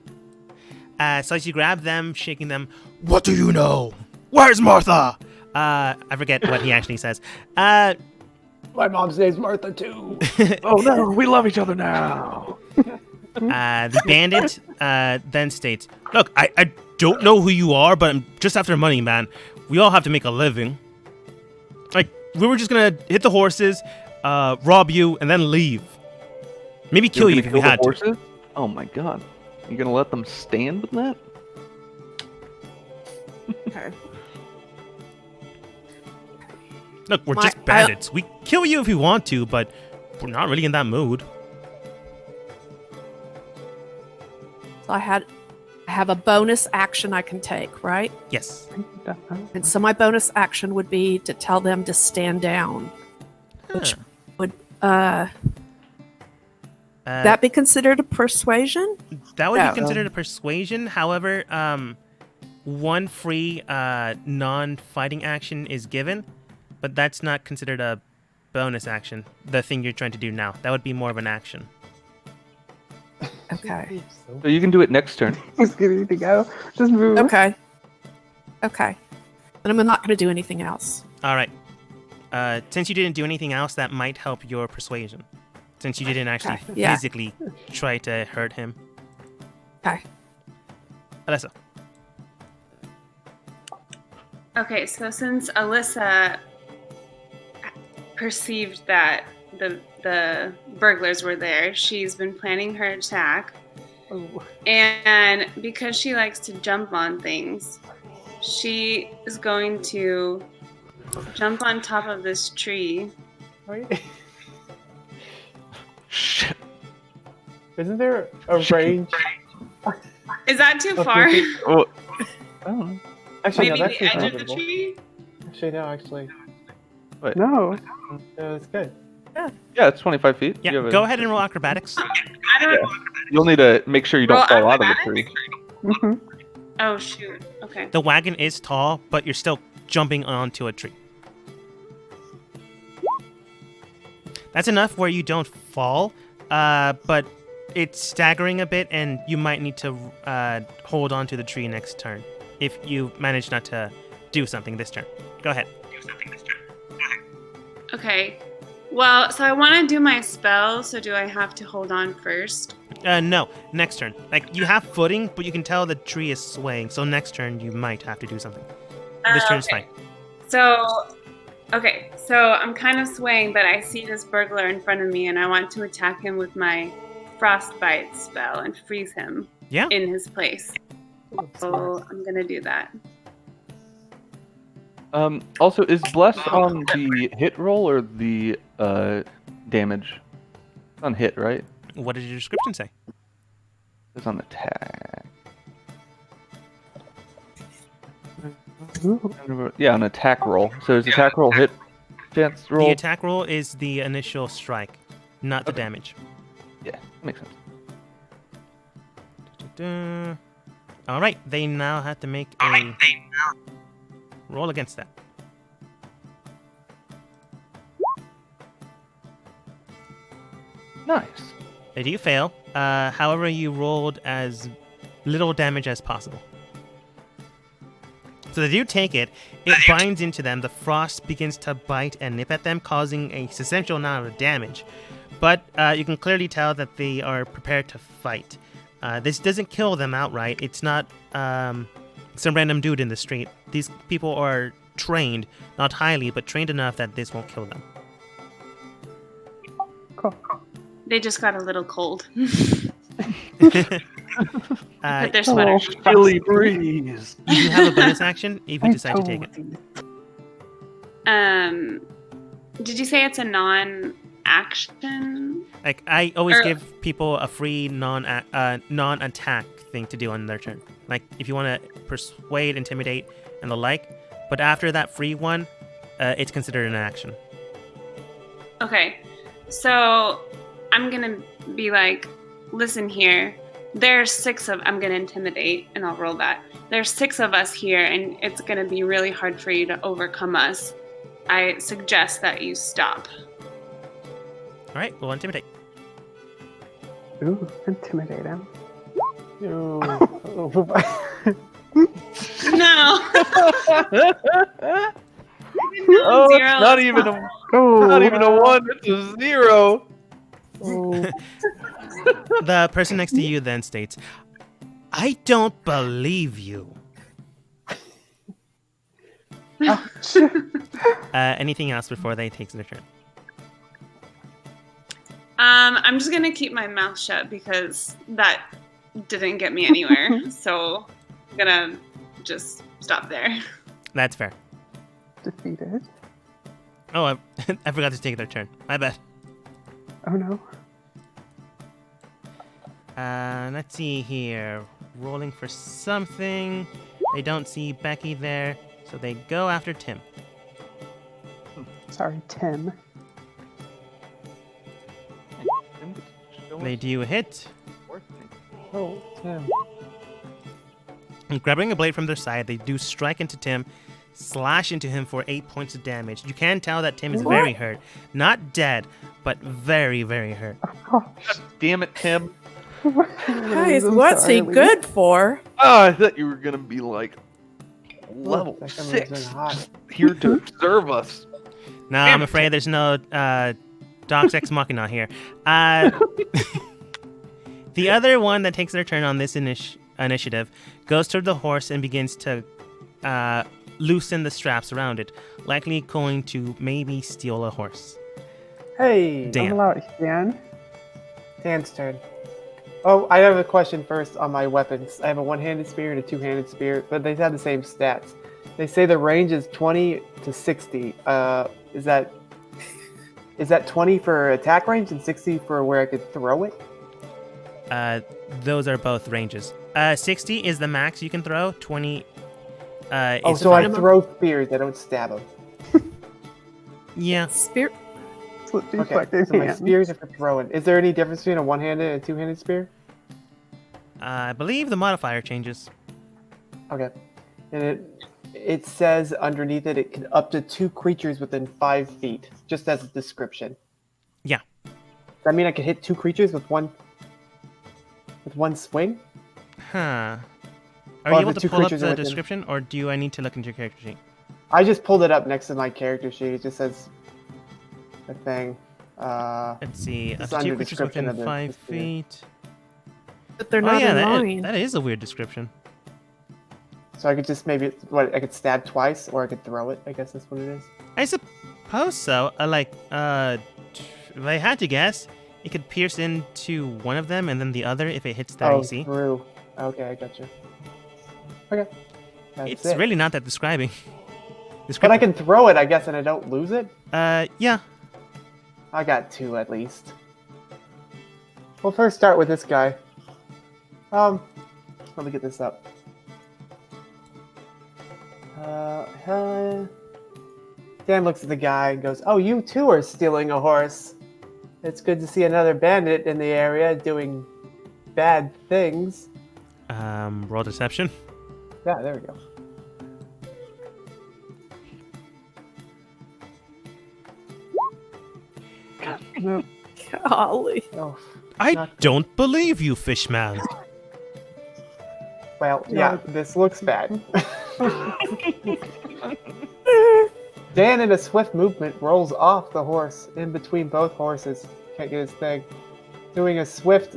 So as you grab them, shaking them, what do you know? Where's Martha? I forget what he actually says. My mom's name's Martha too. Oh no, we love each other now. The bandit then states, look, I don't know who you are, but I'm just after money, man. We all have to make a living. Like, we were just gonna hit the horses, rob you, and then leave. Maybe kill you You're if gonna we had the to. horses? Oh my god. You gonna let them stand with that? Okay. Look, we're My- just bandits. We kill you if we want to, but we're not really in that mood. So I have a bonus action I can take, right? Yes. And so my bonus action would be to tell them to stand down. Which would that be considered a persuasion? That would No. be considered a persuasion. However, one free non-fighting action is given, but that's not considered a bonus action. The thing you're trying to do now. That would be more of an action. Okay. So you can do it next turn. He's getting to go. Just move. Okay. Okay. Then I'm not going to do anything else. All right. Since you didn't do anything else, that might help your persuasion. Since you didn't actually Okay, yeah. physically try to hurt him. Okay. Alyssa. Okay, so since Alyssa perceived that the burglars were there, she's been planning her attack. Oh. And because she likes to jump on things, she is going to jump on top of this tree. Wait. Shit. Isn't there a range? Is that too Okay. far? Oh, I don't know. Actually, Maybe no, the that's edge of the reasonable. tree? Actually, no, actually. Wait. No. It's good. Yeah, it's 25 feet. Yeah, You have a- go ahead and roll acrobatics. I don't. You'll need to make sure you don't Roll fall out of the acrobatics? tree. hmm Oh shoot. Okay. The wagon is tall, but you're still jumping onto a tree. That's enough where you don't fall, but it's staggering a bit, and you might need to hold on to the tree next turn if you manage not to do something this turn. Go ahead. Okay. Well, so I want to do my spell. So do I have to hold on first? No, next turn. Like, you have footing, but you can tell the tree is swaying, so next turn you might have to do something. This turn's Okay. fine. So, okay. So I'm kind of swaying, but I see this burglar in front of me, and I want to attack him with my frostbite spell and freeze him Yeah. in his place. So I'm gonna do that. Also, is Bless on the hit roll or the damage? It's on hit, right? What did your description say? It's on attack. Yeah, an attack roll. So is attack roll hit chance roll? The attack roll is the initial strike, not the Okay. damage. Yeah, makes sense. Da-da-da. All right, they now have to make a roll against that. Nice. They do fail. However, you rolled as little damage as possible. So they do take it. It binds into them. The frost begins to bite and nip at them, causing a substantial amount of damage. But you can clearly tell that they are prepared to fight. This doesn't kill them outright. It's not some random dude in the street. These people are trained, not highly, but trained enough that this won't kill them. Cool. They just got a little cold. Uh, Put their sweater. Chilly breeze. you do have a bonus action if you decide to take it. Did you say it's a non-action? Like, I always Or- give people a free non-attack thing to do on their turn. Like, if you want to persuade, intimidate, and the like. But after that free one, it's considered an action. Okay, so I'm gonna be like, listen here. There's 6 of. I'm gonna intimidate, and I'll roll that. There's 6 of us here, and it's gonna be really hard for you to overcome us. I suggest that you stop. All right, we'll intimidate. Ooh, intimidate him. No. Oh, Zero. it's not even a, not even a 1. It's a 0. The person next to you then states, "I don't believe you." Anything else before they take their turn? I'm just gonna keep my mouth shut because that didn't get me anywhere. So I'm gonna just stop there. That's fair. Defeated. Oh, I forgot to take their turn. My bad. Oh no. Let's see here. Rolling for something. They don't see Becky there, so they go after Tim. Sorry, Tim. They do a hit. Oh, Tim. And grabbing a blade from their side, they do strike into Tim, slash into him for 8 points of damage. You can tell that Tim is very hurt. Not dead, but very, very hurt. Damn it, Tim. Guys, I'm what's sorry, he Lee. good for? Oh, I thought you were gonna be like level That comes 6 in hot. here to observe us. No, I'm afraid there's no Docs Ex Machina here. The other one that takes their turn on this initiative goes toward the horse and begins to loosen the straps around it, likely going to maybe steal a horse. Hey, Damn. I'm allowed, Dan. Dan's turn. Oh, I have a question first on my weapons. I have a one-handed spear and a two-handed spear, but they have the same stats. They say the range is 20 to 60. Is that 20 for attack range and 60 for where I could throw it? Those are both ranges. 60 is the max you can throw. 20 Oh, is so I fine. throw spears. I don't stab them. Yeah. Spear. Slip these Okay, fucking so my hands. spears are for throwing. Is there any difference between a one-handed and a two-handed spear? I believe the modifier changes. Okay. And it says underneath it, it can up to 2 creatures within 5 feet, just as a description. Yeah. Does that mean I can hit 2 creatures with one swing? Huh. Are Well, you the able to two pull up creatures are the within- description, or do I need to look into your character sheet? I just pulled it up next to my character sheet. It just says a thing. Let's see. It's Up to under 2 creatures description within of the 5 spear. feet. But they're Oh not yeah, in that, line. that is a weird description. So I could just maybe I could stab twice, or I could throw it. I guess that's what it is. I suppose so. If I had to guess, it could pierce into one of them and then the other if it hits their AC. Through. Okay, I gotcha. Okay. That's It's it. really not that describing. But I can throw it, I guess, and I don't lose it. Yeah. I got 2 at least. We'll first start with this guy. Let me get this up. Dan looks at the guy and goes, "Oh, you too are stealing a horse. It's good to see another bandit in the area doing bad things." Roll deception. Yeah, there we go. Golly. Oh, I Not good. don't believe you, Fishman. well, yeah, this looks bad. Dan, in a swift movement, rolls off the horse in between both horses. Can't get his thing. Doing a swift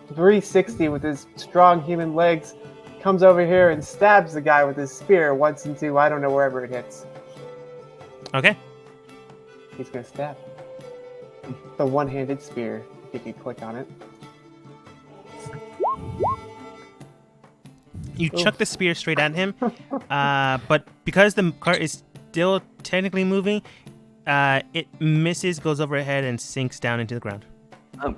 360 with his strong human legs, comes over here and stabs the guy with his spear once into I don't know wherever it hits. Okay. He's gonna stab. The one-handed spear. If you could click on it. You chuck the spear straight at him, but because the cart is still technically moving, it misses, goes overhead, and sinks down into the ground.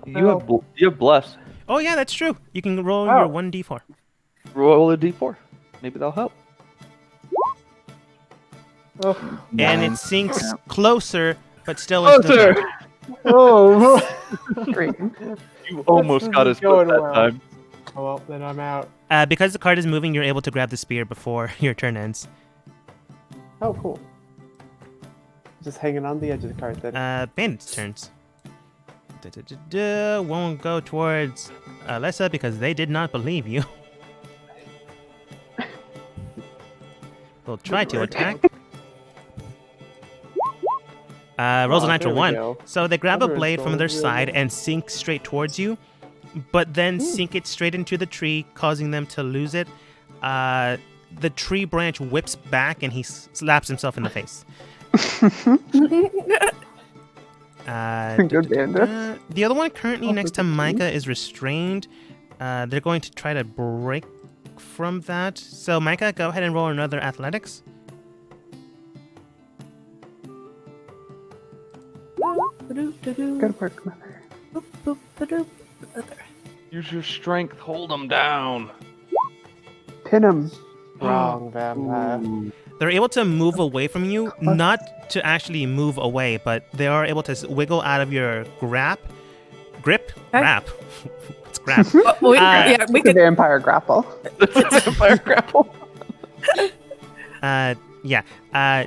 You have bless. Oh yeah, that's true. You can roll Oh. your 1d4. Roll a d4. Maybe that'll help. Oh, And it sinks closer, but still into the Closer! ground. oh. Great. You almost got his foot Going that well. time. Well, then I'm out. Because the cart is moving, you're able to grab the spear before your turn ends. Oh, cool. Just hanging on the edge of the cart then. Bandits' turns. Won't go towards Alessa because they did not believe you. They'll try to attack. Rolls a Oh, natural there we 1. go. So they grab a Everyone's blade from rolling their really side well. and sink straight towards you, but then sink it straight into the tree, causing them to lose it. The tree branch whips back and he slaps himself in the face. Good bandit. The other one currently next to Micah is restrained. They're going to try to break from that. So Micah, go ahead and roll another athletics. Good work, mother. Use your strength. Hold him down. Pin him. Wrong vampire. They're able to move away from you, not to actually move away, but they are able to wiggle out of your grip. Okay. Grab. It's grab. Yeah, we The could. vampire grapple. Vampire grapple.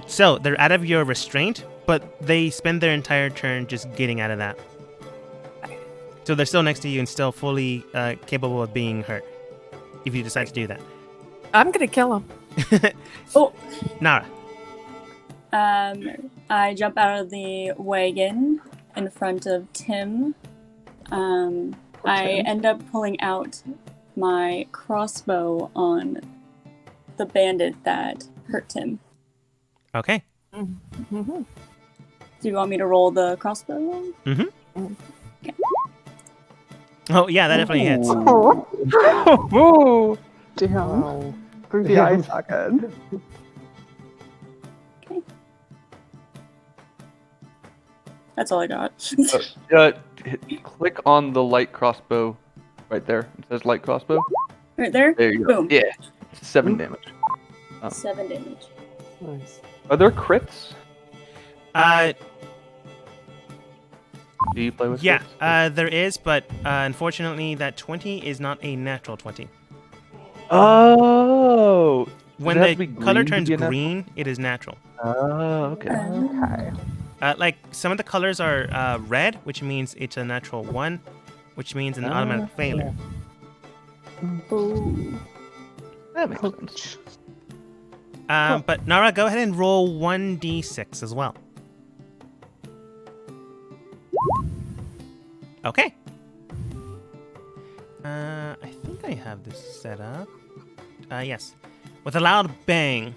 So they're out of your restraint, but they spend their entire turn just getting out of that. So they're still next to you and still fully capable of being hurt, if you decide to do that. I'm gonna kill him. Nara. I jump out of the wagon in front of Tim. I end up pulling out my crossbow on the bandit that hurt Tim. Okay. Mhm. Do you want me to roll the crossbow? Oh yeah, that definitely hits. Ooh. Damn. Oh. Through the eye socket. That's all I got. Click on the light crossbow right there. It says light crossbow. Right there? There you go. Boom. Yeah. 7 damage. 7 damage. Nice. Are there crits? Do you play with Yeah, sticks? there is, but unfortunately, that 20 is not a natural 20. Oh! When Does it have the to be color green to turns be a natural? green, it is natural. Oh, okay. Okay. Like some of the colors are red, which means it's a natural 1, which means an automatic failure. That makes sense. But Nara, go ahead and roll 1d6 as well. Okay. I think I have this set up. Yes. With a loud bang,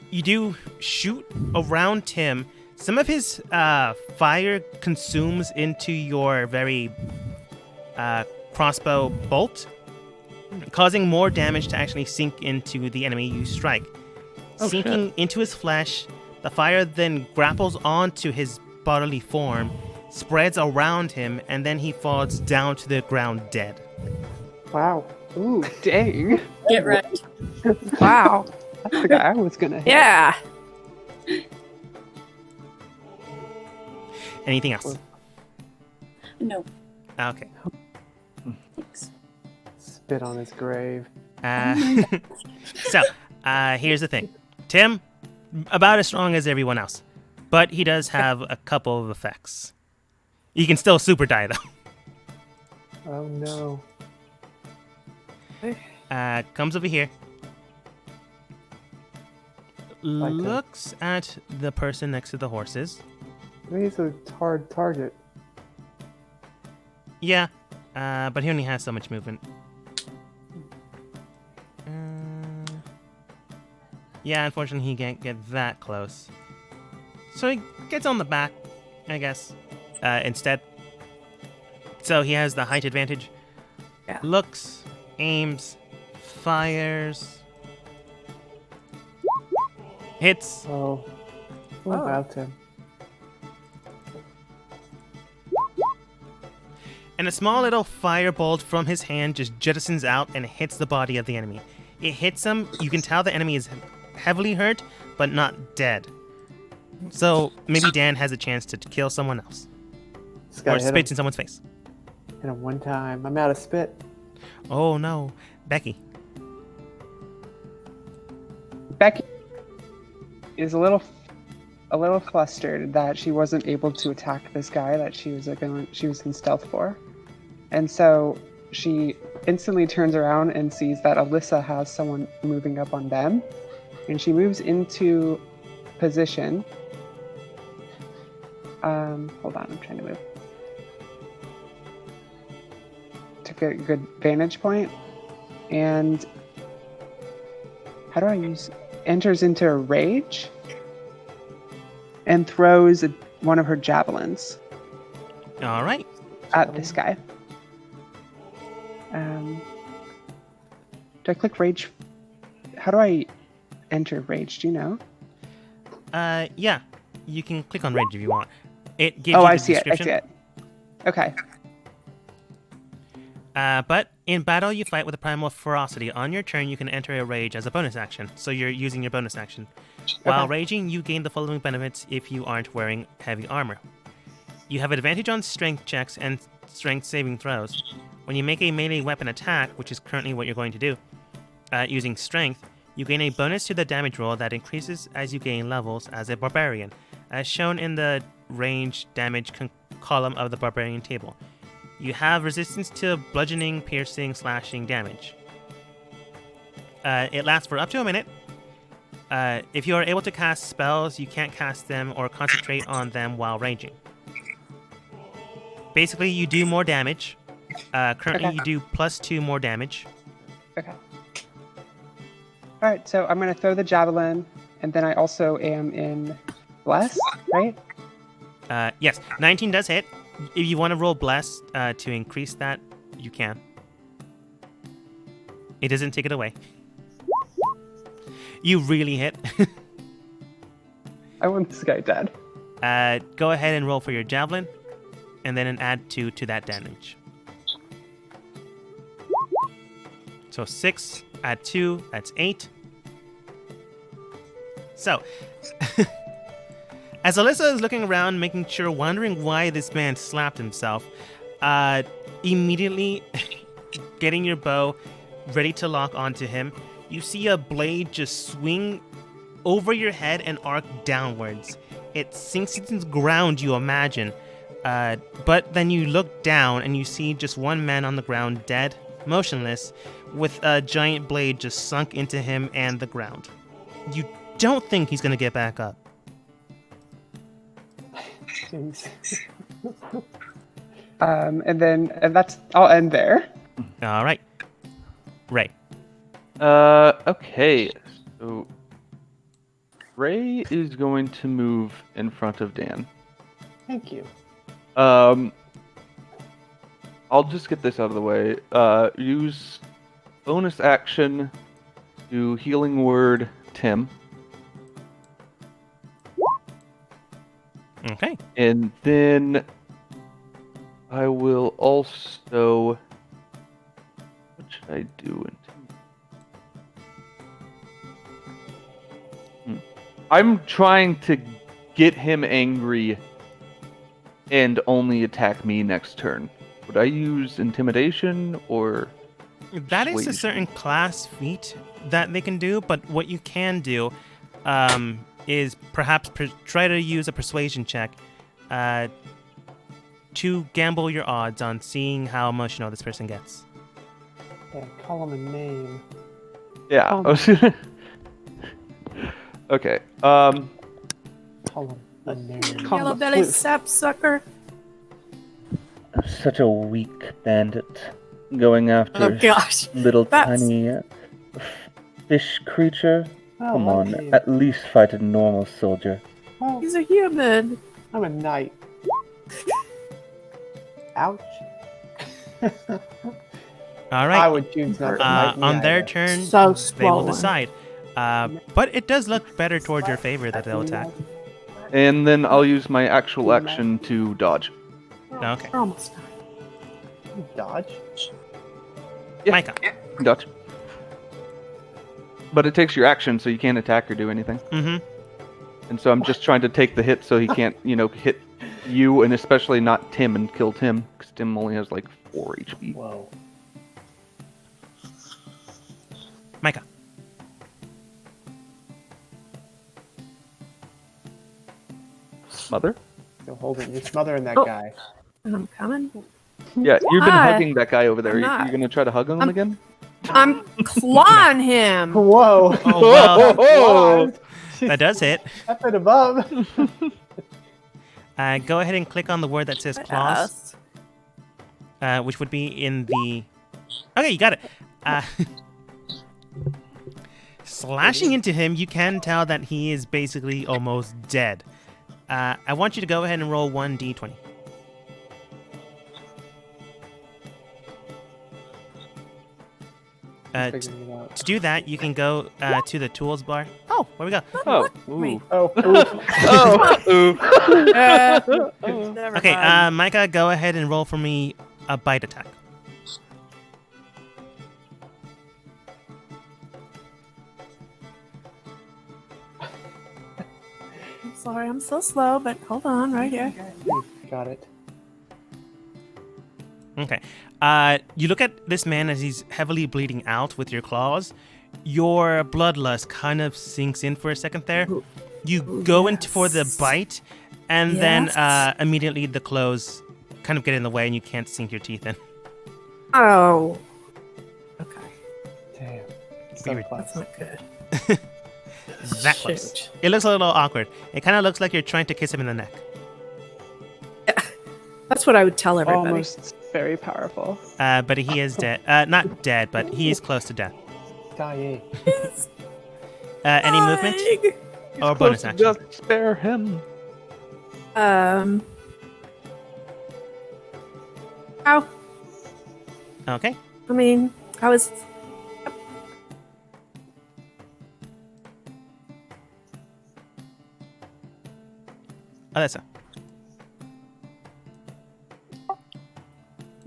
you do shoot around Tim. Some of his fire consumes into your very crossbow bolt, causing more damage to actually sink into the enemy you strike. Sinking into his flesh, the fire then grapples onto his bodily form, spreads around him, and then he falls down to the ground dead. Wow. Ooh, dang. Get wrecked. Wow. That's the guy I was gonna hit. Yeah. Anything else? No, Okay. thanks. Spit on his grave. So, here's the thing. Tim, about as strong as everyone else, but he does have a couple of effects. You can still super die, though. Oh no. Comes over here. Like that. Looks at the person next to the horses. He's a hard target. Yeah, but he only has so much movement. Yeah, unfortunately, he can't get that close. So he gets on the back, I guess, instead. So he has the height advantage. Yeah. Looks, aims, fires, hits. Oh. What Oh. about him? And a small little firebolt from his hand just jettisons out and hits the body of the enemy. It hits him. You can tell the enemy is heavily hurt, but not dead. So maybe Dan has a chance to kill someone else. Just Or gotta hit him. spits in someone's face. Hit him one time. I'm out of spit. Oh no. Becky. Becky is a little flustered that she wasn't able to attack this guy that she was in stealth for, and so she instantly turns around and sees that Alyssa has someone moving up on them, and she moves into position. Hold on, I'm trying to move. Took a good vantage point, and how do I use? Enters into a rage and throws one of her javelins All right. at this guy. Do I click rage? How do I enter rage? Do you know? Yeah. You can click on rage if you want. It gives Oh, you the I see it. I description. see it. Okay. But in battle, you fight with a primal ferocity. On your turn, you can enter a rage as a bonus action, so you're using your bonus action. While raging, you gain the following benefits if you aren't wearing heavy armor. You have advantage on strength checks and strength saving throws. When you make a melee weapon attack, which is currently what you're going to do, using strength, you gain a bonus to the damage roll that increases as you gain levels as a barbarian, as shown in the range damage column of the barbarian table. You have resistance to bludgeoning, piercing, slashing damage. It lasts for up to a minute. If you are able to cast spells, you can't cast them or concentrate on them while raging. Basically, you do more damage. Currently, Okay. you do +2 more damage. Okay. All right. So I'm gonna throw the javelin, and then I also am in bless, right? Yes, 19 does hit. If you want to roll Bless to increase that, you can. It doesn't take it away. You really hit. I want this guy dead. Go ahead and roll for your javelin, and then add 2 to that damage. So 6, add 2, that's 8. So, As Alyssa is looking around, making sure, wondering why this man slapped himself, immediately getting your bow ready to lock onto him, you see a blade just swing over your head and arc downwards. It sinks into the ground, you imagine. But then you look down and you see just one man on the ground, dead, motionless, with a giant blade just sunk into him and the ground. You don't think he's going to get back up. Jeez. And that's. I'll end there. All right. Ray. Okay. So Ray is going to move in front of Dan. Thank you. I'll just get this out of the way. Use bonus action to healing word Tim. Okay. And then I will also... What should I do? I'm trying to get him angry and only attack me next turn. Would I use intimidation or... That is a persuasion? certain class feat that they can do, but what you can do is perhaps try to use a persuasion check to gamble your odds on seeing how emotional this person gets. Yeah, call him a name. Yeah. Okay. Call him a name. Call Yellow him a belly floof. sapsucker. Such a weak bandit going after Oh gosh. little That's- tiny fish creature. Oh, Come I on, see. at least fight a normal soldier. Well, He's a human. I'm a knight. Ouch. All I right. would choose not to fight me On their either. turn, So they will swollen. decide. But it does look better towards your favor that they'll attack. And then I'll use my actual action to dodge. Okay. We're almost done. Dodge. Yeah. Micah. Dodge. But it takes your action, so you can't attack or do anything. Mm-hmm. And so I'm just trying to take the hit so he can't, hit you, and especially not Tim and kill Tim, because Tim only has like 4 HP. Whoa. Micah. Mother? You're holding. You're smothering that Oh. guy. I'm coming. Yeah, you've been Why? hugging that guy over there. I'm You not. gonna try to hug him again? I'm clawing him. Whoa. Oh, well, Oh! that does hit. Up and above. Go ahead and click on the word that says claws, Yes. which would be in the... Okay, you got it. Slashing into him, you can tell that he is basically almost dead. I want you to go ahead and roll 1d20. Figuring it out. To do that, you can go to the tools bar. Oh, where we go. Oh, Wait. ooh. Oh, Oh, Never Okay, mind. Micah, go ahead and roll for me a bite attack. I'm sorry, I'm so slow, but hold on, right here. got it. Okay. You look at this man as he's heavily bleeding out with your claws. Your bloodlust kind of sinks in for a second there. You go into for the yes. bite, and then Yes. immediately the claws kind of get in the way, and you can't sink your teeth in. Oh. Okay, Damn. Be So re- close. that's not good. That close. Shoot. It looks a little awkward. It kind of looks like you're trying to kiss him in the neck. That's what I would tell everybody. Almost very powerful. But he is dead. Not dead, but he is close to death. Dying. Any movement Dying. or bonus action? Just spare him. Ow. Okay. I mean, I was. Alyssa.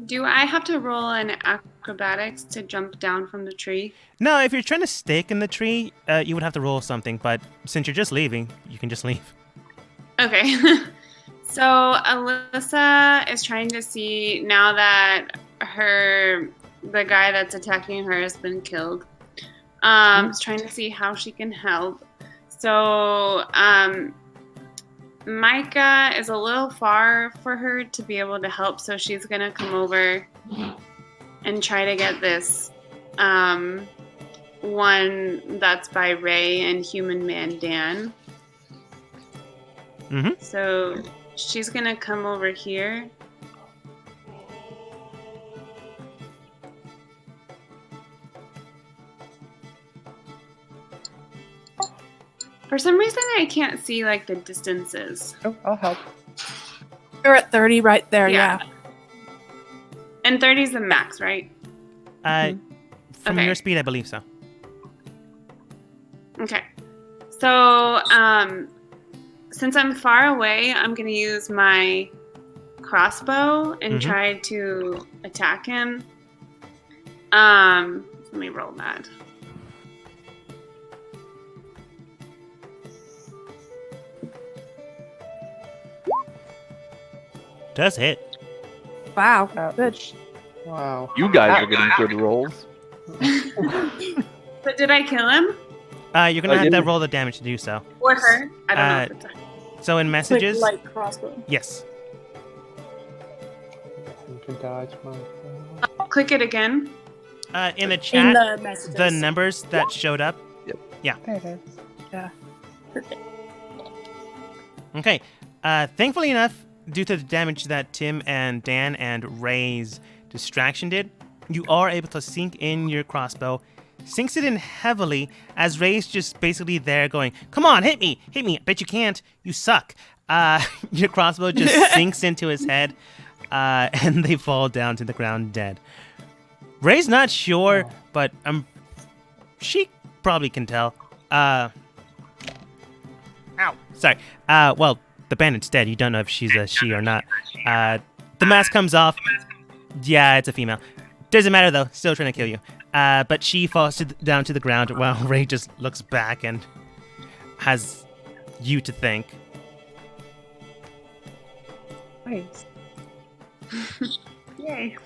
Do I have to roll an acrobatics to jump down from the tree? No, if you're trying to stake in the tree, you would have to roll something. But since you're just leaving, you can just leave. Okay. So Alyssa is trying to see now that the guy that's attacking her has been killed. Is trying to see how she can help. So Micah is a little far for her to be able to help, so she's gonna come over and try to get this one that's by Ray and Human Man Dan. Mm-hmm. So she's gonna come over here. For some reason, I can't see like the distances. Oh, I'll help. You're at 30 right there, yeah. And 30 is the max, right? From Okay. your speed, I believe so. Okay. So, since I'm far away, I'm going to use my crossbow and try to attack him. Let me roll that. Does hit. Wow, Ouch. good. Wow. You guys are getting good rolls. But did I kill him? You're gonna have to didn't. roll the damage to do so. Or her? I don't know. If it's So in messages, Quick light crossbow. yes. You can dodge my. Click it again. In the In chat, the messages. the numbers that showed up. There it is. Perfect. Okay. Thankfully enough, due to the damage that Tim and Dan and Ray's distraction did, you are able to sink in your crossbow. Sinks it in heavily as Ray's just basically there going, "Come on, hit me, hit me." Bet you can't. You suck. Your crossbow just sinks into his head, and they fall down to the ground dead. Ray's not sure, but she probably can tell. Ow. Sorry. Well, the bandit's dead. You don't know if she's a she or not. The mask comes off. Yeah, it's a female. Doesn't matter though. Still trying to kill you. But she falls down to the ground while Ray just looks back and has you to thank. Nice. Yay.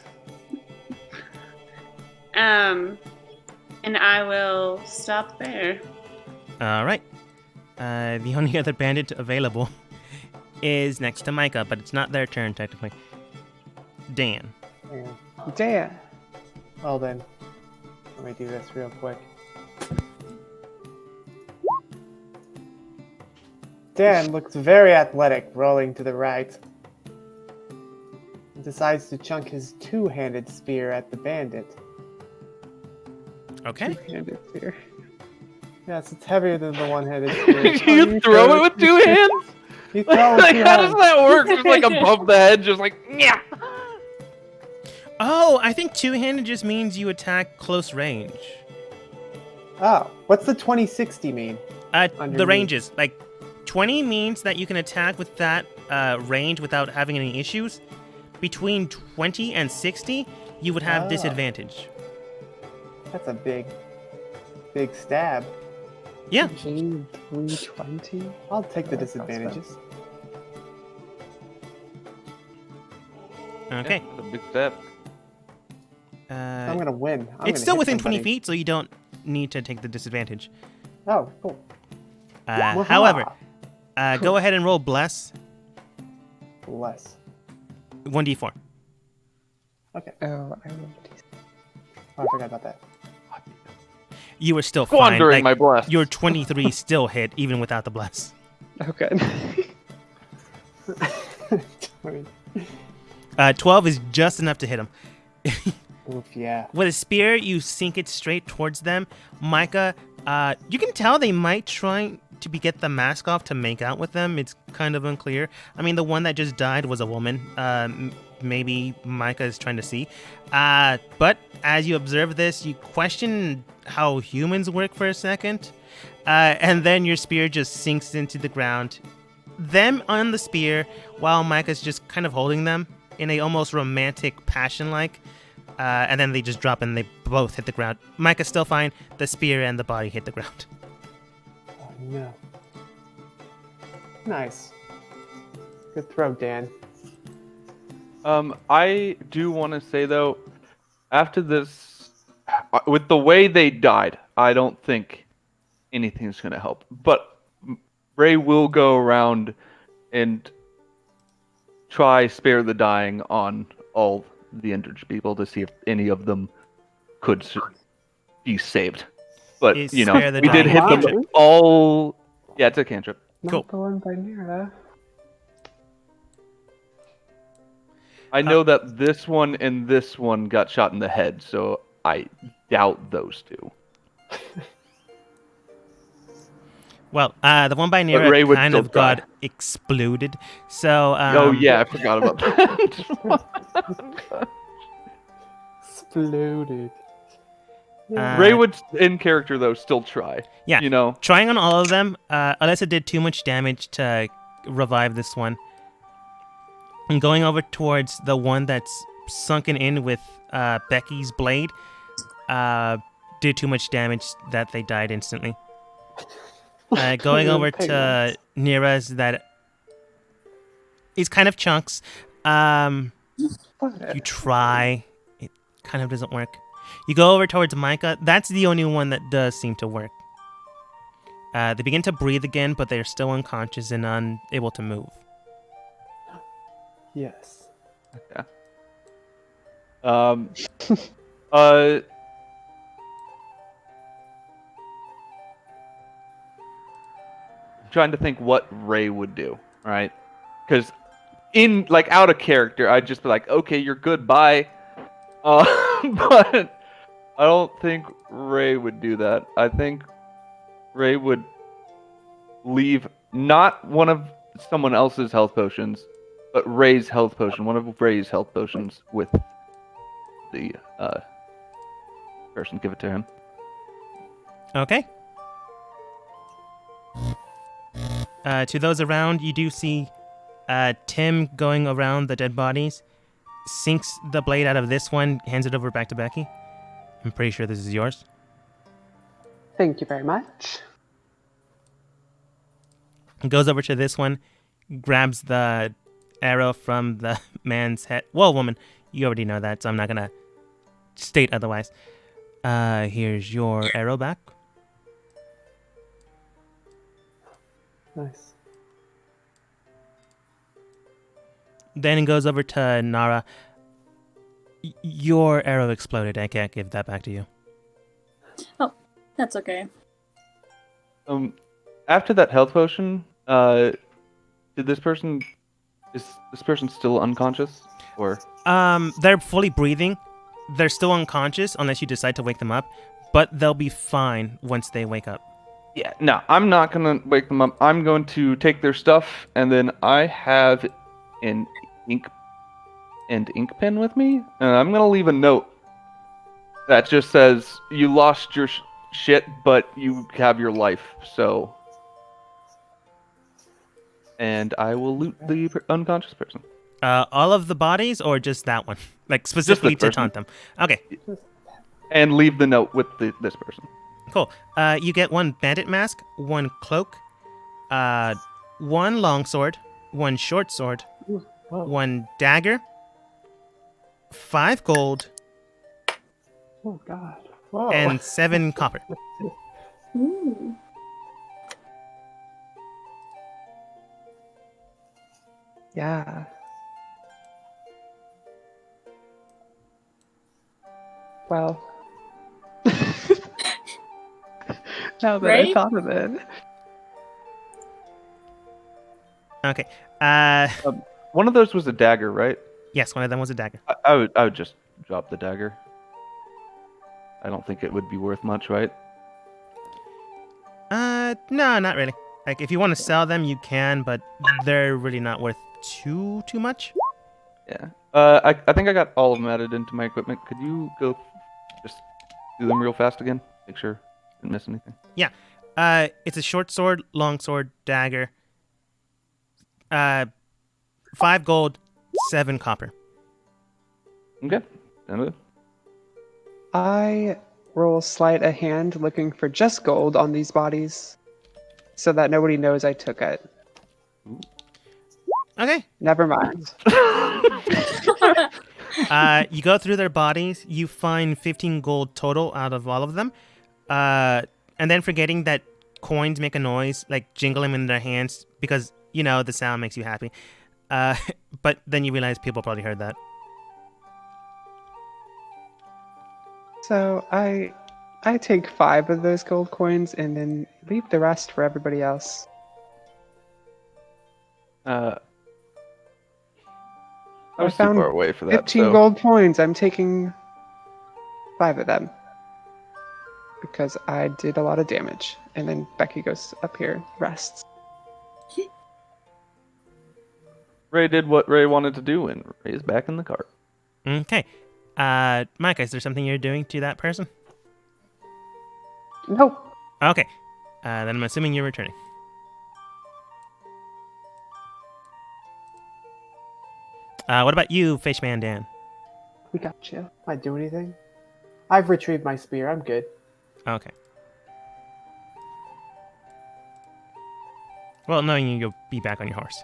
And I will stop there. All right. The only other bandit available is next to Micah, but it's not their turn technically. Dan. Dan. Well then, let me do this real quick. Dan looks very athletic, rolling to the right. He decides to chunk his two-handed spear at the bandit. Okay. Two-handed spear. Yes, it's heavier than the one-handed spear. You throw it with two hands? You throw it with Like, two how does hands. that work? Just like above the head, just like, yeah. Oh, I think two-handed just means you attack close range. Oh, what's the 2060 mean? The Underneath. ranges, like 20 means that you can attack with that range without having any issues. Between 20 and 60, you would have Ah. disadvantage. That's a big stab. Yeah. 320. I'll take the That sounds disadvantages. Okay. That's a big step. I'm gonna win. I'm It's gonna still hit within 20 somebody. feet, so you don't need to take the disadvantage. Oh, cool. Waha. However, go ahead and roll bless Less. 1d4. Okay. Oh, I rolled Oh, I forgot about that. You were still fine. Squandering Like, my bless. your 23 still hit even without the bless. Okay. 20. 12 is just enough to hit him. Oof, yeah. With a spear, you sink it straight towards them. Micah, you can tell they might try to get the mask off to make out with them. It's kind of unclear. I mean, the one that just died was a woman. Maybe Micah is trying to see. But as you observe this, you question how humans work for a second. And then your spear just sinks into the ground. Them on the spear, while Micah's just kind of holding them in a almost romantic, passion-like. And then they just drop and they both hit the ground. Micah's still fine. The spear and the body hit the ground. Oh, no. Nice. Good throw, Dan. I do want to say though, after this, with the way they died, I don't think anything's gonna help. But Ray will go around and try spare the dying on all the injured people to see if any of them could be saved. But Is you know, spare the we did dying hit a them cantrip? all. Yeah, it's a cantrip. Not Cool. the one by Nira. I know that this one and this one got shot in the head, so I doubt those two. Well, the one by Ray Nira would kind still of got try. exploded. So, Oh yeah, I forgot about that. Exploded. Ray would, in character though, still try. Yeah. You know. Trying on all of them, Alyssa did too much damage to revive this one. And going over towards the one that's sunken in with Becky's blade, did too much damage that they died instantly. Going over to Nira's that is kind of chunks. You try, it kind of doesn't work. You go over towards Micah. That's the only one that does seem to work. They begin to breathe again, but they're still unconscious and unable to move. Yes. Yeah. Uh. Trying to think what Ray would do, right? Because in like out of character, I'd just be like, okay, you're good, bye. But I don't think Ray would do that. I think Ray would leave not one of someone else's health potions, but Ray's health potion, one of Ray's health potions with the person. Give it to him. Okay. To those around, you do see Tim going around the dead bodies, sinks the blade out of this one, hands it over back to Becky. I'm pretty sure this is yours. Thank you very much. Goes over to this one, grabs the arrow from the man's head. Well, woman, you already know that, so I'm not gonna state otherwise. Here's your arrow back. Nice. Then it goes over to Nara. Your arrow exploded. I can't give that back to you. Oh, that's okay. After that health potion, is this person still unconscious or? They're fully breathing. They're still unconscious unless you decide to wake them up, but they'll be fine once they wake up. Yeah, no, I'm not gonna wake them up. I'm going to take their stuff, and then I have an ink pen with me, and I'm gonna leave a note that just says, "You lost your shit, but you have your life." So, and I will loot the unconscious person. All of the bodies, or just that one, like specifically to taunt them. Okay. And leave the note with this person. Cool. You get one bandit mask, one cloak, one longsword, one short sword, one dagger, 5 gold, Oh God. Whoa. and 7 copper. Ooh. Yeah. Well. Now that I Right? thought of it. Okay. One of those was a dagger, right? Yes, one of them was a dagger. I would just drop the dagger. I don't think it would be worth much, right? No, not really. Like, if you want to sell them, you can, but they're really not worth too much. Yeah. I think I got all of them added into my equipment. Could you go just do them real fast again? Make sure I didn't miss anything. Yeah. It's a short sword, long sword, dagger. 5 gold, 7 copper. Okay. Done. I roll sleight of hand looking for just gold on these bodies so that nobody knows I took it. Okay. Never mind. You go through their bodies. You find 15 gold total out of all of them. And then forgetting that coins make a noise, like jingle them in their hands, because, you know, the sound makes you happy. But then you realize people probably heard that. So I take 5 of those gold coins and then leave the rest for everybody else. I I was too found far away for that. 15 so- gold coins. I'm taking 5 of them because I did a lot of damage. And then Becky goes up here, rests. Ray did what Ray wanted to do, and Ray is back in the cart. Okay. Micah, is there something you're doing to that person? Nope. Okay. Then I'm assuming you're returning. What about you, Fishman Dan? We got you. I do anything? I've retrieved my spear. I'm good. Okay. Well, knowing you'll be back on your horse.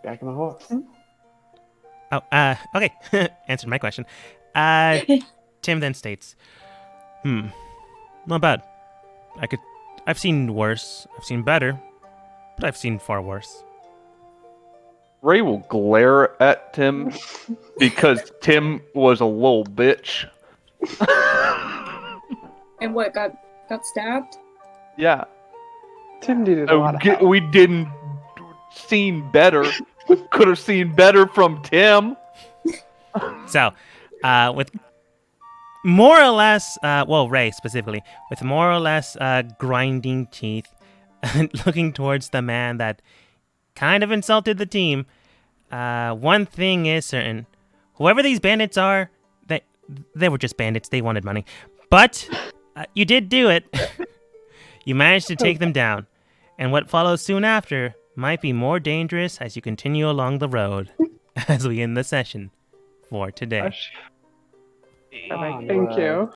Back on the horse. Oh, okay. Answered my question. Tim then states, not bad. I've seen worse. I've seen better. But I've seen far worse. Ray will glare at Tim because Tim was a little bitch. And what, got stabbed? Yeah. Tim needed a lot of help. We didn't seen better. Could have seen better from Tim. So, with more or less, Ray specifically, with more or less grinding teeth, looking towards the man that kind of insulted the team, one thing is certain. Whoever these bandits are, they were just bandits. They wanted money. But you did do it. You managed to take them down. And what follows soon after might be more dangerous as you continue along the road as we end the session for today. Thank you.